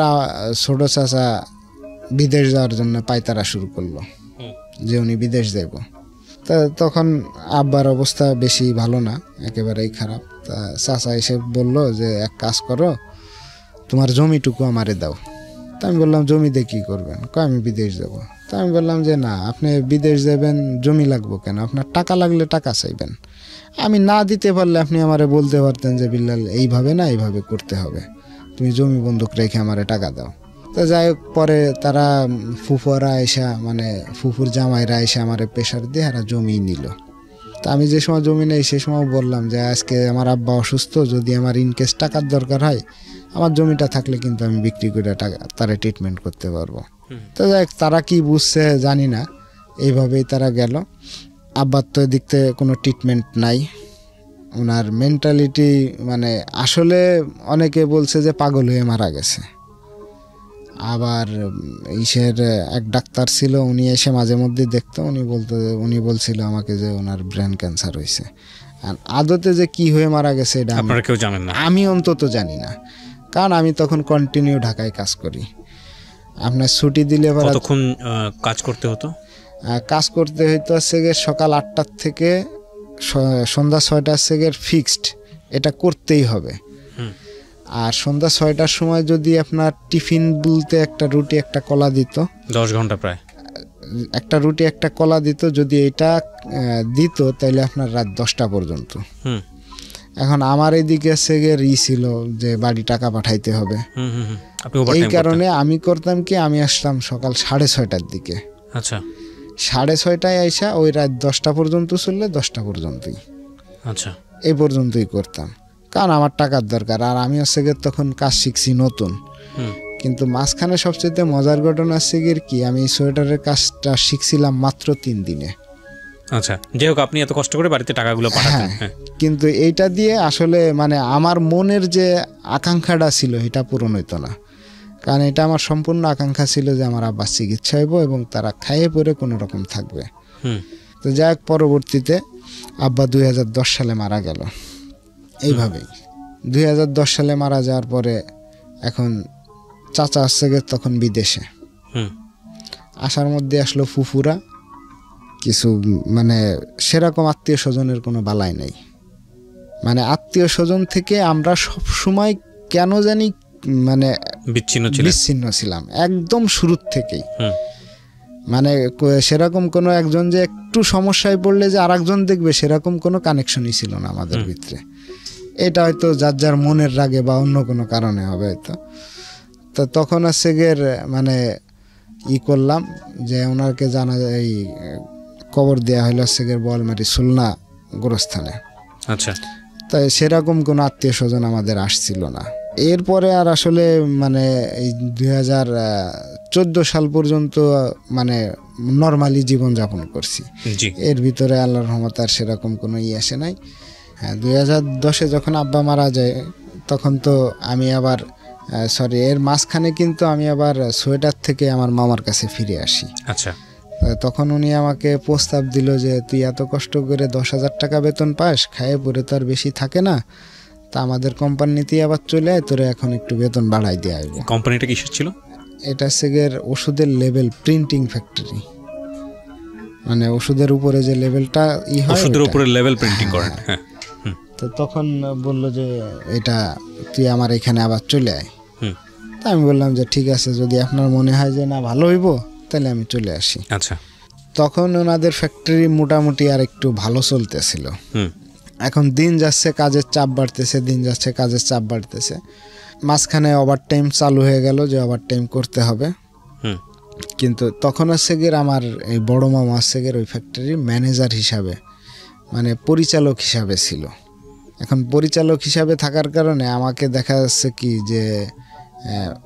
ছোট চাচা বিদেশ যাওয়ার জন্য পায়তারা শুরু করলো যে উনি বিদেশ যাইব। তো তা তখন আব্বার অবস্থা বেশি ভালো না, একেবারেই খারাপ। তা চাচা এসে বলল যে এক কাজ করো, তোমার জমিটুকু আমারে দাও। তা আমি বললাম জমি দিয়ে কী করবেন? কয় আমি বিদেশ যাব। তা আমি বললাম যে না, আপনি বিদেশ যাবেন, জমি লাগবো কেন? আপনার টাকা লাগলে টাকা চাইবেন, আমি না দিতে পারলে আপনি আমারে বলতে পারতেন যে বিল্লাল এইভাবে না এইভাবে করতে হবে, তুমি জমি বন্ধক রেখে আমারে টাকা দাও। তো যাই হোক, পরে তারা ফুফুরা এসা মানে ফুফুর জামাইরা এসে আমারে প্রেশার দিয়ে এরা জমি নিল। তা আমি যে সময় জমি নেই সে সময় বললাম যে আজকে আমার আব্বা অসুস্থ, যদি আমার ইনকেস টাকার দরকার হয় আমার জমিটা থাকলে কিন্তু আমি বিক্রি করে টাকা তারা ট্রিটমেন্ট করতে পারবো। তো যাই হোক, তারা কি বুঝছে জানি না, এইভাবেই তারা গেল। আব্বার তো এদিক থেকে কোনো ট্রিটমেন্ট নাই, ওনার মেন্টালিটি মানে আসলে অনেকে বলছে যে পাগল হয়ে মারা গেছে। আবার ইসের এক ডাক্তার ছিল, উনি এসে মাঝে মধ্যে দেখতো, উনি বলছিল আমাকে যে ওনার ব্রেন ক্যান্সার হয়েছে। আর আদতে যে কি হয়ে মারা গেছে এটা আপনারা কেউ জানেন না? আমি অন্তত জানি না, কারণ আমি তখন কন্টিনিউ ঢাকায় কাজ করি। আপনার ছুটি দিলে কতক্ষণ কাজ করতে হতো? কাজ করতে হইতো সকাল 8টার থেকে সন্ধ্যা 6টার থেকে ফিক্সড, এটা করতেই হবে। আর সন্ধ্যা 6টার সময় যদি আপনার টিফিন বলতে একটা রুটি একটা কলা দিত, 10 ঘন্টা প্রায় একটা রুটি একটা কলা দিত, যদি এটা দিত তাহলে আপনার রাত 10টা পর্যন্ত। এখন আমার এইদিকে ছিল যে বাড়ি টাকা পাঠাইতে হবে, এই কারণে আমি করতাম কি, আমি আসলাম সকাল 6:30টার দিকে। আচ্ছা, 6:30টায় আইসা ওই রাত 10টা পর্যন্ত চললে 10টা পর্যন্তই, আচ্ছা এই পর্যন্তই করতাম, কারণ আমার টাকার দরকার। আর আমি তখন কাজ শিখছি নতুন, কিন্তু মাঝখানে সবচেয়ে মজার ঘটনা কি, আমি সোয়েটারের কাজটা শিখছিলাম মাত্র 3 দিনে। আচ্ছা, যাই হোক, আপনি এত কষ্ট করে বাড়িতে টাকাগুলো পাঠাতেন। কিন্তু এইটা দিয়ে আসলে মানে আমার মনের যে আকাঙ্ক্ষাটা ছিল এটা পূরণ হইতো না, কারণ এটা আমার সম্পূর্ণ আকাঙ্ক্ষা ছিল যে আমার আব্বার চিকিৎসা হইব এবং তারা খাইয়ে পরে কোনো রকম থাকবে। তো যাই হোক, পরবর্তীতে আব্বা 2010 সালে মারা গেল। এইভাবেই 2010 সালে মারা যাওয়ার পরে এখন চাচা আসছে তখন বিদেশে, আসার মধ্যে আসলো ফুফুরা, কিছু মানে সেরকম আত্মীয় স্বজনের কোনো বালাই নেই। আত্মীয় স্বজন থেকে আমরা সব সময় কেন জানি বিচ্ছিন্ন ছিলাম একদম শুরুর থেকেই। সেরকম কোনো একজন যে একটু সমস্যায় পড়লে যে আরেকজন দেখবে সেরকম কোনো কানেকশনই ছিল না আমাদের ভিতরে। এটা হয়তো যার যার মনের রাগে বা অন্য কোনো কারণে হবে হয়তো। তো তখন করলাম যে ওনাকে জানা এই কবর দেওয়া হলো বোয়ালমারি সুলনা গোরস্থানে। আচ্ছা, তাই সেরকম কোনো আত্মীয় স্বজন আমাদের আসছিল না। এরপরে আর আসলে এই 2014 সাল পর্যন্ত নর্মালি জীবনযাপন করছি। এর ভিতরে আল্লাহর রহমত আর সেরকম কোনো আসে নাই। হ্যাঁ, 2010-এ যখন আব্বা মারা যায় তখন তো আমি আবার এর মাঝখানে কিন্তু আমি আবার সোয়েটার থেকে আমার মামার কাছে ফিরে আসি। আচ্ছা, তখন উনি আমাকে প্রস্তাব দিল যে তুই এত কষ্ট করে 10,000 টাকা বেতন পাস, খায়ে পরে তো আর বেশি থাকে না, তা আমাদের কোম্পানিতে আবার চলে আয়, তোরে এখন একটু বেতন বাড়াই দিয়ে আসবো। কোম্পানিটা কিসের ছিল? এটা ওষুধের লেবেল প্রিন্টিং ফ্যাক্টরি, ওষুধের উপরে যে লেবেলটা হয়, ওষুধের উপরে লেবেল প্রিন্টিং করেন। তো তখন বলল যে এটা তুই আমার এখানে আবার চলে আয়। তা আমি বললাম যে ঠিক আছে, যদি আপনার মনে হয় যে না ভালো হইব তাহলে আমি চলে আসি। আচ্ছা, তখন ওনাদের ফ্যাক্টরি মোটামুটি আর একটু ভালো চলতেছিল। এখন দিন যাচ্ছে কাজের চাপ বাড়তেছে, দিন যাচ্ছে কাজের চাপ বাড়তেছে। মাঝখানে ওভারটাইম চালু হয়ে গেল যে ওভারটাইম করতে হবে। কিন্তু তখন আমার এই বড় মামা ওই ফ্যাক্টরির ম্যানেজার হিসাবে পরিচালক হিসাবে ছিল। এখন পরিচালক হিসাবে থাকার কারণে আমাকে দেখা যাচ্ছে কি যে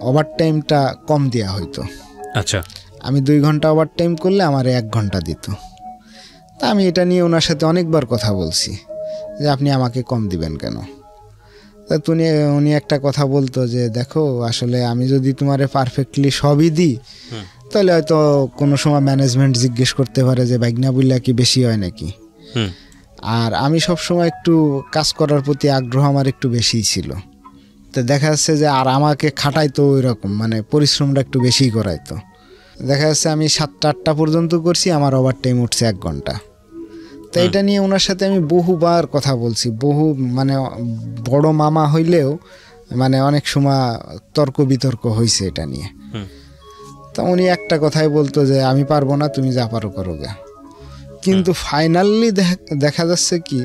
ওভারটাইমটা কম দেওয়া হইতো। আচ্ছা, আমি 2 ঘন্টা ওভারটাইম করলে আমার 1 ঘন্টা দিত। তা আমি এটা নিয়ে ওনার সাথে অনেকবার কথা বলছি যে আপনি আমাকে কম দিবেন কেন। তা উনি একটা কথা বলতো যে দেখো, আসলে আমি যদি তোমারে পারফেক্টলি সবই দিই তাহলে হয়তো কোনো সময় ম্যানেজমেন্ট জিজ্ঞেস করতে পারে যে বাইগনা বুল্লা কি বেশি হয় নাকি। আর আমি সবসময় একটু কাজ করার প্রতি আগ্রহ আমার একটু বেশিই ছিল। তো দেখা যাচ্ছে যে আর আমাকে খাটাইতো ওই রকম পরিশ্রমটা একটু বেশি করাইতো। দেখা যাচ্ছে আমি 7টা 8টা পর্যন্ত করছি, আমার ওভারটাইম উঠছে 1 ঘন্টা। তো এটা নিয়ে ওনার সাথে আমি বহুবার কথা বলছি, মানে বড় মামা হইলেও মানে অনেক সময় তর্ক বিতর্ক হয়েছে এটা নিয়ে। তা উনি একটা কথাই বলতো যে আমি পারবো না, তুমি যা পারো করো গা। কিন্তু ফাইনালি দেখা যাচ্ছে কি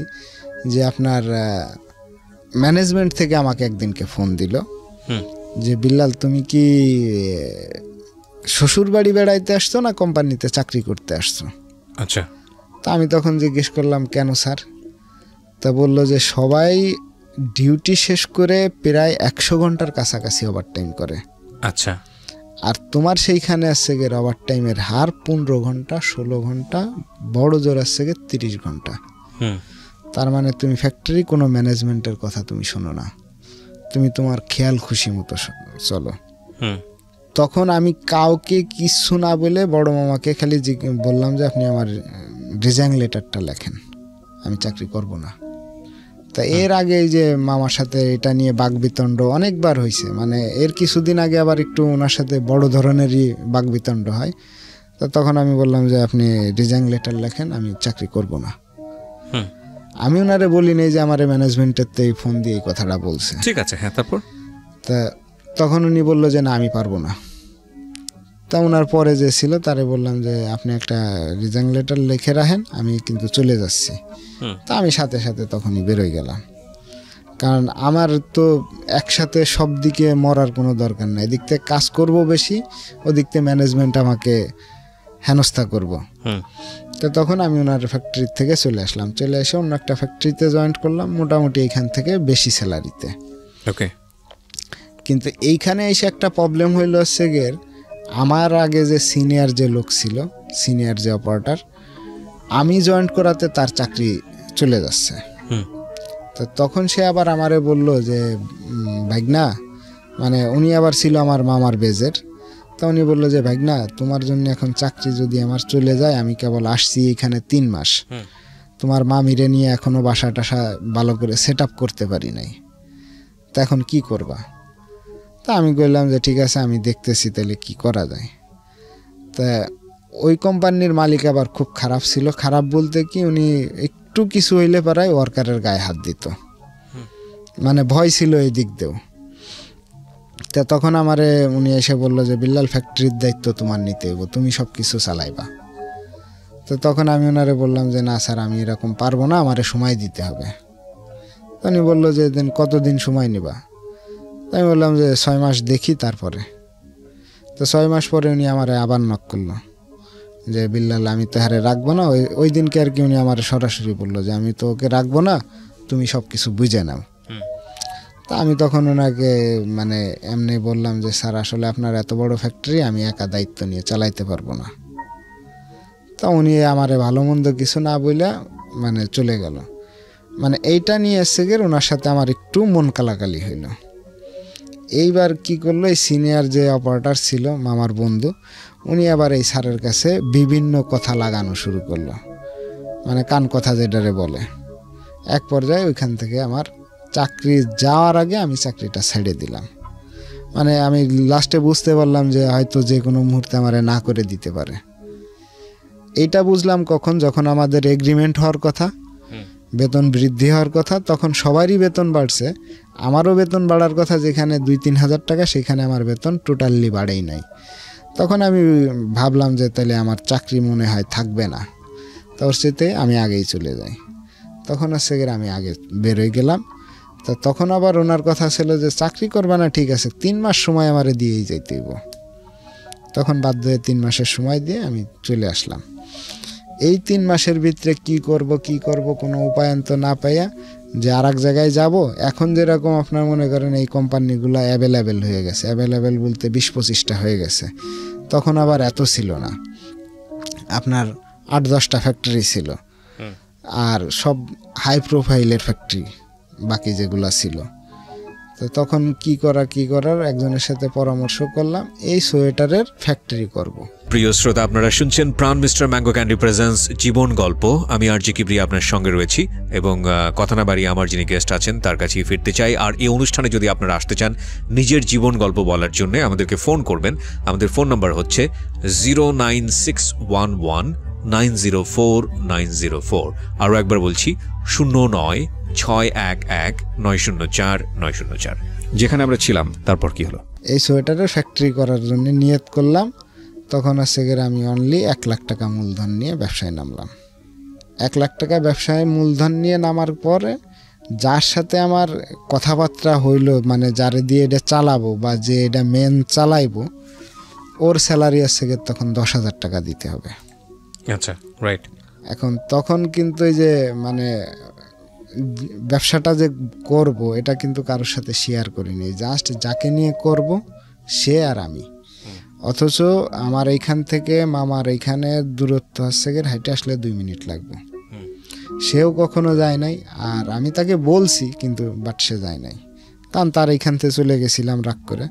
যে আপনার ম্যানেজমেন্ট থেকে আমাকে একদিনকে ফোন দিল যে বিল্লাল তুমি কি শ্বশুর বাড়ি বেড়াইতে আসছো না কোম্পানিতে চাকরি করতে আসছো? আচ্ছা। তা আমি তখন জিজ্ঞেস করলাম কেন স্যার? তা বললো যে সবাই ডিউটি শেষ করে প্রায় 100 ঘন্টার কাছাকাছি ওভারটাইম করে। আচ্ছা। আর তোমার সেইখানে আসছে গিয়ে ওভারটাইমের হার 15 ঘন্টা 16 ঘন্টা, বড় জোর আসছে গিয়ে 30 ঘন্টা। তার মানে তুমি ফ্যাক্টরি কোনো ম্যানেজমেন্টের কথা তুমি শোনো না, তুমি তোমার খেয়াল খুশি মতো চলো। তখন আমি কাউকে কিছু না বলে বড় মামাকে খালি বললাম যে আপনি আমার রিজাইন লেটারটা লেখেন, আমি চাকরি করব না। তা এর আগে এই যে মামার সাথে এটা নিয়ে বাকবিতণ্ড অনেকবার হয়েছে, মানে এর কিছুদিন আগে আবার একটু ওনার সাথে বড় ধরনেরই বাকবিতণ্ড হয়। তা তখন আমি বললাম যে আপনি রিজাইন লেটার লেখেন, আমি চাকরি করব না। আমি ওনারে বলি নেই যে আমার ম্যানেজমেন্টের থেকে ফোন দিয়ে এই কথাটা বলছে। ঠিক আছে, হ্যাঁ। তারপর তা তখন উনি বললো যে না আমি পারবো না। তা ওনার পরে যে ছিল তারে বললাম যে আপনি একটা রিজাইন লেটার লিখে রাখেন, আমি কিন্তু চলে যাচ্ছি। তা আমি সাথে সাথে তখনই বেরোয় গেলাম, কারণ আমার তো একসাথে সব দিকে মরার কোনো দরকার নাই। এদিক থেকে কাজ করব বেশি, ওদিক থেকে ম্যানেজমেন্ট আমাকে হেনস্থা করব। তো তখন আমি ওনার ফ্যাক্টরি থেকে চলে আসলাম, চলে এসে অন্য একটা ফ্যাক্টরিতে জয়েন করলাম, মোটামুটি এইখান থেকে বেশি স্যালারিতে। ওকে। কিন্তু এইখানে এসে একটা প্রবলেম হইল হচ্ছে গিয়ে আমার আগে যে সিনিয়র যে লোক ছিল, সিনিয়র যে অপারেটর, আমি জয়েন করাতে তার চাকরি চলে যাচ্ছে। তো তখন সে আবার আমারে বলল যে ভাগনা, মানে উনি আবার ছিল আমার মামার বেজের, তা উনি বললো যে ভাগনা তোমার জন্য এখন চাকরি যদি আমার চলে যায়, আমি কেবল আসছি এখানে 3 মাস, তোমার মামিরে নিয়ে এখনো বাসা টাসা ভালো করে সেট আপ করতে পারি নাই, তা এখন কি করবা? তা আমি বললাম যে ঠিক আছে আমি দেখতেছি তাহলে কি করা যায়। তা ওই কোম্পানির মালিক আবার খুব খারাপ ছিল, খারাপ বলতে কি উনি একটু কিছু হইলে পারায় ওয়ার্কারের গায়ে হাত দিত, মানে ভয় ছিল এই দিক দিয়েও। তা তখন আমারে উনি এসে বললো যে বিল্লাল ফ্যাক্টরির দায়িত্ব তোমার নিতে হইব, তুমি সব কিছু চালাইবা। তো তখন আমি ওনারে বললাম যে না স্যার আমি এরকম পারবো না, আমারে সময় দিতে হবে। উনি বললো যে কতদিন সময় নিবা? আমি বললাম যে 6 মাস দেখি তারপরে। তো 6 মাস পরে উনি আমার আবার নক করলো যে বিল্লাল আমি তো হারে রাখবো না। ওই দিনকে আর কি উনি আমার সরাসরি বললো যে আমি তো ওকে রাখবো না, তুমি সব কিছু বুঝে নাও। তা আমি তখন ওনাকে মানে এমনি বললাম যে স্যার আসলে আপনার এত বড় ফ্যাক্টরি আমি একা দায়িত্ব নিয়ে চালাইতে পারবো না। তা উনি আমারে ভালো মন্দ কিছু না বইলা মানে চলে গেল। মানে এইটা নিয়ে এসে গেলে ওনার সাথে আমার একটু মন কালাকালি হইল। এইবার কি করলো, এই সিনিয়র যে অপারেটর ছিল মামার বন্ধু, উনি আবার এই স্যারের কাছে বিভিন্ন কথা লাগানো শুরু করলো, মানে কান কথা যেটারে বলে। এক পর্যায়ে ওইখান থেকে আমার চাকরি যাওয়ার আগে আমি চাকরিটা ছেড়ে দিলাম। মানে আমি লাস্টে বুঝতে পারলাম যে হয়তো যে কোনো মুহূর্তে আমারে না করে দিতে পারে। এইটা বুঝলাম কখন, যখন আমাদের এগ্রিমেন্ট হওয়ার কথা, বেতন বৃদ্ধি হওয়ার কথা, তখন সবারই বেতন বাড়ছে, আমারও বেতন বাড়ার কথা, যেখানে 2-3 হাজার টাকা সেখানে আমার বেতন টোটালি বাড়েই নাই। তখন আমি ভাবলাম যে তাহলে আমার চাকরি মনে হয় থাকবে না, তোর সাথে আমি আগেই চলে যাই। তখন হচ্ছে আমি আগে বেরোয় গেলাম। তো তখন আবার ওনার কথা ছিল যে চাকরি করবে না, ঠিক আছে 3 মাস সময় আমারে দিয়েই যাইতে হইব। তখন বাধ্য হয়ে 3 মাসের সময় দিয়ে আমি চলে আসলাম। এই 3 মাসের ভিতরে কি করব কোনো উপায়ন্ত না পাইয়া যে আর এক জায়গায় যাব। এখন যেরকম আপনার মনে করেন এই কোম্পানিগুলো অ্যাভেলেবেল হয়ে গেছে, অ্যাভেলেবেল বলতে 20-25টা হয়ে গেছে, তখন আবার এত ছিল না, আপনার 8-10টা ফ্যাক্টরি ছিল, আর সব হাই প্রোফাইলের ফ্যাক্টরি বাকি যেগুলো ছিল। তো তখন কি করার একজনের সাথে পরামর্শ করলাম, এই সোয়েটারের ফ্যাক্টরি করব। প্রিয় শ্রোতা, আপনারা শুনছেন প্রাণ মিস্টার ম্যাঙ্গো ক্যান্ডি প্রেজেন্স জীবন গল্প। আমি আরজি কিবরিয়া আপনার সঙ্গে রয়েছি এবং কথা না বাড়িয়ে আমার যিনি গেস্ট আছেন তার কাছেই ফিরতে চাই। আর এই অনুষ্ঠানে যদি আপনারা আসতে চান নিজের জীবন গল্প বলার জন্য, আমাদেরকে ফোন করবেন। আমাদের ফোন নাম্বার হচ্ছে 09611 0994904904। আরও একবার বলছি 09611904 যেখানে আমরা ছিলাম। তারপর কি হলো? এই সোয়েটারের ফ্যাক্টরি করার জন্য নিয়ত করলাম। তখন হচ্ছে গিয়ে আমি অনলি 1 লাখ টাকা মূলধন নিয়ে ব্যবসায় নামলাম। 1 লাখ টাকা ব্যবসায় মূলধন নিয়ে নামার পরে যার সাথে আমার কথাবার্তা হইলো, মানে যারে দিয়ে এটা চালাবো বা যে এটা মেন চালাইবো, ওর স্যালারি আছে গিয়ে তখন 10,000 টাকা দিতে হবে। আচ্ছা, রাইট। এখন তখন কিন্তু এই যে মানে ব্যবসাটা যে করব এটা কিন্তু কারোর সাথে শেয়ার করিনি, জাস্ট যাকে নিয়ে করব সে আর আমি। অথচ আমার এইখান থেকে মামার এইখানে দূরত্ব হচ্ছে গিয়ে হাইটে আসলে 2 মিনিট লাগবে। সেও কখনো যায় নাই, আর আমি তাকে বলছি কিন্তু বাট সে যায় নাই, কারণ তার এইখান থেকে চলে গেছিলাম রাগ করে,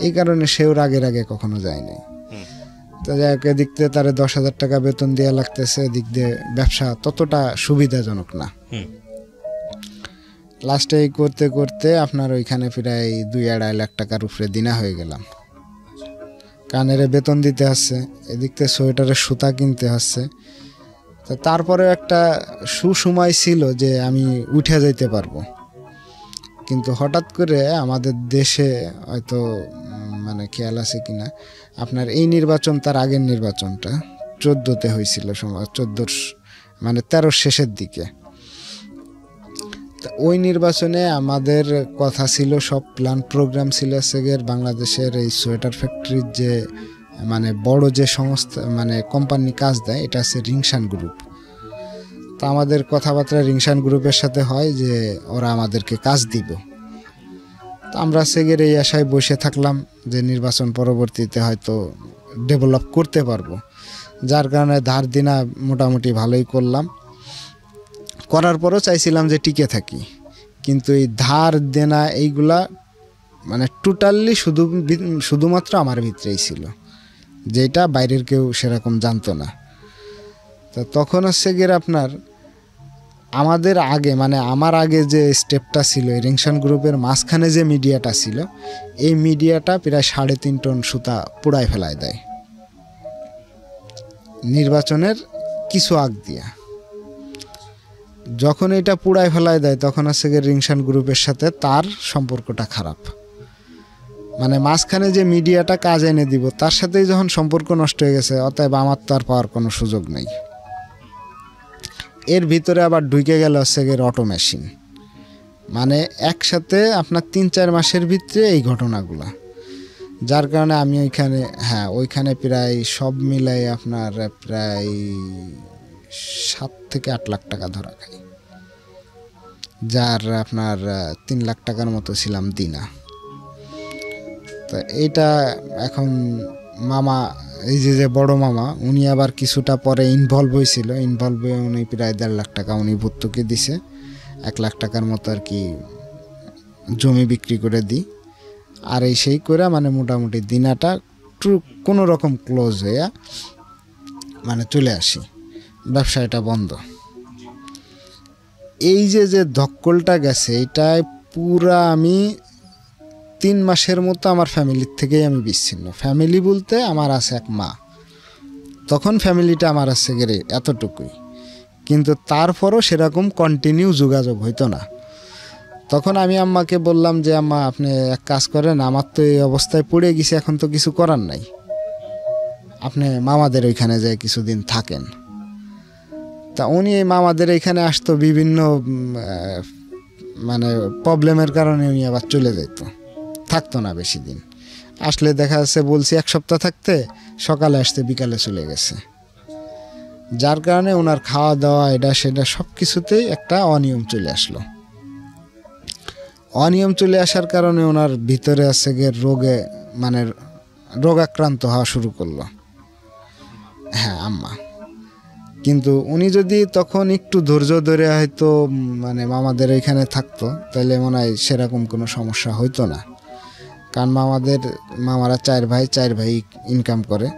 এই কারণে সেও রাগের আগে কখনো যায় নাই। তো যাই হোক, এদিক দিয়ে তার 10,000 টাকা বেতন দেওয়া লাগতেছে, এদিক দিয়ে ব্যবসা ততটা সুবিধাজনক না। লাস্টে করতে করতে আপনার ওইখানে প্রায় 2-2.5 লাখ টাকার উপরে দিনা হয়ে গেলাম। কানের বেতন দিতে হচ্ছে, এদিক থেকে সোয়েটারের সুতা কিনতে হচ্ছে। তো তারপরে একটা সুসময় ছিল যে আমি উঠে যেতে পারবো, কিন্তু হঠাৎ করে আমাদের দেশে হয়তো মানে খেয়াল আছে কিনা আপনার, এই নির্বাচন তার আগের নির্বাচনটা 14তে হয়েছিল, 14 মানে 13 শেষের দিকে। ওই নির্বাচনে আমাদের কথা ছিল, সব প্ল্যান প্রোগ্রাম ছিল সেগের বাংলাদেশের এই সোয়েটার ফ্যাক্টরির যে মানে বড় যে সংস্থা মানে কোম্পানি কাজ দেয়, এটা আছে রিংশান গ্রুপ। তা আমাদের কথাবার্তা রিংশান গ্রুপের সাথে হয় যে ওরা আমাদেরকে কাজ দিব। তো আমরা সেগের এই আশায় বসে থাকলাম যে নির্বাচন পরবর্তীতে হয়তো ডেভেলপ করতে পারবো, যার কারণে ধার দিনা মোটামুটি ভালোই করলাম। করার পরও চাইছিলাম যে টিকে থাকি, কিন্তু এই ধার দেনা এইগুলা মানে টোটালি শুধুমাত্র আমার ভিতরেই ছিল, যেটা বাইরের কেউ সেরকম জানতো না। তো তখন হচ্ছে গিয়ে আপনার আমাদের আগে মানে আমার আগে যে স্টেপটা ছিল, রিংশান গ্রুপের মাঝখানে যে মিডিয়াটা ছিল, এই মিডিয়াটা প্রায় 3.5 টন সুতা পুড়ায় ফেলায় দেয় নির্বাচনের কিছু আগ দিয়া। যখন এটা পুড়ায় ফেলায় দেয় তখন হচ্ছে গিয়ে রিংশান গ্রুপের সাথে তার সম্পর্কটা খারাপ, মানে মাঝখানে যে মিডিয়াটা কাজ এনে দিব তার সাথেই যখন সম্পর্ক নষ্ট হয়ে গেছে, অতএব আমার তো আর পাওয়ার কোনো সুযোগ নেই। এর ভিতরে আবার ঢুকে গেল হচ্ছে গিয়ে অটো মেশিন, মানে একসাথে আপনার 3-4 মাসের ভিতরে এই ঘটনাগুলা, যার কারণে আমি ওইখানে প্রায় সব মিলাই আপনার প্রায় 7 থেকে 8 লাখ টাকা ধরা খাই, যার আপনার 3 লাখ টাকার মতো ছিলাম দিনা। তো এইটা এখন মামা, এই যে বড় মামা, উনি আবার কিছুটা পরে ইনভলভ হয়েছিল, ইনভলভ হয়ে উনি প্রায় 1.5 লাখ টাকা উনি ভর্তুকি দিছে। 1 লাখ টাকার মতো আর কি জমি বিক্রি করে দিই, আর এই সেই করে মানে মোটামুটি দিনাটা কোনো রকম ক্লোজ হয়ে মানে চলে আসি, ব্যবসাটা বন্ধ। এই যে ধক্কলটা গেছে, এটাই পুরা আমি 3 মাসের মতো আমার ফ্যামিলির থেকেই আমি বিচ্ছিন্ন। ফ্যামিলি বলতে আমার আছে এক মা, তখন ফ্যামিলিটা আমার আছে গেলে এতটুকুই, কিন্তু তারপরও সেরকম কন্টিনিউ যোগাযোগ হইতো না। তখন আমি আম্মাকে বললাম যে আম্মা আপনি এক কাজ করেন, আমার তো এই অবস্থায় পড়ে গেছি, এখন তো কিছু করার নাই, আপনি মামাদের ওইখানে যেয়ে কিছুদিন থাকেন। তা উনি এই মামাদের এইখানে আসতো বিভিন্ন মানে প্রবলেমের কারণে উনি আবার চলে যেত, থাকতো না বেশি দিন। আসলে দেখা যাচ্ছে বলছি 1 সপ্তাহ থাকতে, সকালে আসতে বিকালে চলে গেছে, যার কারণে ওনার খাওয়া দাওয়া এটা সেটা সব কিছুতেই একটা অনিয়ম চলে আসলো। অনিয়ম চলে আসার কারণে ওনার ভিতরে আছে গিয়ে রোগে মানে রোগাক্রান্ত হওয়া শুরু করলো, হ্যাঁ আম্মা। কিন্তু উনি যদি তখন একটু ধৈর্য ধরে হয়তো মানে মামাদের ওইখানে থাকতো, তাহলে মনে হয় সেরকম কোনো সমস্যা হইতো না, কারণ মামারা 4 ভাই ইনকাম করে,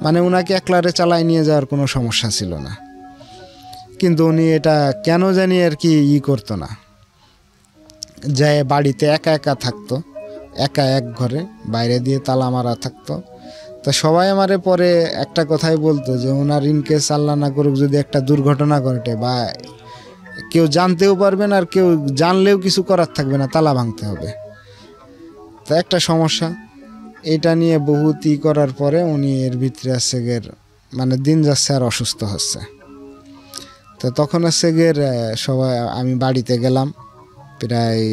মানে উনাকে একলারে চালায় নিয়ে যাওয়ার কোনো সমস্যা ছিল না। কিন্তু উনি এটা কেন জানি আর কি করতো না, যায় বাড়িতে একা থাকতো, একা এক ঘরে, বাইরে দিয়ে তালা মারা থাকতো। তা সবাই আমারে পরে একটা কথাই বলতো যে ওনার ইনকেস আল্লাহ না করুক যদি একটা দুর্ঘটনা ঘটে বা কেউ জানতেও পারবে না আর কেউ জানলেও কিছু করার থাকবে না, তালা ভাঙতে হবে। তা একটা সমস্যা, এটা নিয়ে বহুত করার পরে উনি এর ভিতরে আছে গের মানে দিন যাচ্ছে আর অসুস্থ হচ্ছে। তো তখন আছে গের সবাই আমি বাড়িতে গেলাম প্রায়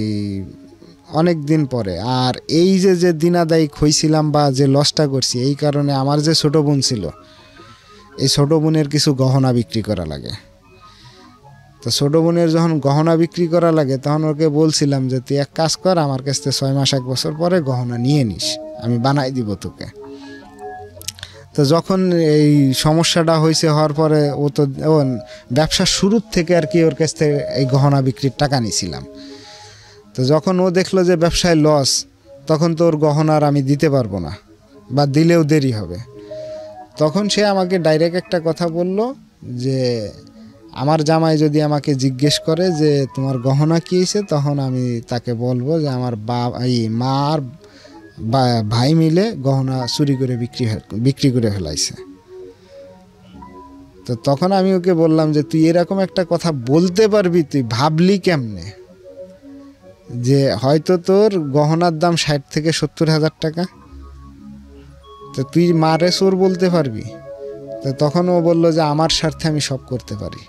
অনেক দিন পরে। আর এই যে দিনাদায়ী হইছিলাম বা যে লসটা করছি, এই কারণে আমার যে ছোট বোন ছিল, এই ছোট বোনের কিছু গহনা বিক্রি করা লাগে। তো ছোট বোনের যখন গহনা বিক্রি করা লাগে তখন ওকে বলছিলাম যে তুই এক কাজ কর, আমার কাছ থেকে 6 মাস 1 বছর পরে গহনা নিয়ে নিস, আমি বানাই দিব তোকে। তো যখন এই সমস্যাটা হয়েছে হওয়ার পরে ও তো ব্যবসার শুরুর থেকে আর কি ওর কাছ থেকে এই গহনা বিক্রির টাকা নিয়েছিলাম। তো যখন ও দেখলো যে ব্যবসায় লস, তখন তো ওর গহনা আর আমি দিতে পারবো না বা দিলেও দেরি হবে। তখন সে আমাকে ডাইরেক্ট একটা কথা বলল যে আমার জামাই যদি আমাকে জিজ্ঞেস করে যে তোমার গহনা কী হয়েছে, তখন আমি তাকে বলবো যে আমার মা আর ভাই মিলে গহনা চুরি করে বিক্রি করে ফেলাইছে। তো তখন আমি ওকে বললাম যে তুই এরকম একটা কথা বলতে পারবি, তুই ভাবলি কেমনে যে হয়তো তোর গহনার দাম 60 থেকে 70 হাজার টাকা, তো তুই মারে চোর বলতে পারবি? তো তখন ও বললো যে আমার স্বার্থে আমি সব করতে পারি।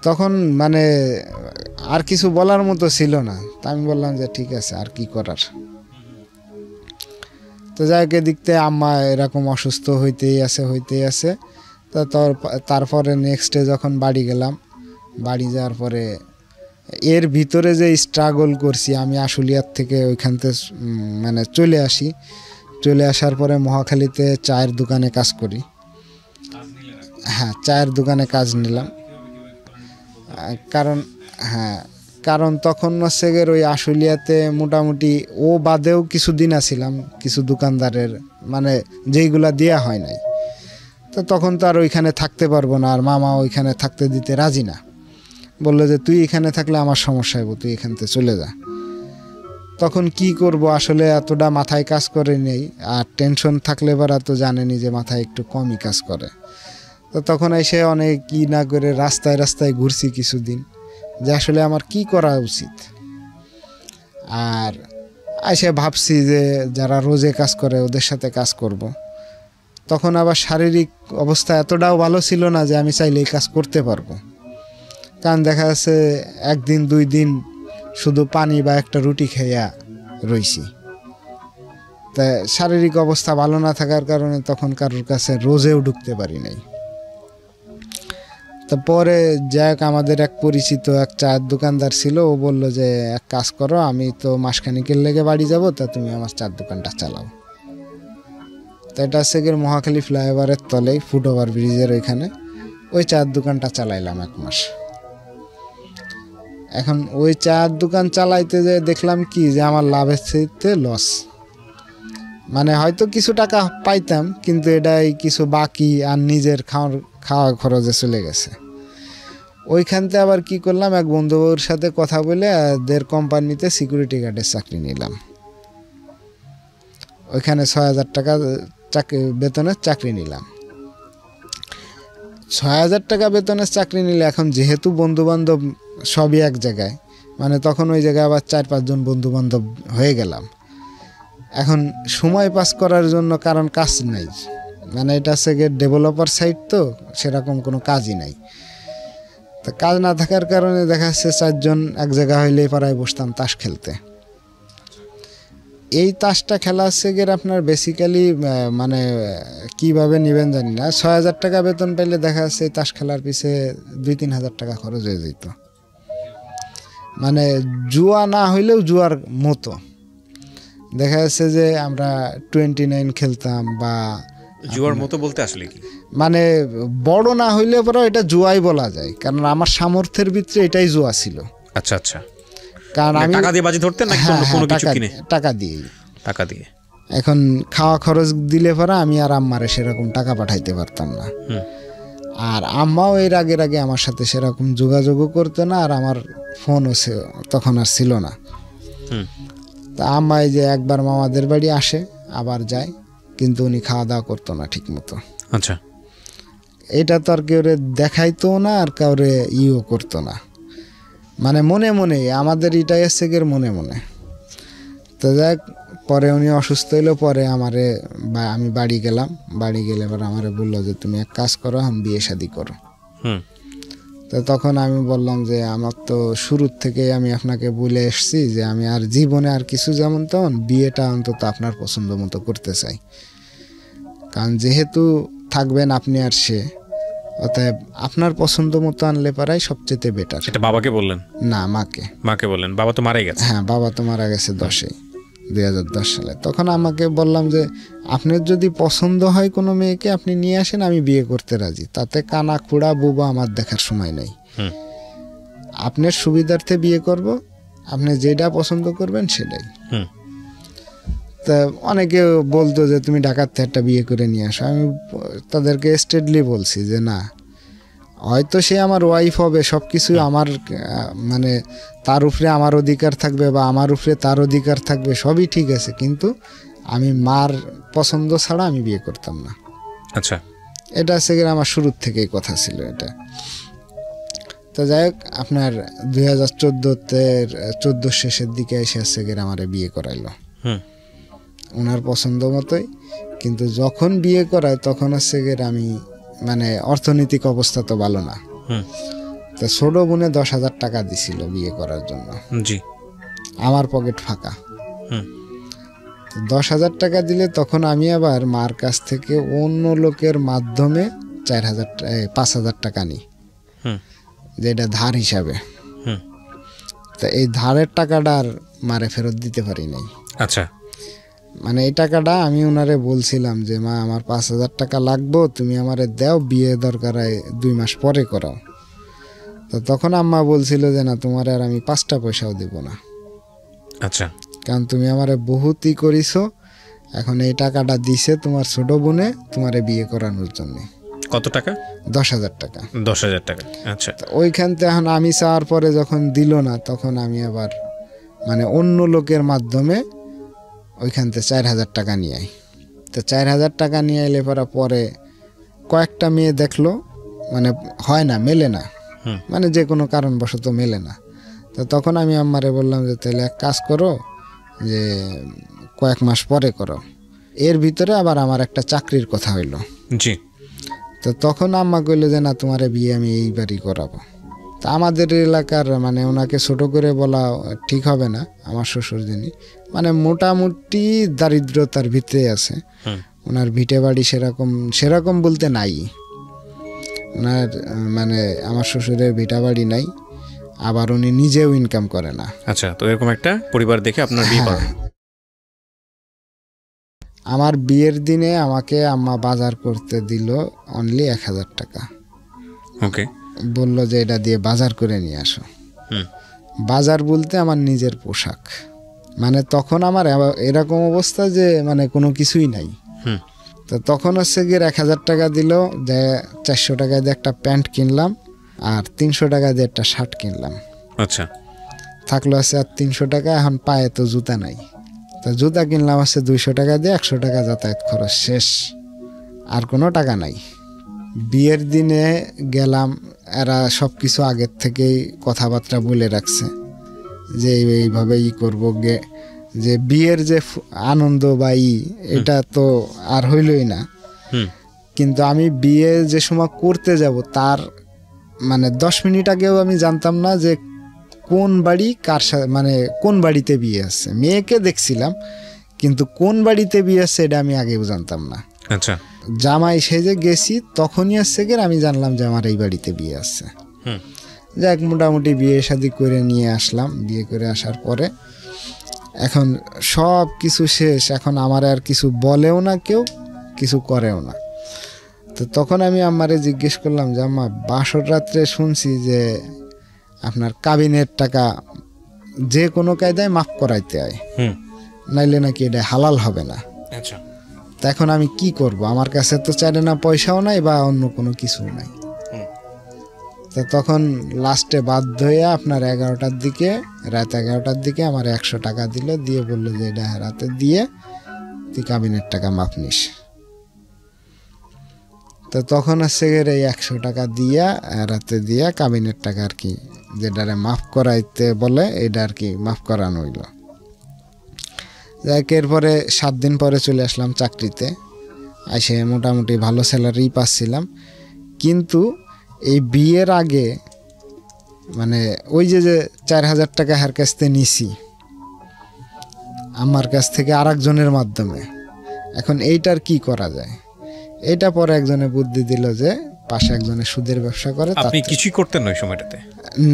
তখন মানে আর কিছু বলার মতো ছিল না। তা আমি বললাম যে ঠিক আছে, আর কি করার। তো যাকে দেখতে আম্মা এরকম অসুস্থ হইতেই আছে। তো তারপরে নেক্সট ডে যখন বাড়ি গেলাম, বাড়ি যাওয়ার পরে এর ভিতরে যে স্ট্রাগল করছি আমি আশুলিয়ার থেকে ওইখান থেকে মানে চলে আসার পরে মহাখালীতে চায়ের দোকানে কাজ করি। হ্যাঁ, চায়ের দোকানে কাজ নিলাম। কারণ তখন হচ্ছে গের ওই আশুলিয়াতে মোটামুটি ও বাদেও কিছু দিন আছিলাম কিছু দোকানদারের মানে যেইগুলা দেয়া হয় নাই। তো তখন তো আর ওইখানে থাকতে পারবো না, আর মামা ওইখানে থাকতে দিতে রাজি না, বললো যে তুই এখানে থাকলে আমার সমস্যা হবে, তুই এখান থেকে চলে যা। তখন কি করব আসলে এতটা মাথায় কাজ করে নেই, আর টেনশন থাকলে এবার তো জানেনি যে মাথায় একটু কমই কাজ করে। তো তখন এসে অনেক কি না করে রাস্তায় ঘুরছি কিছুদিন যে আসলে আমার কি করা উচিত। আর এসে ভাবছি যে যারা রোজে কাজ করে ওদের সাথে কাজ করব। তখন আবার শারীরিক অবস্থা এতটাও ভালো ছিল না যে আমি চাইলে এই কাজ করতে পারবো। কারণ দেখা যাচ্ছে 1 দিন 2 দিন শুধু পানি বা একটা রুটি খেয়া রইছি। তা শারীরিক অবস্থা ভালো না থাকার কারণে তখন কারোর কাছে রোজেও ঢুকতে পারি নাই। তারপরে যাক আমাদের এক পরিচিত এক চায়ের দোকানদার ছিল, ও বলল যে এক কাজ করো, আমি তো মাসখানিকের লেগে বাড়ি যাব, তা তুমি আমার চায়ের দোকানটা চালাও। তো এটা হচ্ছে গিয়ে মহাখালী ফ্লাইওভারের তলেই ফুটওভার ব্রিজের ওইখানে ওই চায়ের দোকানটা চালাইলাম 1 মাস। এখন ওই চায়ের দোকান চালাইতে যে দেখলাম কি যে আমার লাভের চাইতে লস। মানে হয়তো কিছু টাকা পাইতাম, কিন্তু এটাই কিছু বাকি আর নিজের খাওয়া খরচে চলে গেছে। ওইখানতে আবার কি করলাম, এক বন্ধুর সাথে কথা বলে এদের কোম্পানিতে সিকিউরিটি গার্ডের চাকরি নিলাম। ওইখানে 6,000 টাকা বেতনের চাকরি নিলাম। 6,000 টাকা বেতনের চাকরি নিলে এখন যেহেতু বন্ধুবান্ধব সবই এক জায়গায়, মানে তখন ওই জায়গায় আবার 4-5 জন বন্ধুবান্ধব হয়ে গেলাম। এখন সময় পাস করার জন্য কারণ কাজ নাই, মানে এটা হচ্ছে গিয়ে ডেভেলপার সাইট, তো সেরকম কোনো কাজই নাই। তো কাজ না থাকার কারণে দেখা যাচ্ছে 4 জন এক জায়গা হইলেই পাড়ায় বসতাম তাস খেলতে। এই তাসটা খেলা হচ্ছে গিয়ে আপনার বেসিক্যালি মানে কিভাবে নেবেন জানি না, 6,000 টাকা বেতন পেলে দেখা যাচ্ছে এই তাস খেলার পিছে 2-3 হাজার টাকা খরচ হয়ে যেত। মানে জুয়া না হইলেও জুয়ার মতো। দেখা যাচ্ছে যে আমরা 29 খেলতাম, বা জুয়ার মতো বলতে আসলে কি মানে বড় না হইলে পরে এটা জুয়াই বলা যায়, কারণ আমার সামর্থ্যের ভিতরে এটাই জুয়া ছিল। আচ্ছা, কারণ আমি টাকা দিয়ে বাজি ধরতেন নাকি কোনো কিছু কিনে? টাকা দিয়ে। এখন খাওয়া খরচ দিলে পরে আমি আর আম্মারে সেরকম টাকা পাঠাইতে পারতাম না। আর আম্মাও এর আগে আমার সাথে সেরকম যোগাযোগও করতো না, আর আমার ফোনও তখন আর ছিল না। তা আম্মা এই যে একবার মামাদের বাড়ি আসে, আবার যায়, কিন্তু উনি খাওয়া দাওয়া করতো না ঠিক মতো। আচ্ছা, এটা তো আর কেউ দেখাইতো না আর কাউরে ইও করতো না, মানে মনে মনে আমাদের এটাই এসে গের মনে মনে। তো যাক, পরে উনি অসুস্থ হইলো, পরে আমারে আমি বাড়ি গেলাম, বাড়ি গেলে এবার আমারে বললো যে তুমি এক কাজ করো, আমি বিয়ে শাদি করো। তো তখন আমি বললাম যে আমার তো শুরুর থেকে আমি আপনাকে বলে এসছি যে আমি আর জীবনে আর কিছু যেমন তেমন বিয়েটা অন্তত আপনার পছন্দ মতো করতে চাই, কারণ যেহেতু থাকবেন আপনি আর সে, অতএব আপনার পছন্দ মতো আনলে পারাই সবচেয়ে বেটার। সেটা বাবাকে বললেন? না, মাকে। মাকে বললেন? বাবা তো মারাই গেছে। হ্যাঁ, বাবা তো মারা গেছে 2010 সালে। তখন আমাকে বললাম যে আপনার যদি পছন্দ হয় কোনো মেয়েকে আপনি নিয়ে আসেন, আমি বিয়ে করতে রাজি, তাতে কানা খুড়া বুবা আমার দেখার সময় নেই। আপনার সুবিধার্থে বিয়ে করব, আপনি যেটা পছন্দ করবেন সেটাই। তা অনেকে বলতো যে তুমি ঢাকার থেকে একটা বিয়ে করে নিয়ে আসো। আমি তাদেরকে স্ট্রেটলি বলছি যে না, হয়তো সে আমার ওয়াইফ হবে, সব কিছু আমার মানে তার উপরে আমার অধিকার থাকবে বা আমার উপরে তার অধিকার থাকবে, সবই ঠিক আছে, কিন্তু আমি মার পছন্দ ছাড়া আমি বিয়ে করতাম না। আচ্ছা, এটা সেখানে আমার শুরুর থেকেই কথা ছিল এটা। তো যাই হোক, আপনার 2014 শেষের দিকে এসে সেখানে আমার বিয়ে করাইলো ওনার পছন্দ মতোই। কিন্তু যখন বিয়ে করায় তখন হচ্ছে গিয়ে আমি মানে অর্থনৈতিক অবস্থা তো ভালো না। তো ছোট বোনে 10,000 টাকা দিছিল বিয়ে করার জন্য। জি, আমার পকেট ফাঁকা। 10,000 টাকা দিলে তখন আমি আবার মার কাছ থেকে অন্য লোকের মাধ্যমে 5,000 টাকা নিই, যেটা ধার হিসাবে। তা এই ধারের টাকাটা আর মারে ফেরত দিতে পারি নাই। আচ্ছা, মানে এই টাকাটা আমি ওনারে বলছিলাম যে মা আমার 5,000 টাকা লাগবো, তুমি আমারে দাও, বিয়ে দরকার 2 মাস পরে করাও। তো তখন আম্মা বলছিল যে না, তোমার আর আমি 5টা পয়সাও দেব না। আচ্ছা, কারণ তুমি আমারে বহুতই করিছো, এখন এই টাকাটা দিছে তোমার ছোট বোনে তোমারে বিয়ে করানোর জন্য। কত টাকা? 10,000 টাকা। 10,000 টাকা। আচ্ছা, ওইখান থেকে এখন আমি চাওয়ার পরে যখন দিল না, তখন আমি আবার মানে অন্য লোকের মাধ্যমে ওইখান থেকে 4,000 টাকা নিয়ে আই। তো 4,000 টাকা নিয়ে এলে পরে কয়েকটা মেয়ে দেখলো, মানে হয় না, মেলে না, মানে যে কোনো কারণবশত মেলে না। তো তখন আমি আম্মারে বললাম যে তাহলে এক কাজ করো, যে কয়েক মাস পরে করো। এর ভিতরে আবার আমার একটা চাকরির কথা হইলো। জি। তো তখন আম্মা কইলো যে না, তোমার বিয়ে আমি এইবারই করাবো। তা আমাদের এলাকার মানে ওনাকে ছোট করে বলা ঠিক হবে না, আমার শ্বশুর যিনি মানে মোটামুটি দারিদ্রতার ভিতরে আছে। ওনার ভিটে বাড়ি সেরকম বলতে নাই, ওনার মানে আমার শ্বশুরের ভিটা বাড়ি নাই, আবার উনি নিজেও ইনকাম করে না। আচ্ছা, তো এরকম একটা পরিবার দেখে আপনার বিয়ে করা। আমার বিয়ের দিনে আমাকে আম্মা বাজার করতে দিল অনলি 1,000 টাকা। ওকে, বললো যে এটা দিয়ে বাজার করে নিয়ে আসো। বাজার বলতে আমার নিজের পোশাক, মানে তখন আমার এরকম অবস্থা যে মানে কোনো কিছুই নাই। তো তখন হচ্ছে গিয়ে 1,000 টাকা দিল, যে 400 টাকা দিয়ে একটা প্যান্ট কিনলাম আর 300 টাকা দিয়ে একটা শার্ট কিনলাম। আচ্ছা, থাকলো আছে আর 300 টাকা। এখন পায়ে তো জুতা নাই, তো জুতা কিনলাম আছে 200 টাকা দিয়ে, 100 টাকা যাতায়াত খরচ শেষ, আর কোনো টাকা নাই। বিয়ের দিনে গেলাম, এরা সব কিছু আগের থেকেই কথাবার্তা বলে রাখছে যে এইভাবে করবো, যে বিয়ের যে আনন্দ বা এটা তো আর হইলই না। কিন্তু আমি বিয়ে যে সময় করতে যাব তার মানে 10 মিনিট আগেও আমি জানতাম না যে কোন বাড়ি কার সাথে, মানে কোন বাড়িতে বিয়ে আছে। মেয়েকে দেখছিলাম, কিন্তু কোন বাড়িতে বিয়ে আছে এটা আমি আগেও জানতাম না। আচ্ছা, জামাই সেজে গেছি তখনই আসছে গিয়ে আমি জানলাম যে আমার এই বাড়িতে বিয়ে আছে। যাক, মোটামুটি বিয়ে শাদি করে নিয়ে আসলাম। বিয়ে করে আসার পরে এখন সব কিছু শেষ, এখন আমার আর কিছু বলেও না, কেউ কিছু করেও না। তো তখন আমি আম্মারে জিজ্ঞেস করলাম যে আম্মা, বাসর রাত্রে শুনছি যে আপনার কাবিনের টাকা যে কোনো কায়দায় মাফ করাইতে হয়, নাইলে নাকি এটা হালাল হবে না। আচ্ছা, তা এখন আমি কি করব? আমার কাছে তো চাইলে না পয়সাও নাই বা অন্য কোনো কিছু নাই। তো তখন লাস্টে বাধ্য হয়ে আপনার 11টার দিকে, রাত 11টার দিকে আমার 100 টাকা দিল, দিয়ে বললো যে এটা রাতে দিয়ে তুই কাবিনের টাকা মাপ নিস। তো তখন হচ্ছে এই 100 টাকা দিয়া রাতে দিয়া কাবিনের টাকা আর কি যেটারে মাফ করাইতে বলে এটা আর কি মাফ করানো হইল। যাক এরপরে 7 দিন পরে চলে আসলাম চাকরিতে, এসে মোটামুটি ভালো স্যালারি পাচ্ছিলাম। কিন্তু এই বিয়ের আগে মানে ওই যে 4000 টাকা হার কাছ থেকে নিছি আমার কাছ থেকে আরেকজনের মাধ্যমে, এখন এইটার কি করা যায়? এটা পরে একজনে বুদ্ধি দিল যে পাশে একজনে সুদের ব্যবসা করে। আপনি কিছুই করতেন না ওই সময়টাতে?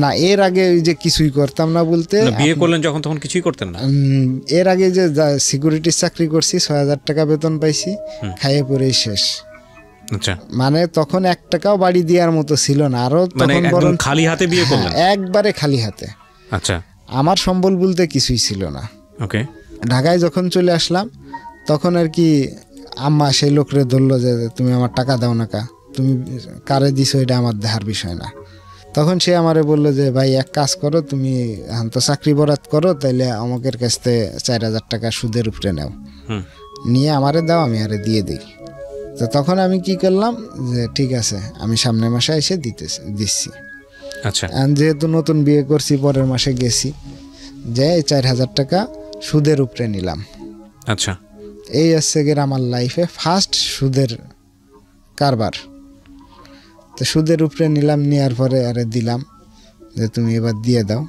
না, এর আগে ওই যে কিছুই করতাম না বলতে, বিয়ে করলেন যখন তখন কিছুই করতেন না? এর আগে যে সিকিউরিটির চাকরি করছি 6000 টাকা বেতন পাইছি, খাইয়ে পরেই শেষ। আচ্ছা, মানে তখন 1 টাকাও বাড়ি দেওয়ার মতো ছিল না। আরো তখন বরং খালি হাতে বিয়ে করলেন? একবারে খালি হাতে। আচ্ছা, আমার সম্বল বলতে কিছুই ছিল না। ওকে। ঢাকায় যখন চলে আসলাম তখন আর কি আম্মা সেই লোকরে ধরলো যে তুমি আমার টাকা দাও না, তুমি কারে দিছো এটা আমার দেখার বিষয় না। তখন সে আমারে বললো যে ভাই এক কাজ করো, তুমি এখন তো চাকরি বরাত করো, তাইলে আমাকের কাছ থেকে 4000 টাকা সুদের উপরে নাও, নিয়ে আমারে দাও, আমি আরে দিয়ে দিই। তো তখন আমি কি করলাম যে ঠিক আছে আমি সামনের মাসে এসে দিচ্ছি। আচ্ছা, যেহেতু নতুন বিয়ে করছি পরের মাসে গেছি, যে 4000 টাকা সুদের উপরে নিলাম। আচ্ছা, এই হচ্ছে গিয়ে আমার লাইফে ফার্স্ট সুদের কারবার। তো সুদের উপরে নিলাম, নেওয়ার পরে আরে দিলাম যে তুমি এবার দিয়ে দাও।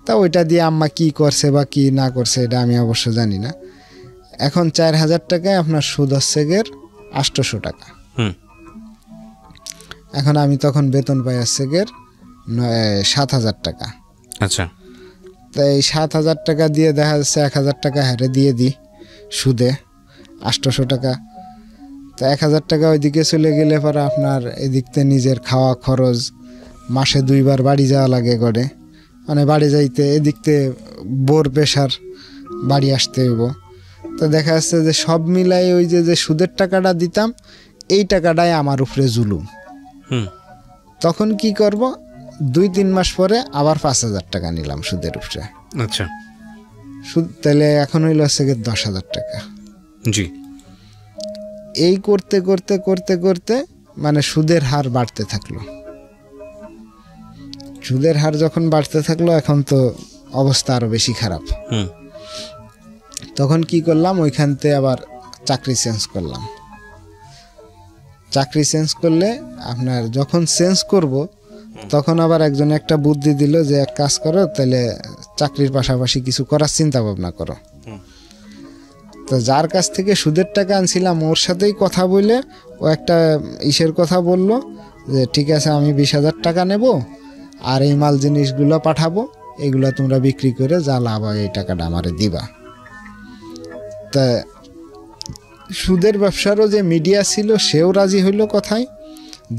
তা ওইটা দিয়ে আম্মা কি করছে বা কি না করছে এটা আমি অবশ্য জানি না। এখন 4000 টাকায় আপনার সুদ হচ্ছে গিয়ে 800 টাকা। এখন আমি তখন বেতন পাই হচ্ছে গিয়ে 7000 টাকা। আচ্ছা, তাই 7000 টাকা দিয়ে দেখা যাচ্ছে 1000 টাকা হারে দিয়ে দিই সুদে, 800 টাকা। তো 1000 টাকা ওইদিকে চলে গেলে পরে আপনার এদিকতে নিজের খাওয়া খরচ, মাসে 2 বার বাড়ি যাওয়া লাগে গড়ে, মানে বাড়ি যাইতে এদিকতে বোর প্রেশার, বাড়ি আসতে হইব। তো দেখা যাচ্ছে যে সব মিলাই ওই যে সুদের টাকাটা দিতাম এই টাকাটাই আমার উপরে জুলুম। তখন কি করব, 2-3 মাস পরে আবার 5000 টাকা নিলাম সুদের উপরে। আচ্ছা, সুদ তাহলে এখন হইল হচ্ছে 10,000 টাকা। জি। এই করতে করতে করতে করতে মানে সুদের হার বাড়তে থাকলো। সুদের হার যখন বাড়তে থাকলো এখন তো অবস্থা আরো বেশি খারাপ। তখন কি করলাম, ওইখান থেকে আবার চাকরি চেঞ্জ করলাম। চাকরি চেঞ্জ করলে আপনার যখন চেঞ্জ করব তখন আবার একজন একটা বুদ্ধি দিল যে এক কাজ করো, তাহলে চাকরির পাশাপাশি কিছু করার চিন্তা ভাবনা করো। তো যার কাছ থেকে সুদের টাকা আনছিলাম ওর সাথেই কথা বলে ও একটা ইসের কথা বলল যে ঠিক আছে আমি 20,000 টাকা নেব আর এই মাল জিনিসগুলো পাঠাবো, এগুলো তোমরা বিক্রি করে যা লাভ হয় এই টাকাটা আমারে দিবা। তা সুদের ব্যবসারও যে মিডিয়া ছিল সেও রাজি হইল কথায়,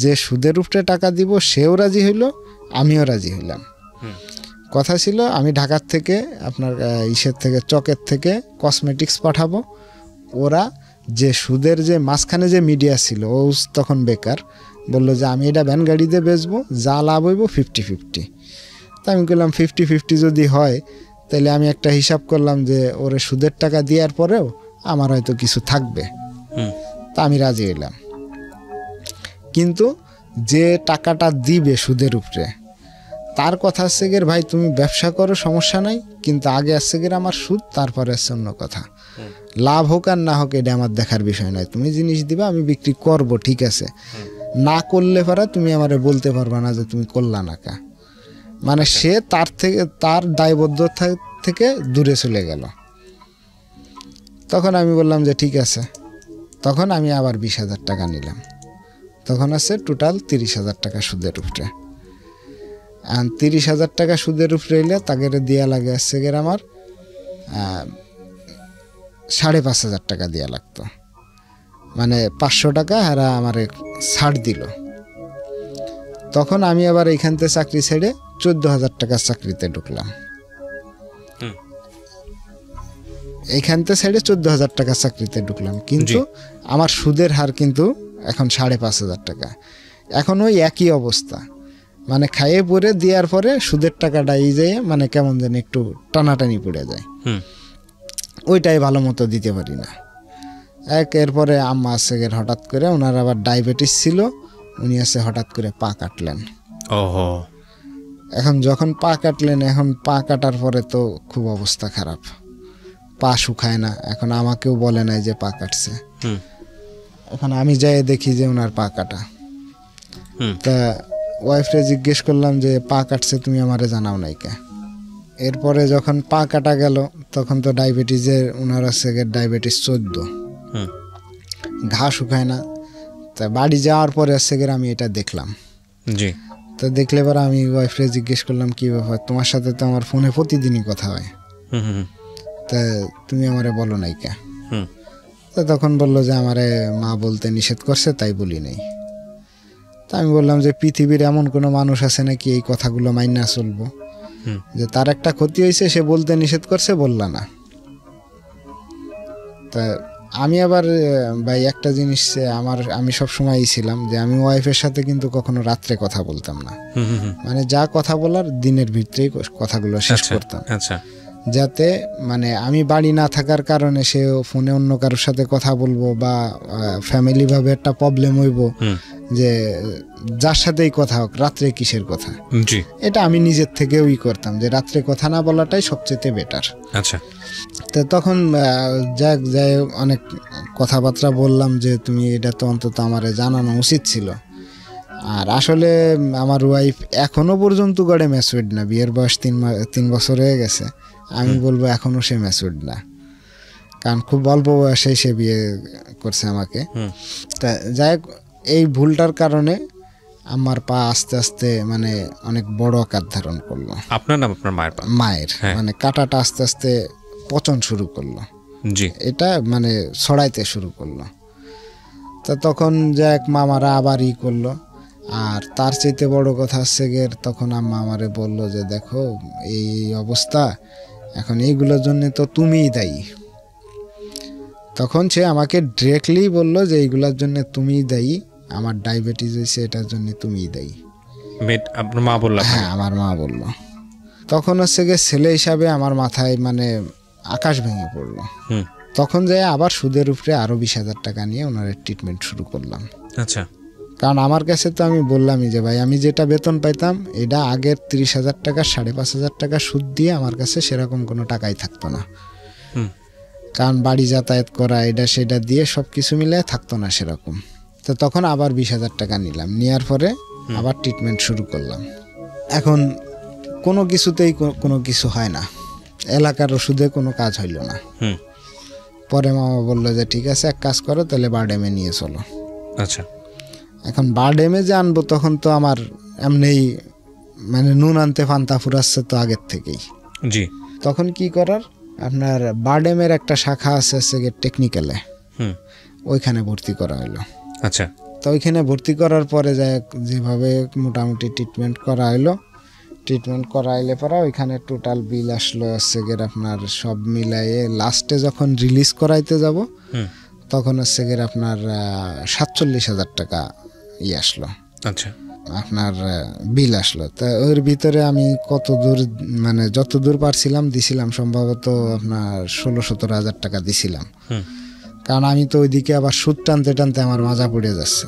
যে সুদের উপরে টাকা দিব সেও রাজি হইল, আমিও রাজি হইলাম। কথা ছিল আমি ঢাকার থেকে আপনার ইসের থেকে চকের থেকে কসমেটিক্স পাঠাবো। ওরা যে সুদের যে মাঝখানে যে মিডিয়া ছিল ও তখন বেকার, বললো যে আমি এটা ভ্যান গাড়িতে বেচবো, যা লাভ হইব 50-50। তা আমি বললাম 50-50 যদি হয় তাহলে আমি একটা হিসাব করলাম যে ওরে সুদের টাকা দেওয়ার পরেও আমার হয়তো কিছু থাকবে। তা আমি রাজি হইলাম। কিন্তু যে টাকাটা দিবে সুদের উপরে তার কথা আসছে গের ভাই তুমি ব্যবসা করো সমস্যা নাই, কিন্তু আগে আসছে গের আমার সুদ, তারপরে আসছে অন্য কথা। লাভ হোক আর না হোক এটা আমার দেখার বিষয় নয়, তুমি জিনিস দিবা আমি বিক্রি করব, ঠিক আছে, না করলে পরে তুমি আমারে বলতে পারবা না যে তুমি করলা না কা। মানে সে তার থেকে তার দায়বদ্ধতা থেকে দূরে চলে গেল। তখন আমি বললাম যে ঠিক আছে, তখন আমি আবার 20,000 টাকা নিলাম। তখন আছে টোটাল 30,000 টাকা সুদের উপরে। আর 30,000 টাকা সুদের উপরে এলে তাকে দেওয়া লাগে আসছে গের আমার 5,500 টাকা দেওয়া লাগতো, মানে 500 টাকা এরা আমার ছাড় দিল। তখন আমি আবার এইখান থেকে চাকরি ছেড়ে 14,000 টাকার চাকরিতে ঢুকলাম। এইখান থেকে ছেড়ে 14,000 টাকার চাকরিতে ঢুকলাম, কিন্তু আমার সুদের হার কিন্তু এখন 5,500 টাকা। এখন ওই একই অবস্থা, মানে খাইয়ে পরে দেওয়ার পরে সুদের টাকাটা এই যায় মানে কেমন যেন একটু টানাটানি পড়ে যায়, ওইটাই ভালো মতো দিতে পারি না। এরপরে আম্মা আছে হঠাৎ করে ওনার আবার ডায়াবেটিস ছিল, উনি আছে হঠাৎ করে পা কাটলেন। ওহো। এখন যখন পা কাটলেন, এখন পা কাটার পরে তো খুব অবস্থা খারাপ, পা শুকায় না। এখন আমাকেও বলে নাই যে পা কাটছে। এখন আমি যাই দেখি যে ওনার পা কাটা। তা ওয়াইফরে জিজ্ঞেস করলাম যে পা কাটছে তুমি আমারে জানাও নাই কে? এরপরে যখন পা কাটা গেল তখন তো ডায়াবেটিসের ওনার আছে ডায়াবেটিস 14, ঘা শুকায় না। তা বাড়ি যাওয়ার পরে আছে আমি এটা দেখলাম। জি। তো দেখলে পরে আমি ওয়াইফরে জিজ্ঞেস করলাম কি ব্যাপার, তোমার সাথে তো আমার ফোনে প্রতিদিনই কথা হয়, তা তুমি আমারে বলো নাই কে? তা তখন বললো যে আমারে মা বলতে নিষেধ করছে তাই বলি নাই। তা আমি বললাম যে পৃথিবীর এমন কোনো মানুষ আছে নাকি এই কথাগুলো মাইনা চলবো, যে তার একটা ক্ষতি হয়েছে সে বলতে নিষেধ করছে বললা না? তা আমি আবার ভাই একটা জিনিস আমি সবসময়ই ছিলাম যে আমি ওয়াইফের সাথে কিন্তু কখনো রাত্রে কথা বলতাম না, মানে যা কথা বলার দিনের ভিতরেই কথাগুলো শেষ করতাম, যাতে মানে আমি বাড়ি না থাকার কারণে সে ফোনে অন্য কারোর সাথে কথা বলবো বা ফ্যামিলি ভাবে একটা প্রবলেম হইব যে যার সাথেই কথা হোক রাত্রে কিসের কথা। এটা আমি নিজের থেকেও করতাম যে রাত্রে কথা না বলাটাই সবচেয়ে বেটার। আচ্ছা। তো তখন যাই অনেক কথাবার্তা বললাম যে তুমি এটা তো অন্তত আমারে জানানো উচিত ছিল। আর আসলে আমার ওয়াইফ এখনো পর্যন্ত গড়ে ম্যাচুইড না, বিয়ের বয়স 3 বছর হয়ে গেছে, আমি বলবো এখনো সে ম্যাচুইড না, কারণ খুব অল্প বয়সে সে বিয়ে করছে আমাকে। তা যাই হোক, এই ভুলটার কারণে আমার পা আস্তে আস্তে মানে অনেক বড় আকার ধারণ করলো। আপনার নাম আপনার মায়ের পা? মায়ের, মানে কাটাটা আস্তে আস্তে পচন শুরু করলো। জি। এটা মানে ছড়াইতে শুরু করলো। তা তখন যাক মামারা আবার করলো। আর তার চাইতে বড় কথা হচ্ছে তখন আম্মা আমারে বললো যে দেখো এই অবস্থা, এখন এইগুলোর জন্য তো তুমিই দায়ী। তখন সে আমাকে ডিরেক্টলি বললো যে এইগুলোর জন্য তুমিই দায়ী, আমার ডায়াবেটিস হয়েছে এটার জন্য তুমিই দায়ী। আপনার মা বললো? হ্যাঁ, আমার মা বললো। তখন হচ্ছে ছেলে হিসাবে আমার মাথায় মানে আকাশ ভেঙে পড়লো। তখন যাই আবার সুদের উপরে আরো 20,000 টাকা নিয়ে ওনার ট্রিটমেন্ট শুরু করলাম। আচ্ছা। কারণ আমার কাছে তো আমি বললামই যে ভাই আমি যেটা বেতন পাইতাম এটা আগের 30,000 টাকা 5,500 টাকা সুদ দিয়ে আমার কাছে সেরকম কোনো টাকাই থাকতো না। কারণ বাড়ি যাতায়াত করা এটা সেটা দিয়ে সবকিছু মিলে থাকতো না সেরকম। তো তখন আবার 20,000 টাকা নিলাম, নেওয়ার পরে আবার ট্রিটমেন্ট শুরু করলাম। এখন কোনো কিছুতেই কোনো কিছু হয় না, এলাকার ওষুধে কোনো কাজ হইল না। পরে মামা বললো যে ঠিক আছে এক কাজ করো তাহলে বারডেমে নিয়ে চলো। আচ্ছা। এখন বারডেমে যে আনবো তখন তো আমার এমনিই মানে নুন আনতে ফান্তা ফুরাচ্ছে তো আগের থেকেই। জি। তখন কি করার, আপনার বারডেমের একটা শাখা আছে টেকনিক্যালে, ওইখানে ভর্তি করা হলো। আচ্ছা। তো ওইখানে ভর্তি করার পরে যেভাবে মোটামুটি ট্রিটমেন্ট করা হলো, ট্রিটমেন্ট করাইলে পরে ওইখানে টোটাল বিল আসলো আপনার সব মিলাইয়ে লাস্টে যখন রিলিজ করাইতে যাব তখন আপনার 47,000 টাকা আসলো। আচ্ছা। আপনার বিল আসলো। তা ওর ভিতরে আমি কত দূর মানে যত দূর পারছিলাম দিছিলাম, সম্ভবত আপনার 16-17 হাজার টাকা দিছিলাম। কারণ আমি তো ওইদিকে আবার সুদ টানতে টানতে আমার মাজা পড়ে যাচ্ছে,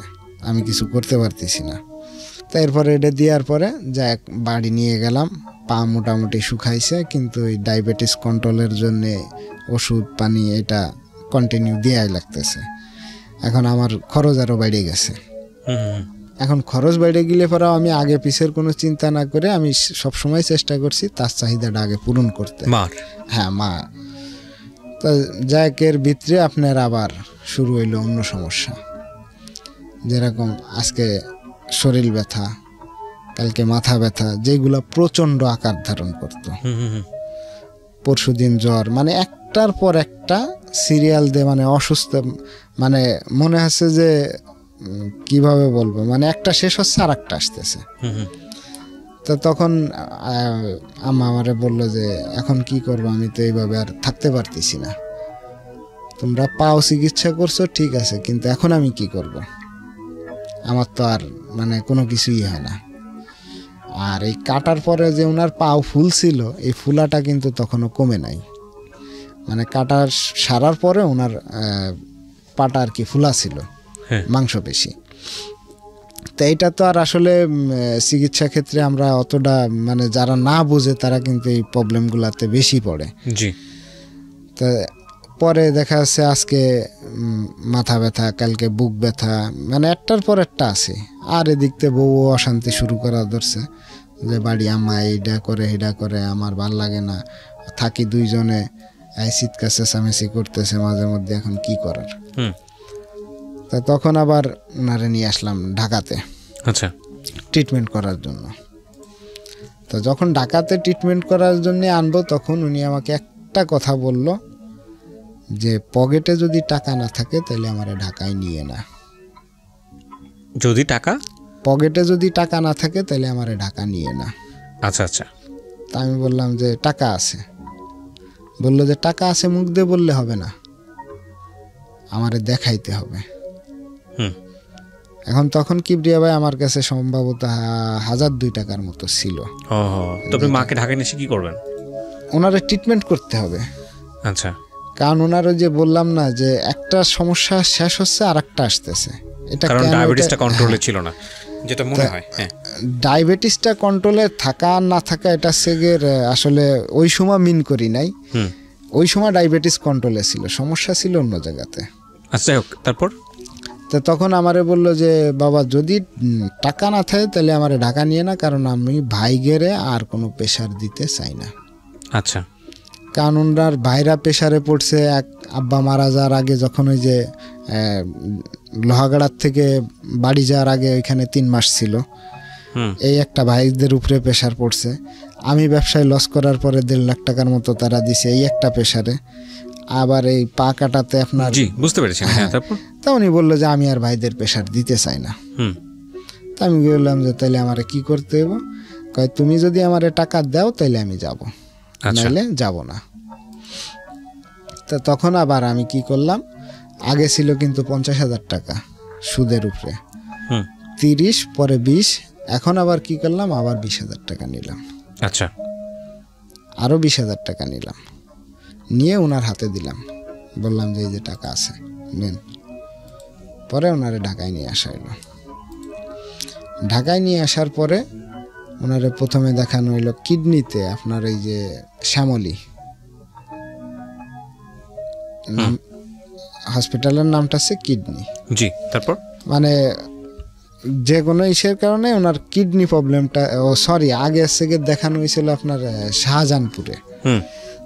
আমি কিছু করতে পারতেছি না। তো এরপরে এটা দেওয়ার পরে যাক বাড়ি নিয়ে গেলাম, পা মোটামুটি শুকাইছে, কিন্তু ওই ডায়াবেটিস কন্ট্রোলের জন্যে ওষুধ পানি এটা কন্টিনিউ দেওয়াই লাগতেছে। এখন আমার খরচ আরও বেড়ে গেছে। এখন খরচ বেড়ে গেলে পরে আমি আগে পিছের কোনো চিন্তা না করে আমি সবসময় চেষ্টা করছি তার চাহিদাটা আগে পূরণ করতে। হ্যাঁ, মা। তো যাকের ভিতরে আপনার আবার শুরু হইলো অন্য সমস্যা, যেরকম আজকে শরীর ব্যথা, কালকে মাথা ব্যথা, যেগুলো প্রচণ্ড আকার ধারণ করতো। পরশুদিন জ্বর, মানে একটার পর একটা সিরিয়াল দিয়ে মানে অসুস্থ, মানে মনে হচ্ছে যে কিভাবে বলবো, মানে একটা শেষ হচ্ছে আর একটা আসতেছে। তো তখন আম্মা আমারে বললো যে এখন কি করবো, আমি তো এইভাবে আর থাকতে পারতেছি না, তোমরা পাও চিকিৎসা করছো ঠিক আছে, কিন্তু এখন আমি কি করব, আমার তো আর মানে কোনো কিছুই হয় না। আর এই কাটার পরে যে ওনার পাও ফুল ছিল, এই ফুলাটা কিন্তু তখনও কমে নাই, মানে কাটার সারার পরে ওনার পাটা আর কি ফুলা ছিল, হ্যাঁ। মাংসপেশি। তো এইটা তো আর আসলে চিকিৎসা ক্ষেত্রে আমরা অতটা মানে যারা না বুঝে তারা কিন্তু এই প্রবলেমগুলোতে বেশি পড়ে। জি। তা পরে দেখা যাচ্ছে আজকে মাথা ব্যথা, কালকে বুক ব্যথা, মানে একটার পর একটা আছে। আর এদিক থেকে বউ অশান্তি শুরু করা ধরছে যে বাড়ি আম্মা এইটা করে এইটা করে, আমার ভাল লাগে না, থাকি দুইজনে, এই চিৎকার চেঁচামেচি করতেছে মাঝে মধ্যে, এখন কি করার। তা তখন আবার ওনারে নিয়ে আসলাম ঢাকাতে, আচ্ছা, ট্রিটমেন্ট করার জন্য। তো যখন ঢাকাতে ট্রিটমেন্ট করার জন্য আনবো তখন উনি আমাকে একটা কথা বলল যে পকেটে যদি টাকা না থাকে তাহলে আমারে ঢাকায় নিয়ে না। যদি টাকা পকেটে যদি টাকা না থাকে তাহলে আমারে ঢাকা নিয়ে না। আচ্ছা আচ্ছা। তা আমি বললাম যে টাকা আছে। বললো যে টাকা আছে মুখ দিয়ে বললে হবে না, আমারে দেখাইতে হবে। এখন তখন কিবরিয়া ভাই আমার কাছে সম্ভবত 1002 টাকার মতো ছিল। তবে মাকে ঢাকায় নিয়ে কি করবেন? ওনারে ট্রিটমেন্ট করতে হবে। আচ্ছা। কারণ ওনার যে বললাম না যে একটা সমস্যা শেষ হচ্ছে আর একটা আসতেছে, এটা কারণ ডায়াবেটিসটা কন্ট্রোলে ছিল না, যেটা মনে হয়। হ্যাঁ, ডায়াবেটিসটা কন্ট্রোলে থাকা না থাকা এটা সেগের আসলে ওই সময় মিন করি নাই। ওই সময় ডায়াবেটিস কন্ট্রোলে ছিল, সমস্যা ছিল অন্য জায়গাতে। আচ্ছা, তারপর তো তখন আমারে বলল যে বাবা যদি টাকা না থাকে তাহলে আমারে ঢাকা নিয়ে না, কারণ আমি ভাই গেরে আর কোনো প্রেশার দিতে চাই না। আচ্ছা। কারণ ওনার ভাইরা প্রেশারে পড়ছে, এক আব্বা মারা যাওয়ার আগে যখন ওই যে লোহাগাড়ার থেকে বাড়ি যাওয়ার আগে ওইখানে 3 মাস ছিল, এই একটা ভাইদের উপরে প্রেশার পড়ছে। আমি ব্যবসায় লস করার পরে 1.5 লাখ টাকার মতো তারা দিছে এই একটা প্রেশারে। আবার এই পা কাটাতে আপনার, জি বুঝতে পেরেছি। হ্যাঁ, তারপর তা উনি বললো যে আমি আর ভাইদের প্রেশার দিতে চাই না। তা আমি বললাম যে তাইলে আমারে কি করতে হবে? কয় তুমি যদি আমারে টাকা দাও তাইলে আমি যাব, নাইলে যাব না। তা তখন আবার আমি কি করলাম, আগে ছিল কিন্তু 50,000 টাকা সুদের উপরে, 30 পরে 20, এখন আবার কি করলাম, আবার 20,000 টাকা নিলাম। আচ্ছা। আরো 20,000 টাকা নিলাম, নিয়ে ওনার হাতে দিলাম, বললাম যে এই যে টাকা আছে নেন। পরে ওনারে ঢাকায় নিয়ে আসা হলো। ঢাকায় নিয়ে আসার পরে ওনারে প্রথমে দেখানো হইলো কিডনিতে আপনার এই যে শ্যামলী হসপিটালের নামটা আছে কিডনি। জি। তারপর মানে যে কোনো ইসের কারণে ওনার কিডনি প্রবলেমটা, আগে থেকে দেখানো হয়েছিল আপনার শাহজাহানপুরে।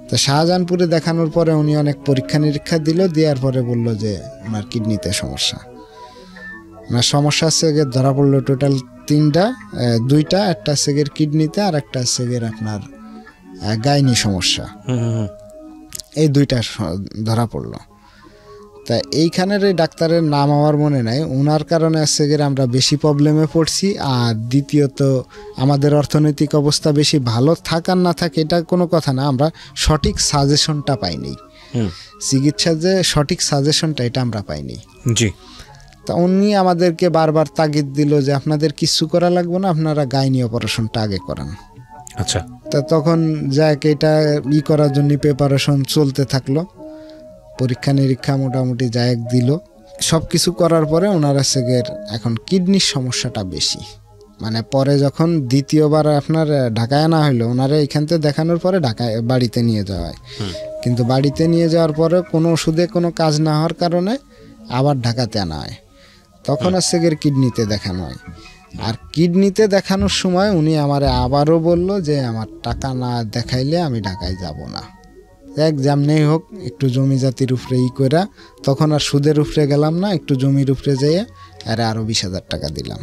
তো শাহজাহানপুরে দেখানোর পরে উনি অনেক পরীক্ষা নিরীক্ষা দিল, দেওয়ার পরে বললো যে ওনার কিডনিতে সমস্যা। ওনার সমস্যা সেগের ধরা পড়লো টোটাল 3টা, 2টা, একটা সেগের কিডনিতে আর একটা সেগের আপনার গাইনি সমস্যা, এই 2টা ধরা পড়লো। তা এইখানের এই ডাক্তারের নাম আমার মনে নাই, ওনার কারণে সেগের আমরা বেশি প্রবলেমে পড়ছি। আর দ্বিতীয়ত আমাদের অর্থনৈতিক অবস্থা বেশি ভালো থাকার না থাকে এটা কোনো কথা না, আমরা সঠিক সাজেশনটা পাইনি, চিকিৎসার যে সঠিক সাজেশনটা এটা আমরা পাইনি। জি। তা উনি আমাদেরকে বারবার তাগিদ দিল যে আপনাদের কিছু করা লাগবে না, আপনারা গাইনি অপারেশনটা আগে করান। আচ্ছা। তা তখন যাক এটা করার জন্য প্রিপারেশন চলতে থাকলো, পরীক্ষা নিরীক্ষা মোটামুটি জায়গ দিল। সব কিছু করার পরে ওনারা সেগের এখন কিডনির সমস্যাটা বেশি। মানে পরে যখন দ্বিতীয়বার আপনার ঢাকায় আনা হইলো, ওনারা এখান থেকে দেখানোর পরে ঢাকায় বাড়িতে নিয়ে যাওয়া হয়, কিন্তু বাড়িতে নিয়ে যাওয়ার পরে কোনো ওষুধে কোনো কাজ না হওয়ার কারণে আবার ঢাকাতে আনা হয়, তখন আর সেগের কিডনিতে দেখানো হয়। আর কিডনিতে দেখানোর সময় উনি আমারে আবারও বলল যে আমার টাকা না দেখাইলে আমি ঢাকায় যাব না। এক যেমনি হোক একটু জমি জাতির উপরে কইরা, তখন আর সুদের উপরে গেলাম না, একটু জমির উপরে যেয়ে আরও 20,000 টাকা দিলাম।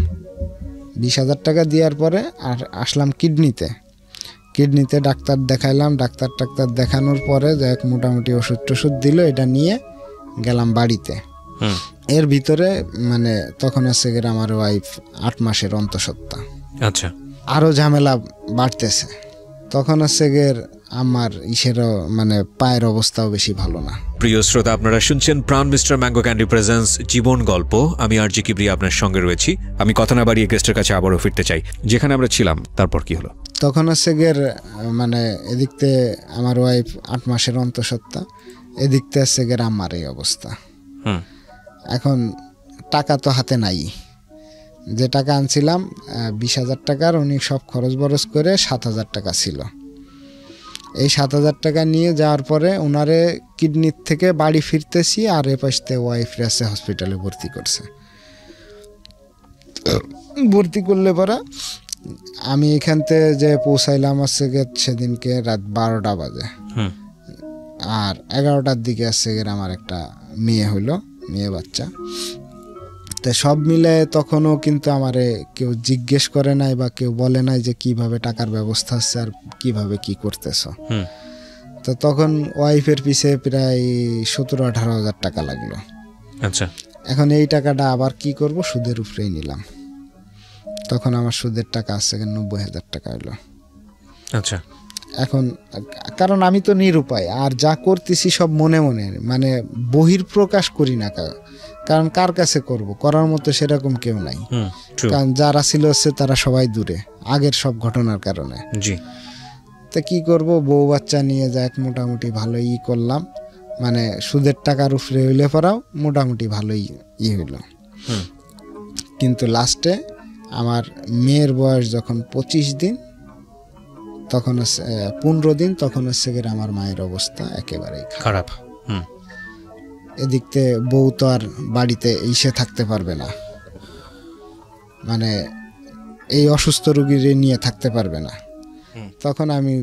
20,000 টাকা দেওয়ার পরে আর আসলাম কিডনিতে ডাক্তার দেখাইলাম। ডাক্তার দেখানোর পরে যাক মোটামুটি ওষুধ টষুধ দিল, এটা নিয়ে গেলাম বাড়িতে। এর ভিতরে মানে তখন আছে গের আমার ওয়াইফ 8 মাসের অন্তঃসত্ত্বা। আচ্ছা। আরও ঝামেলা বাড়তেছে, তখন আছে গের আমার মানে পায়ের অবস্থাও বেশি ভালো না। প্রিয় শ্রোতা, আপনারা শুনছেন প্রাণ মিস্টার ম্যাঙ্গো ক্যান্ডি প্রেজেন্স জীবন গল্প। আমি আর জি কিবরিয়া আপনার সঙ্গে রয়েছি। আমি কথা না বাড়িয়ে গেস্টের কাছে আবারও ফিরতে চাই যেখানে আমরা ছিলাম। তারপর কি হলো? তখন আছে গের মানে এদিকতে আমার ওয়াইফ 8 মাসের অন্তঃসত্ত্বা, এদিকতে আছে গের আমার এই অবস্থা। এখন টাকা তো হাতে নাই, যে টাকা আনছিলাম 20,000 টাকার, উনি সব খরচ বরচ করে 7,000 টাকা ছিল। এই 7,000 টাকা নিয়ে যাওয়ার পরে ওনারে কিডনির থেকে বাড়ি ফিরতেছি, আর এ পাশে ওয়াইফ রেসে হসপিটালে ভর্তি করছে। ভর্তি করলে পরে আমি এখান থেকে যে পৌঁছাইলাম হচ্ছে সেদিনকে রাত 12টা বাজে, আর 11টার দিকে আসছে আমার একটা মেয়ে হইলো, মেয়ে বাচ্চা। তো সব মিলে তখনও কিন্তু আমারে কেউ জিজ্ঞেস করে নাই বা কেউ বলে নাই যে কিভাবে টাকার ব্যবস্থা হচ্ছে আর কিভাবে কি করতেছ। তো তখন ওয়াইফের পিছে প্রায় 17-18 হাজার টাকা লাগলো। আচ্ছা, এখন এই টাকাটা আবার কি করব, সুদের উপরেই নিলাম। তখন আমার সুদের টাকা আসছে 90,000 টাকা হলো। আচ্ছা, এখন কারণ আমি তো নিরুপায়, আর যা করতেছি সব মনে মনে, মানে বহির্প্রকাশ করি না, কারণ কার কাছে করব, করার মতো সেরকম কেউ নাই। কারণ যারা ছিল হচ্ছে তারা সবাই দূরে, আগের সব ঘটনার কারণে। জি। তা কি করব, বউ বাচ্চা নিয়ে যাক মোটামুটি ভালোই করলাম, মানে সুদের টাকার উপরে হইলে পরাও মোটামুটি ভালোই হইল। কিন্তু লাস্টে আমার মেয়ের বয়স যখন 25 দিন, তখন 15 দিন, তখন হচ্ছে আমার মায়ের অবস্থা একেবারেই খারাপ। এদিক থেকে বউ তো আর বাড়িতে এসে থাকতে পারবে না, মানে এই অসুস্থ রোগীর নিয়ে থাকতে পারবে না। তখন আমি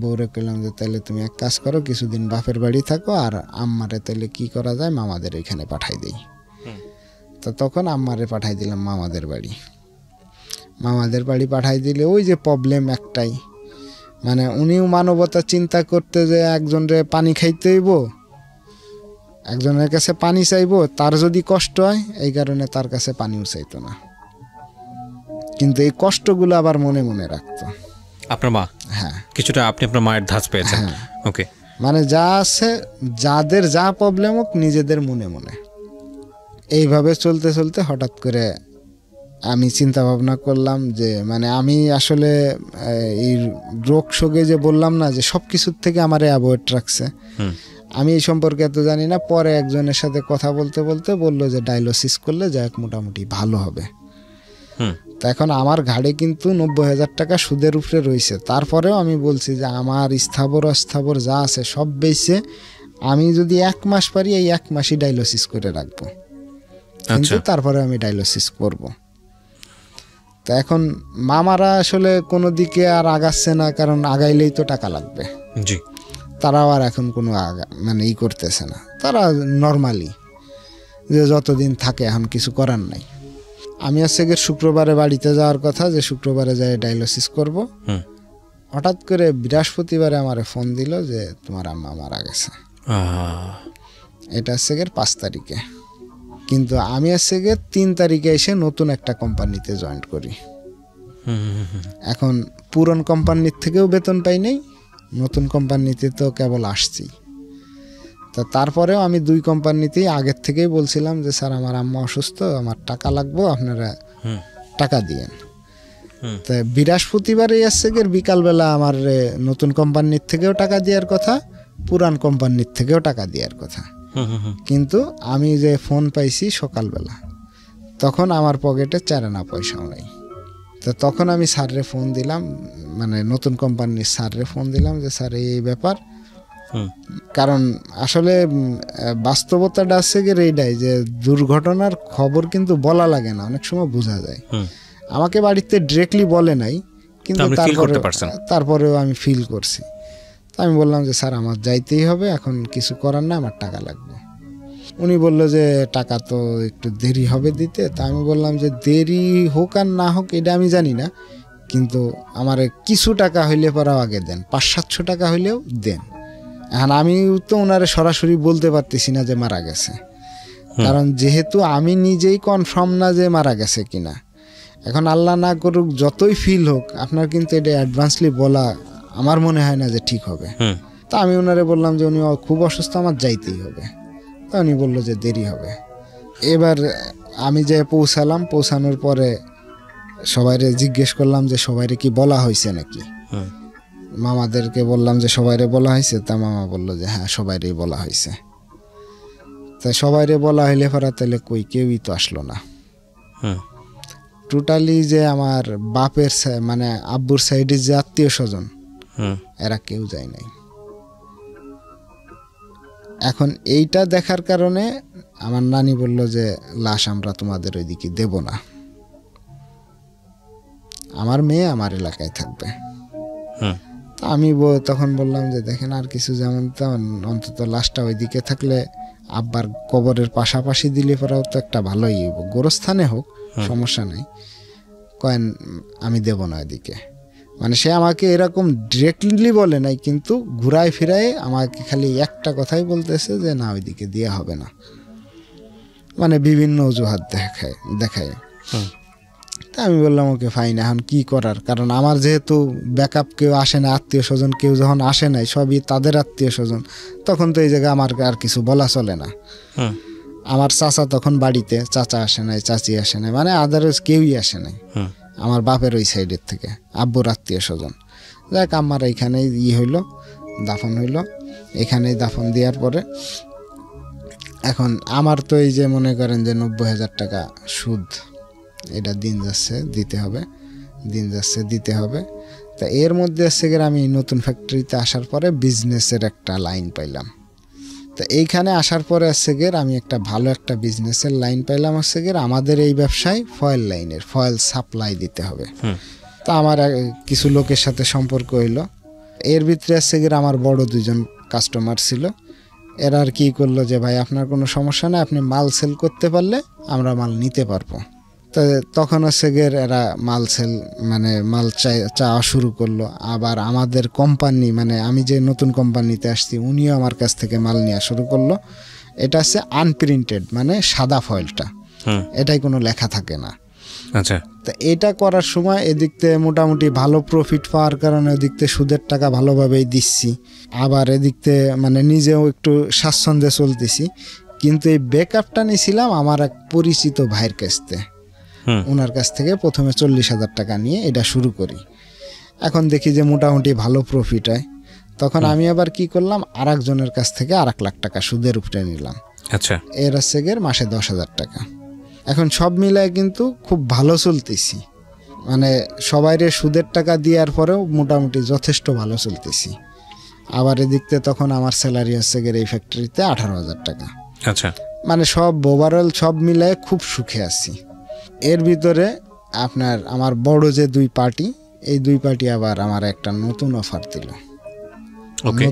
বউরে কইলাম যে তাহলে তুমি এক কাজ করো, কিছুদিন বাপের বাড়ি থাকো, আর আম্মারে তাহলে কি করা যায় মামাদের ওইখানে পাঠাই দেই। তো তখন আম্মারে পাঠাই দিলাম মামাদের বাড়ি। মামাদের বাড়ি পাঠাই দিলে ওই যে প্রবলেম একটাই, মানে উনিও মানবতা চিন্তা করতে যে একজনের পানি খাইতে হইব, একজনের কাছে পানি চাইবো, তার যদি কষ্ট হয় এই কারণে তার কাছে পানিও চাইতো না, কিন্তু এই কষ্টগুলো আবার মনে মনে রাখতো। আপনার মা? হ্যাঁ, কিছুটা আপনি আপনার মায়ের ধাঁচ পেয়েছেন। ওকে। মানে যা আছে, যাদের যা প্রবলেম হোক নিজেদের মনে মনে। এইভাবে চলতে চলতে হঠাৎ করে আমি চিন্তা ভাবনা করলাম যে মানে আমি আসলে এই রোগ শোকে যে বললাম না যে সব কিছুর থেকে আমারে অ্যাভয়েড রাখছে, আমি এই সম্পর্কে এত জানি না। পরে একজনের সাথে কথা বলতে বলতে বললো যে ডায়ালিসিস করলে যাক মোটামুটি ভালো হবে। তো এখন আমার ঘাড়ে কিন্তু 90,000 টাকা সুদের উপরে রয়েছে। তারপরেও আমি বলছি যে আমার স্থাবর অস্থাবর যা আছে সব বেচে আমি যদি 1 মাস পারি এই 1 মাসই ডায়ালিসিস করে রাখবো, কিন্তু তারপরে আমি ডায়ালিসিস করব। তো এখন মামারা আসলে কোনো দিকে আর আগাচ্ছে না, কারণ আগাইলেই তো টাকা লাগবে। জি। তারাও আর এখন কোনো মানে করতেছে না, তারা নর্মালি যে যতদিন থাকে এখন কিছু করার নাই। আমি আজকে শুক্রবারে বাড়িতে যাওয়ার কথা, যে শুক্রবারে যাই ডায়ালিসিস করব। হঠাৎ করে বৃহস্পতিবারে আমার ফোন দিল যে তোমার আম্মা মারা গেছে। এটা হচ্ছে 5 তারিখে, কিন্তু আমি হচ্ছে 3 তারিখে এসে নতুন একটা কোম্পানিতে জয়েন করি। এখন পুরন কোম্পানির থেকেও বেতন পাই নাই, নতুন কোম্পানিতে তো কেবল আসছি। তা তারপরেও আমি 2 কোম্পানিতেই আগের থেকেই বলছিলাম যে স্যার আমার আম্মা অসুস্থ, আমার টাকা লাগবে, আপনারা টাকা দিয়েন। তো বৃহস্পতিবারে আসছে বিকালবেলা আমার নতুন কোম্পানির থেকেও টাকা দেওয়ার কথা, পুরান কোম্পানির থেকেও টাকা দেওয়ার কথা, কিন্তু আমি যে ফোন পাইছি সকালবেলা, তখন আমার পকেটে 4 আনা পয়সাও নেই। তো তখন আমি স্যাররে ফোন দিলাম, মানে নতুন কোম্পানির স্যাররে ফোন দিলাম যে স্যার এই ব্যাপার। কারণ আসলে বাস্তবতাটা আছে এইটাই যে দুর্ঘটনার খবর কিন্তু বলা লাগে না, অনেক সময় বোঝা যায়। আমাকে বাড়িতে ডিরেক্টলি বলে নাই, কিন্তু তারপরেও আমি ফিল করছি। তো আমি বললাম যে স্যার আমার যাইতেই হবে, এখন কিছু করার না, আমার টাকা লাগবে। উনি বললো যে টাকা তো একটু দেরি হবে দিতে। তা আমি বললাম যে দেরি হোক আর না হোক এটা আমি জানি না, কিন্তু আমার কিছু টাকা হইলে পরাও আগে দেন, 500-700 টাকা হইলেও দেন। এখন আমি তো ওনারে সরাসরি বলতে পারতেছি না যে মারা গেছে, কারণ যেহেতু আমি নিজেই কনফার্ম না যে মারা গেছে কিনা। এখন আল্লাহ না করুক যতই ফিল হোক, আপনার কিন্তু এটা অ্যাডভান্সলি বলা আমার মনে হয় না যে ঠিক হবে। তা আমি ওনারে বললাম যে উনি খুব অসুস্থ, আমার যাইতেই হবে। তা উনি বললো যে দেরি হবে। এবার আমি যে পৌঁছালাম, পৌঁছানোর পরে সবাইরে জিজ্ঞেস করলাম যে সবাইরে কি বলা হয়েছে নাকি। মামাদেরকে বললাম যে সবাইরে বলা হয়েছে। তা মামা বললো যে হ্যাঁ সবাইরেই বলা হয়েছে। তাই সবাইরে বলা হইলে পরে তাহলে কই কেউই তো আসলো না। হুম টোটালি যে আমার বাপের মানে আব্বুর সাইডের যে আত্মীয় স্বজন হুম এরা কেউ যায় নাই। এখন এইটা দেখার কারণে আমার নানি বলল যে লাশ আমরা তোমাদের ওইদিকে দেব না, আমার মেয়ে আমার এলাকায় থাকবে। হুম তা আমি তখন বললাম যে দেখেন আর কিছু যেমন তেমন অন্তত লাশটা ওইদিকে থাকলে আব্বার কবরের পাশাপাশি দিলে পরেও তো একটা ভালোই হইব, গোরস্থানে হোক সমস্যা নাই। কয়েন আমি দেব না ওইদিকে, মানে সে আমাকে এরকম ডিরেক্টলি বলে নাই, কিন্তু ঘুরায় ফিরায় আমাকে খালি একটা কথাই বলতেছে যে না ওইদিকে দেওয়া হবে না, মানে বিভিন্ন অজুহাত দেখায়। তা আমি বললাম ওকে ফাইন, এখন কি করার, কারণ আমার যেহেতু ব্যাকআপ কেউ আসে না, আত্মীয় স্বজন কেউ যখন আসে নাই সবই তাদের আত্মীয় স্বজন, তখন তো এই জায়গায় আমার আর কিছু বলা চলে না। আমার চাচা তখন বাড়িতে, চাচা আসে নাই, চাচি আসে নাই, মানে আদারওয়াইজ কেউই আসে নাই আমার বাপের ওই সাইডের থেকে, আব্বুর আত্মীয় স্বজন। যাক আমার এইখানেই হইলো, দাফন হইলো। এখানেই দাফন দেওয়ার পরে এখন আমার তো এই যে মনে করেন যে 90,000 টাকা সুদ, এটা দিন যাচ্ছে দিতে হবে, দিন যাচ্ছে দিতে হবে। তা এর মধ্যে হচ্ছে গিয়ে আমি নতুন ফ্যাক্টরিতে আসার পরে বিজনেসের একটা লাইন পাইলাম। তো এইখানে আসার পরে হচ্ছে গিয়ে আমি একটা ভালো একটা বিজনেসের লাইন পাইলাম, হচ্ছে গিয়ে আমাদের এই ব্যবসায় ফয়েল লাইনের, ফয়েল সাপ্লাই দিতে হবে। তা আমার কিছু লোকের সাথে সম্পর্ক হইলো, এর ভিতরে হচ্ছে গিয়ে আমার বড় 2জন কাস্টমার ছিল। এরা আর কি করলো যে ভাই আপনার কোনো সমস্যা নেই, আপনি মাল সেল করতে পারলে আমরা মাল নিতে পারবো। তো তখন হচ্ছে গিয়ে এরা মাল সেল মানে মাল চাওয়া শুরু করলো। আবার আমাদের কোম্পানি, মানে আমি যে নতুন কোম্পানিতে আসছি উনিও আমার কাছ থেকে মাল নেওয়া শুরু করলো। এটা হচ্ছে আনপ্রিন্টেড, মানে সাদা ফয়েলটা, এটাই কোনো লেখা থাকে না। আচ্ছা, তা এটা করার সময় এদিক থেকে মোটামুটি ভালো প্রফিট পাওয়ার কারণে ওদিক থেকে সুদের টাকা ভালোভাবেই দিচ্ছি, আবার এদিক থেকে মানে নিজেও একটু স্বাচ্ছন্দ্যে চলতেছি। কিন্তু এই ব্যাকআপটা নিয়েছিলাম আমার এক পরিচিত ভাইয়ের কাছ থেকে, ওনার কাছ থেকে প্রথমে 40,000 টাকা নিয়ে এটা শুরু করি। এখন দেখি যে মোটামুটি ভালো প্রফিট হয়, তখন আমি আবার কি করলাম, আর একজনের কাছ থেকে 1 লাখ টাকা সুদের উপরে নিলাম। আচ্ছা, এর হচ্ছে গিয়ে মাসে 10,000 টাকা। এখন সব মিলায় কিন্তু খুব ভালো চলতেছি, মানে সবাইরে সুদের টাকা দেওয়ার পরেও মোটামুটি যথেষ্ট ভালো চলতেছি। আবার এদিক থেকে তখন আমার স্যালারি হচ্ছে গিয়ে এই ফ্যাক্টরিতে 18,000 টাকা। আচ্ছা, মানে সব ওভারঅল সব মিলায় খুব সুখে আছি। এর ভিতরে আপনার আমার বড় যে 2 পার্টি, এই 2 পার্টি আবার আমার একটা নতুন অফার দিল। ওকে,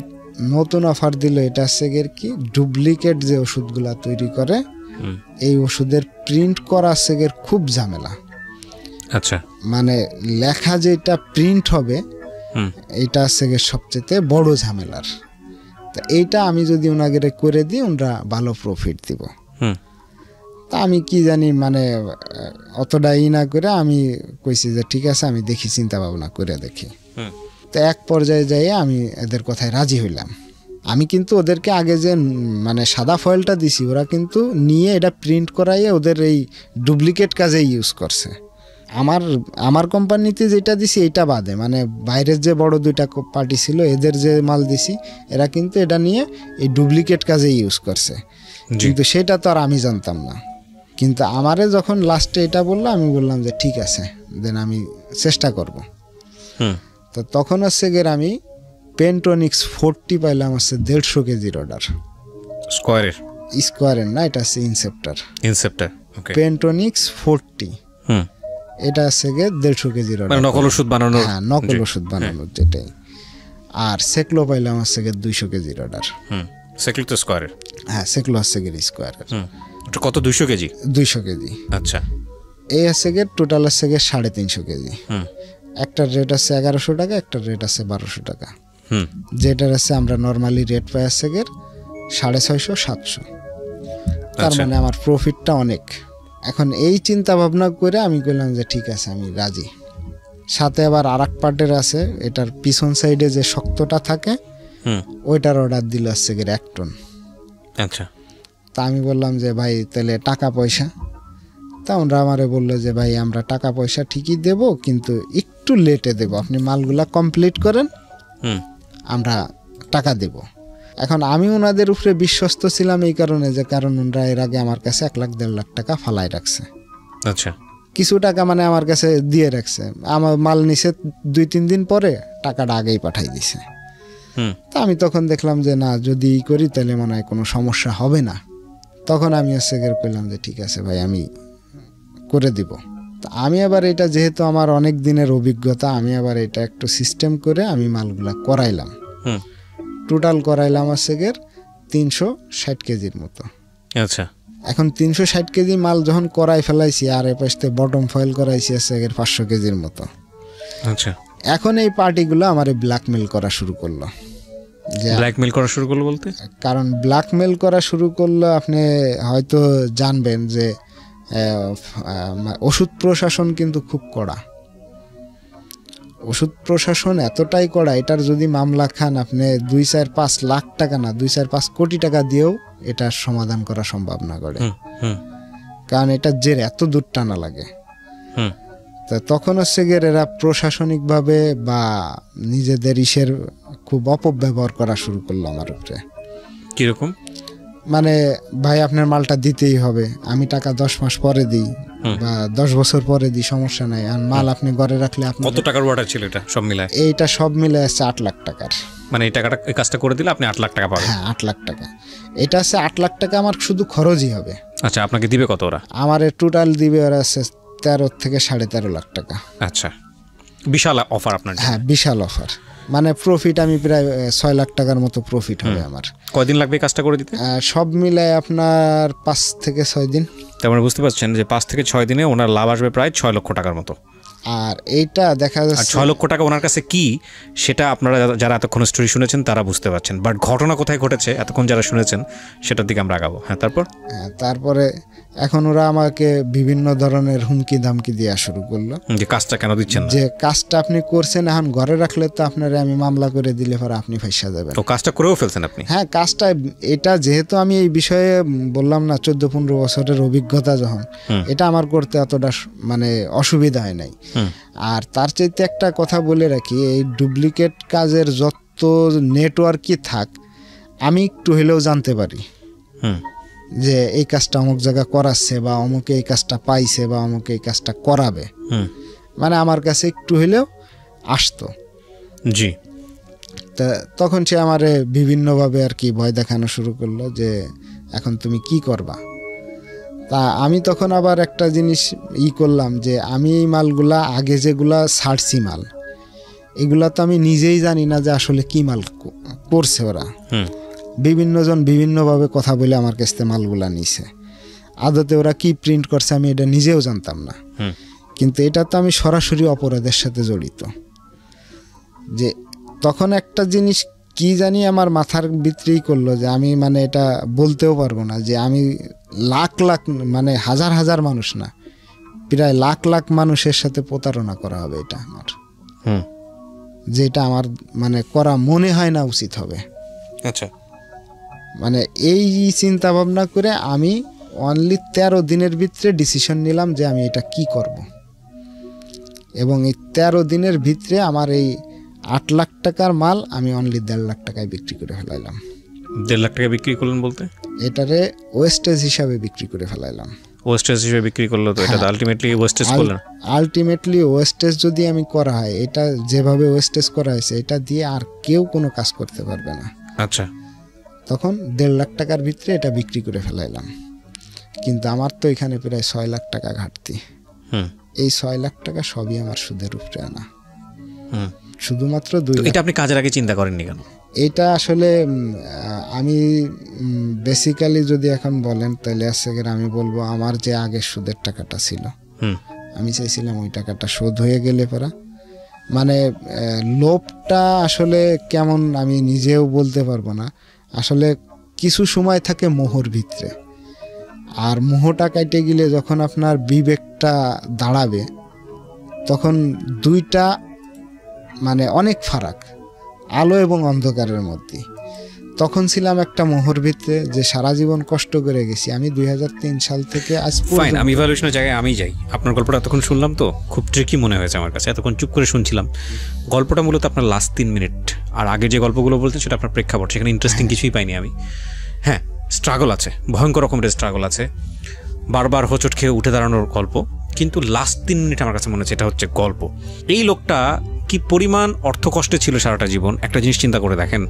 নতুন অফার দিল, এটা হচ্ছে গিয়ে কি ডুপ্লিকেট যে ওষুধগুলা তৈরি করে, এই ওষুধের প্রিন্ট করা হচ্ছে গিয়ে খুব ঝামেলা। আচ্ছা, মানে লেখা যেটা প্রিন্ট হবে এইটা হচ্ছে গিয়ে সবচেয়ে বড় ঝামেলার। তা এইটা আমি যদি ওনাকে করে দিই ওনারা ভালো প্রফিট দিব। তা আমি কি জানি মানে অতটা না করে আমি কইছি যে ঠিক আছে আমি দেখি, চিন্তা ভাবনা করে দেখি। তো এক পর্যায়ে যাই আমি এদের কথায় রাজি হইলাম। আমি কিন্তু ওদেরকে আগে যে মানে সাদা ফয়েলটা দিছি, ওরা কিন্তু নিয়ে এটা প্রিন্ট করাইয়ে ওদের এই ডুপ্লিকেট কাজে ইউজ করছে। আমার কোম্পানিতে যেটা দিছি এইটা বাদে, মানে বাইরের যে বড় 2টা পার্টি ছিল এদের যে মাল দিছি, এরা কিন্তু এটা নিয়ে এই ডুপ্লিকেট কাজে ইউজ করছে। কিন্তু সেটা তো আর আমি জানতাম না। কিন্তু আমারে যখন লাস্টে এটা বললো, আমি বললাম যে ঠিক আছে, দেন আমি চেষ্টা করব। তো তখন হচ্ছে গিয়ে আমি পেন্টোনিক্স 40 পাইলাম, হচ্ছে 150 কেজির অর্ডার। স্কোয়ারের না, এটা হচ্ছে ইনসেপ্টার। পেন্টোনিক্স 40, এটা হচ্ছে গিয়ে 150 কেজির অর্ডার, নকল ওষুধ বানানো। হ্যাঁ, নকল ওষুধ বানানোর যেটাই। আর সেকলো পাইলাম হচ্ছে গিয়ে 200 কেজির অর্ডার। সেকলো তো স্কোয়ারের? হ্যাঁ, সেকলো হচ্ছে গিয়ে স্কোয়ারের। কত? 200 কেজি? 200 কেজি। আচ্ছা, এই হচ্ছে গিয়ে টোটাল হচ্ছে গিয়ে 350 কেজি। একটার রেট আছে 1100 টাকা, একটার রেট আছে 1200 টাকা। যেটার আছে আমরা নর্মালি রেট পাই হচ্ছে গিয়ে 650-700। তার মানে আমার প্রফিটটা অনেক। এখন এই চিন্তা ভাবনা করে আমি বললাম যে ঠিক আছে আমি রাজি। সাথে আবার আর এক পার্টের আছে, এটার পিছন সাইডে যে শক্তটা থাকে ওইটার অর্ডার দিল হচ্ছে গিয়ে 1 টন। আচ্ছা, তা আমি বললাম যে ভাই তাহলে টাকা পয়সা, তা ওরা আমারে বললো যে ভাই আমরা টাকা পয়সা ঠিকই দেব, কিন্তু একটু লেটে দেব, আপনি মালগুলা কমপ্লিট করেন আমরা টাকা দেব। এখন আমি ওনাদের উপরে বিশ্বস্ত ছিলাম এই কারণে যে কারণ ওনারা এর আগে আমার কাছে 1 লাখ 1.5 লাখ টাকা ফালাই রাখছে, আচ্ছা কিছু টাকা মানে আমার কাছে দিয়ে রাখছে, আমার মাল নিচে 2-3 দিন পরে টাকাটা আগেই পাঠাই দিছে। তা আমি তখন দেখলাম যে না, যদি করি তাহলে মনে হয় কোনো সমস্যা হবে না। তখন আমি হচ্ছে করলাম যে ঠিক আছে ভাই, আমি করে দিব। তা আমি আবার এটা যেহেতু আমার অনেক দিনের অভিজ্ঞতা, আমি আবার এটা একটু সিস্টেম করে আমি মালগুলা করাইলাম। টোটাল করাইলাম হচ্ছে 360 কেজির মতো। আচ্ছা এখন 360 কেজি মাল যখন করাই ফেলাইছি, আর এ পাশে বটম ফয়েল করাইছি হচ্ছে 500 কেজির মতো। আচ্ছা, এখন এই পার্টিগুলো আমার ব্ল্যাকমেল করা শুরু করলো। ব্ল্যাকমেল করা শুরু করলো বলতে? কারণ ব্ল্যাকমেল করা শুরু করলো, আপনি হয়তো জানবেন যে ওষুধ প্রশাসন কিন্তু খুব কড়া। ওষুধ প্রশাসন এতটাই কড়া, এটার যদি মামলা খান আপনি 2-4-5 লাখ টাকা না, 2-4-5 কোটি টাকা দিয়েও এটার সমাধান করা সম্ভব না করে। কারণ এটার জের এত দূর টানা লাগে। তা তখন হচ্ছে এরা প্রশাসনিকভাবে বা নিজেদের ইসের খুব অপব্যবহার করা শুরু করলো আমার উপরে। কিরকম? মানে ভাই আপনার মালটা দিতেই হবে, আমি টাকা 10 মাস পরে দিই বা 10 বছর পরে দিই, সমস্যা নাই। আর মাল আপনি ঘরে রাখলে আপনি কত টাকার অর্ডার ছিল এটা সব মিলায়? এইটা সব মিলে আছে 8 লাখ টাকার। মানে এই টাকাটা, এই কাজটা করে দিলে আপনি 8 লাখ টাকা পাবেন? হ্যাঁ 8 লাখ টাকা। এটা আছে 8 লাখ টাকা আমার শুধু খরচই হবে। আচ্ছা, আপনাকে দিবে কত ওরা? আমার টোটাল দিবে ওরা আছে 13 থেকে 13.5 লাখ টাকা। আচ্ছা, বিশাল অফার আপনার। হ্যাঁ বিশাল অফার, মানে প্রফিট আমি প্রায় 6 লাখ টাকার মতো প্রফিট হবে আমার। কয়দিন লাগবে কাজটা করে দিতে? সব মিলায় আপনার 5 থেকে 6 দিন। তার মানে বুঝতে পারছেন যে 5 থেকে 6 দিনে ওনার লাভ আসবে প্রায় 6 লক্ষ টাকার মতো। আর এইটা দেখা যাচ্ছে 6 লক্ষ টাকা ওনার কাছে কি, সেটা আপনারা যারা এতক্ষণ স্টোরি শুনেছেন তারা বুঝতে পারছেন, বাট ঘটনা কোথায় ঘটেছে এতক্ষণ যারা শুনেছেন সেটার দিকে আমরা আগাবো। হ্যাঁ, তারপরে এখন ওরা আমাকে বিভিন্ন ধরনের হুমকি ধামকি দেওয়া শুরু করলো যে কাজটা কেন দিচ্ছেন না, যে কাজটা আপনি করছেন, এখন ঘরে রাখলে তো আপনারা আমি মামলা করে দিলে পরে আপনি ফাঁসা যাবেন। তো কাজটা করেও ফেলছেন আপনি? হ্যাঁ কাজটা, এটা যেহেতু আমি এই বিষয়ে বললাম না 14-15 বছরের অভিজ্ঞতা, যখন এটা আমার করতে অতটা মানে অসুবিধা হয় নাই। আর তার চাইতে একটা কথা বলে রাখি, এই ডুপ্লিকেট কাজের যত নেটওয়ার্কই থাক, আমি একটু হলেও জানতে পারি যে এই কাজটা অমুক জায়গা করাচ্ছে বা অমুকে এই কাজটা পাইছে বা অমুকে এই কাজটা করাবে, মানে আমার কাছে একটু হলেও আসতো। জি। তা তখন সে আমারে বিভিন্নভাবে আর কি ভয় দেখানো শুরু করলো যে এখন তুমি কি করবা। তা আমি তখন আবার একটা জিনিস করলাম যে আমি এই মালগুলা আগে যেগুলা ছাড়ছি মাল, এগুলা তো আমি নিজেই জানি না যে আসলে কি মাল করছে ওরা। বিভিন্নজন বিভিন্নভাবে কথা বলে আমার কাছ থেকে মালগুলা নিছে, আদতে ওরা কি প্রিন্ট করছে আমি এটা নিজেও জানতাম না। কিন্তু এটা তো আমি সরাসরি অপরাধের সাথে জড়িত। যে তখন একটা জিনিস কি জানি আমার মাথার ভিতরেই করলো যে আমি মানে এটা বলতেও পারবো না যে আমি লাখ লাখ মানে হাজার হাজার মানুষ না, প্রায় লাখ লাখ মানুষের সাথে প্রতারণা করা হবে, এটা আমার যেটা আমার মানে করা মনে হয় না উচিত হবে। আচ্ছা, মানে এই চিন্তা ভাবনা করে আমি অনলি 13 দিনের ভিতরে ডিসিশন নিলাম যে আমি এটা কি করব, এবং এই 13 দিনের ভিতরে আমার এই 8 লাখ টাকার মাল আমি অনলি 1.5 লাখ টাকায় বিক্রি করে ফেলাইলাম। 1.5 লাখ টাকা বিক্রি করলেন বলতে? এটারে ওয়েস্টেজ হিসাবে বিক্রি করে ফেলাইলাম। ওয়েস্টেজ হিসেবে বিক্রি করলো তো এটা আলটিমেটলি ওয়েস্টেজ করলেন? আলটিমেটলি ওয়েস্টেজ যদি আমি করা হয়, এটা যেভাবে ওয়েস্টেজ করা হয়েছে এটা দিয়ে আর কেউ কোনো কাজ করতে পারবে না। আচ্ছা, তখন 1.5 লাখ টাকার ভিতরে এটা বিক্রি করে ফেলাইলাম। কিন্তু আমার তো এখানে প্রায় 6 লাখ টাকা ঘাটতি। এই 6 লাখ টাকা সবই আমার সুদের উপরে আনা। শুধুমাত্র 2 লাখ। এটা আপনি কাজের আগে চিন্তা করেননি কেন? এটা আসলে আমি বেসিক্যালি যদি এখন বলেন তাহলে আমি বলবো আমার যে আগের সুদের টাকাটা ছিল, আমি চাইছিলাম ওই টাকাটা শোধ হয়ে গেলে পরা, মানে লোভটা আসলে কেমন আমি নিজেও বলতে পারবো না। আসলে কিছু সময় থাকে মোহর ভিতরে, আর মোহটা কাটে গেলে যখন আপনার বিবেকটা দাঁড়াবে তখন দুইটা মানে অনেক ফারাক, আলো এবং অন্ধকারের মধ্যে। তখন ছিলাম একটা মোহর ভিতরে যে সারা জীবন কষ্ট করে গেছি আমি 2003 সাল থেকে আজ ফাইন, আমি ইভ্যালুয়েশনের জায়গায় আমি যাই। আপনার গল্পটা এতক্ষণ শুনলাম তো খুব ট্রিকি মনে হয়েছে আমার কাছে, এতক্ষণ চুপ করে শুনছিলাম। গল্পটা মূলত আপনার লাস্ট 3 মিনিট, আর আগে যে গল্পগুলো বলতেন সেটা আপনার প্রেক্ষাপট, সেখানে ইন্টারেস্টিং কিছুই পাইনি আমি। হ্যাঁ, স্ট্রাগল আছে, ভয়ঙ্কর রকমের স্ট্রাগল আছে, বারবার হোঁচট খেয়ে উঠে দাঁড়ানোর গল্প, কিন্তু লাস্ট 3 মিনিট আমার কাছে মনে হচ্ছে এটা হচ্ছে গল্প। এই লোকটা কি পরিমাণ অর্থকষ্টে ছিল সারাটা জীবন, একটা জিনিস চিন্তা করে দেখেন।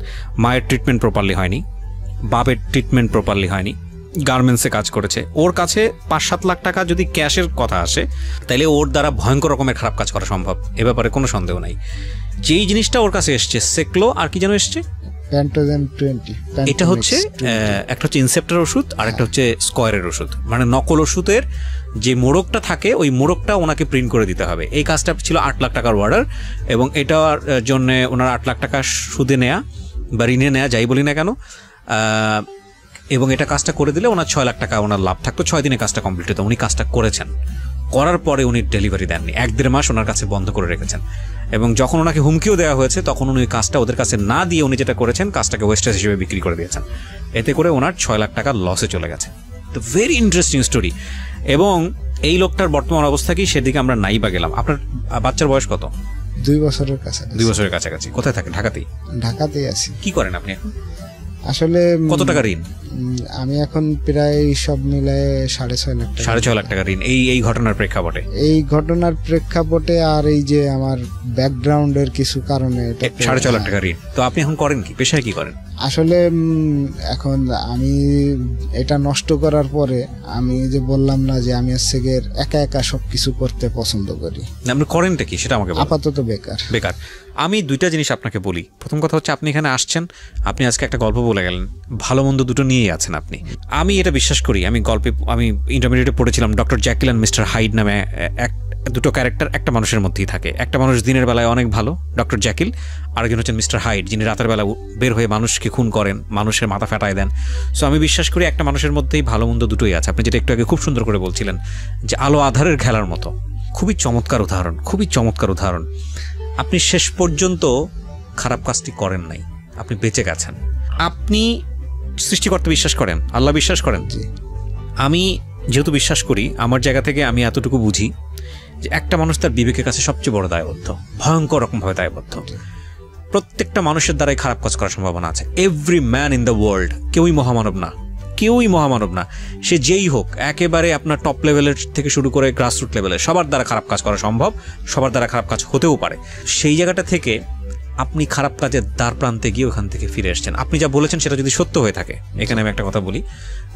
মায়ের ট্রিটমেন্ট প্রপারলি হয়নি, বাপের ট্রিটমেন্ট প্রপারলি হয়নি, গার্মেন্টসে কাজ করেছে, ওর কাছে 5-7 লাখ টাকা যদি ক্যাশের কথা আসে তাহলে ওর দ্বারা ভয়ঙ্কর রকমের খারাপ কাজ করা সম্ভব, এ ব্যাপারে কোনো সন্দেহ নাই। যেই জিনিসটা ওর কাছে এসছে সেকলো, আর কি যেন এসছে, প্যান্টোজেন 20, এটা হচ্ছে একটা হচ্ছে ইনসেপ্টার ওষুধ আর একটা হচ্ছে স্কয়ারের ওষুধ, মানে নকল ওষুধের যে মোড়কটা থাকে ওই মোড়কটা ওনাকে প্রিন্ট করে দিতে হবে। এই কাজটা ছিল 8 লাখ টাকার অর্ডার, এবং এটার জন্য ওনার 8 লাখ টাকা সুদে নেয়া বা ঋণে নেয়া, যাই বলি না কেন, এবং এটা কাজটা করে দিলে ওনার 6 লাখ টাকা ওনার লাভ থাকতো। 6 দিনে কাজটা কমপ্লিট হতো। উনি কাজটা করেছেন, করার পরে উনি ডেলিভারি দেননি, 1-1.5 মাস ওনার কাছে বন্ধ করে রেখেছেন, এবং যখন ওনাকে হুমকিও দেওয়া হয়েছে তখন উনি কাজটা ওদের কাছে না দিয়ে উনি যেটা করেছেন কাজটাকে ওয়েস্টেজ হিসেবে বিক্রি করে দিয়েছেন। এতে করে ওনার 6 লাখ টাকা লসে চলে গেছে। তো ভেরি ইন্টারেস্টিং স্টোরি। এবং এই লোকটার বর্তমান অবস্থা কি সেদিকে আমরা নাই বা গেলাম। আপনার বাচ্চার বয়স কত? 2 বছরের কাছাকাছি। 2 বছরের কাছাকাছি। কোথায় থাকেন? ঢাকাতেই? ঢাকাতেই আছি। কি করেন আপনি এখন? আসলে কত টাকা ঋণ? আমি এখন প্রায় সব মিলায়ে 6.5 লাখ টাকা। 6.5 লাখ টাকা ঋণ এই ঘটনার প্রেক্ষাপটে? এই ঘটনার প্রেক্ষাপটে আর এই যে আমার ব্যাকগ্রাউন্ডের কিছু কারণে 6.5 লাখ টাকা ঋণ। তো আপনি এখন করেন কি, পেশায় কি করেন? আসলে এখন আমি এটা নষ্ট করার পরে আমি যে বললাম না যে আমি হচ্ছে একা একা সবকিছু করতে পছন্দ করি। আপনি করেনটা কি সেটা আমাকে বলুন। আপাতত বেকার। আমি 2টা জিনিস আপনাকে বলি। প্রথম কথা হচ্ছে আপনি এখানে আসছেন, আপনি আজকে একটা গল্প বলে গেলেন, ভালো মন্দ দুটো নিয়েই আছেন আপনি। আমি এটা বিশ্বাস করি, আমি ইন্টারমিডিয়েটে পড়েছিলাম ডক্টর জ্যাকিল অ্যান্ড মিস্টার হাইড নামে দুটো ক্যারেক্টার একটা মানুষের মধ্যেই থাকে। একটা মানুষ দিনের বেলায় অনেক ভালো, ডক্টর জ্যাকিল, আরেকজন হচ্ছেন মিস্টার হাইড, যিনি রাতের বেলা বের হয়ে মানুষকে খুন করেন, মানুষের মাথা ফাটায় দেন। সো আমি বিশ্বাস করি একটা মানুষের মধ্যেই ভালো মন্দ দুটোই আছে। আপনি যেটা একটু আগে খুব সুন্দর করে বলছিলেন যে আলো আধারের খেলার মতো, খুবই চমৎকার উদাহরণ। আপনি শেষ পর্যন্ত খারাপ কাজটি করেন নাই, আপনি বেঁচে গেছেন। আপনি সৃষ্টিকর্তা বিশ্বাস করেন, আল্লাহ বিশ্বাস করেন? আমি যেহেতু বিশ্বাস করি, আমার জায়গা থেকে আমি এতটুকু বুঝি যে একটা মানুষ তার বিবেকের কাছে সবচেয়ে বড় দায়বদ্ধ, ভয়ঙ্কর রকমভাবে দায়বদ্ধ। প্রত্যেকটা মানুষের দ্বারাই খারাপ কাজ করার সম্ভাবনা আছে। Every man in the world, কেউই মহামানব না, সে যেই হোক, একেবারে আপনার টপ লেভেলের থেকে শুরু করে গ্রাসরুট লেভেলের, সবার দ্বারা খারাপ কাজ করা সম্ভব, সবার দ্বারা খারাপ কাজ হতেও পারে। সেই জায়গাটা থেকে আপনি খারাপ কাজের দ্বার প্রান্তে গিয়ে ওখান থেকে ফিরে এসছেন। আপনি যা বলেছেন সেটা যদি সত্য হয়ে থাকে, এখানে আমি একটা কথা বলি,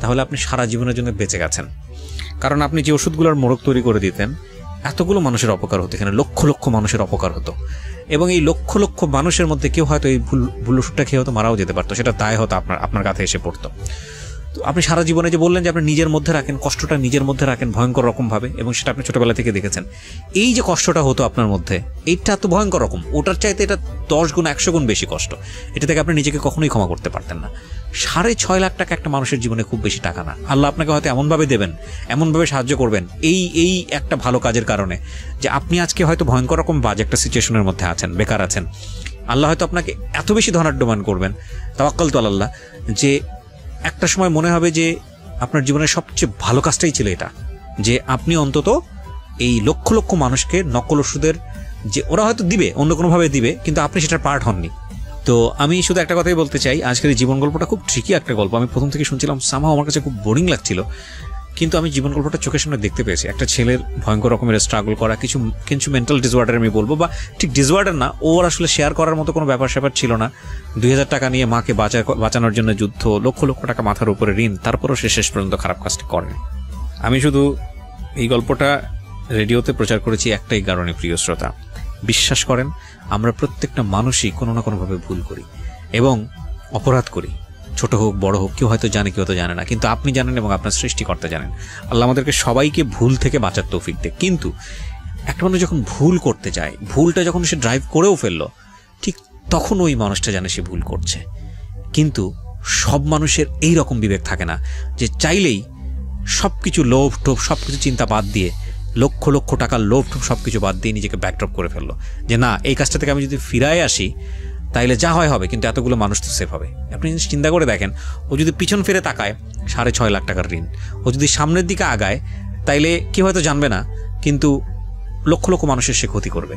তাহলে আপনি সারা জীবনের জন্য বেঁচে গেছেন। কারণ আপনি যে ওষুধগুলোর মোড়ক তৈরি করে দিতেন, এতগুলো মানুষের অপকার হতো, এখানে লক্ষ লক্ষ মানুষের অপকার হতো, এবং এই লক্ষ লক্ষ মানুষের মধ্যে কেউ হয়তো এই ভুল ওষুধটা খেয়ে হয়তো মারাও যেতে পারতো, সেটা দায় হতো আপনার কাছে এসে পড়তো। তো আপনি সারা জীবনে যে বললেন যে আপনি নিজের মধ্যে রাখেন, কষ্টটা নিজের মধ্যে রাখেন ভয়ঙ্কর রকমভাবে, এবং সেটা আপনি ছোটবেলা থেকে দেখেছেন। এই যে কষ্টটা হতো আপনার মধ্যে, এইটা তো ভয়ঙ্কর রকম, ওটার চাইতে এটা 10 গুণ 100 গুণ বেশি কষ্ট। এটা থেকে আপনি নিজেকে কখনোই ক্ষমা করতে পারতেন না। 6.5 লাখ টাকা একটা মানুষের জীবনে খুব বেশি টাকা না। আল্লাহ আপনাকে হয়তো এমনভাবে দেবেন, এমনভাবে সাহায্য করবেন এই একটা ভালো কাজের কারণে, যে আপনি আজকে হয়তো ভয়ঙ্কর রকম বাজে একটা সিচুয়েশনের মধ্যে আছেন, বেকার আছেন। আল্লাহ হয়তো আপনাকে এত বেশি ধনাঢ্যমান করবেন, তাওয়াক্কালতু আলাল্লাহ, যে একটা সময় মনে হবে যে আপনার জীবনের সবচেয়ে ভালো কাজটাই ছিল এটা, যে আপনি অন্তত এই লক্ষ লক্ষ মানুষকে নকল ওষুধের যে ওরা হয়তো দিবে, অন্য কোনোভাবে দিবে, কিন্তু আপনি সেটার পার্ট হননি। তো আমি শুধু একটা কথাই বলতে চাই, আজকের এই জীবন গল্পটা খুব ট্রিকি একটা গল্প। আমি প্রথম থেকে শুনছিলাম, সামহাও আমার কাছে খুব বোরিং লাগছিল, কিন্তু আমি জীবন গল্পটা চোখের সামনে দেখতে পেয়েছি। একটা ছেলের ভয়ঙ্কর রকমের স্ট্রাগল করা, কিছু মেন্টাল ডিসঅর্ডার আমি বলবো, বা ঠিক ডিসঅর্ডার না, ওর আসলে শেয়ার করার মতো কোনো ব্যাপার স্যাপার ছিল না। 2000 টাকা নিয়ে মাকে বাঁচানোর জন্য যুদ্ধ, লক্ষ লক্ষ টাকা মাথার উপরে ঋণ, তারপরও সে শেষ পর্যন্ত খারাপ কাজটা করেন। আমি শুধু এই গল্পটা রেডিওতে প্রচার করেছি একটাই কারণে, প্রিয় শ্রোতা, বিশ্বাস করেন আমরা প্রত্যেকটা মানুষই কোনো না কোনোভাবে ভুল করি এবং অপরাধ করি, ছোট হোক বড় হোক, কেউ হয়তো জানে, কেউ হয়তো জানে না, কিন্তু আপনি জানেন এবং আপনার সৃষ্টিকর্তা জানেন। আল্লাহ আমাদেরকে সবাইকে ভুল থেকে বাঁচার তৌফিক দেয়। কিন্তু একটা মানুষ যখন ভুল করতে যায়, ভুলটা যখন সে ড্রাইভ করেও ফেললো, ঠিক তখন ওই মানুষটা জানে সে ভুল করছে। কিন্তু সব মানুষের এই রকম বিবেক থাকে না যে চাইলেই সব কিছু লোভ টোভ সব কিছু চিন্তা বাদ দিয়ে, লক্ষ লক্ষ টাকার লোভ টোভ সব কিছু বাদ দিয়ে নিজেকে ব্যাকড্রপ করে ফেললো, যে না, এই কাজটা থেকে আমি যদি ফিরায় আসি তাইলে যা হয় হবে, কিন্তু এতগুলো মানুষ তো সেভ হবে। আপনি চিন্তা করে দেখেন, ও যদি পিছন ফিরে তাকায় 6.5 লাখ টাকার ঋণ, ও যদি সামনের দিকে আগায় তাইলে কেউ হয়তো জানবে না, কিন্তু লক্ষ লক্ষ মানুষের সে ক্ষতি করবে।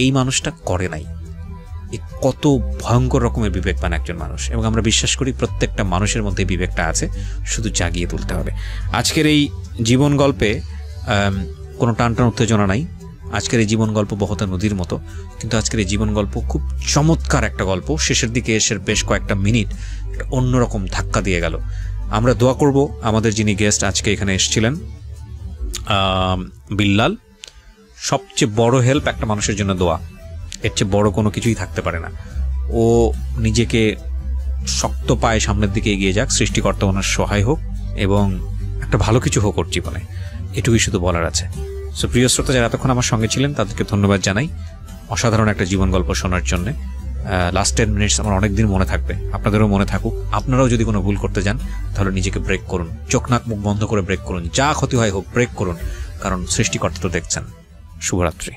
এই মানুষটা করে নাই। কত ভয়ঙ্কর রকমের বিবেকবান একজন মানুষ, এবং আমরা বিশ্বাস করি প্রত্যেকটা মানুষের মধ্যে বিবেকটা আছে, শুধু জাগিয়ে তুলতে হবে। আজকের এই জীবন গল্পে কোনো টানটান উত্তেজনা নাই। আজকের এই জীবন গল্প বহতা নদীর মতো, কিন্তু আজকের এই জীবন গল্প খুব চমৎকার একটা গল্প। শেষের দিকে এসে বেশ কয়েকটা মিনিট অন্যরকম ধাক্কা দিয়ে গেল। আমরা দোয়া করব আমাদের যিনি গেস্ট আজকে এখানে এসেছিলেন, বিল্লাল। সবচেয়ে বড় হেল্প একটা মানুষের জন্য দোয়া, এর চেয়ে বড় কোনো কিছুই থাকতে পারে না। ও নিজেকে শক্ত পায়ে সামনের দিকে এগিয়ে যাক, সৃষ্টিকর্তা ওনার সহায় হোক এবং একটা ভালো কিছু হোক ওর জীবনে, এটুকুই শুধু বলার আছে। সো প্রিয় শ্রোতা, যারা এতক্ষণ আমার সঙ্গে ছিলেন তাদেরকে ধন্যবাদ জানাই অসাধারণ একটা জীবন গল্প শোনার জন্যে। লাস্ট 10 মিনিটস আমার অনেক দিন মনে থাকবে, আপনাদেরও মনে থাকুক। আপনারাও যদি কোনো ভুল করতে যান তাহলে নিজেকে ব্রেক করুন, চোখ নাক মুখ বন্ধ করে ব্রেক করুন, যা ক্ষতি হয় হোক ব্রেক করুন, কারণ সৃষ্টিকর্তা তো দেখছেন। শুভরাত্রি।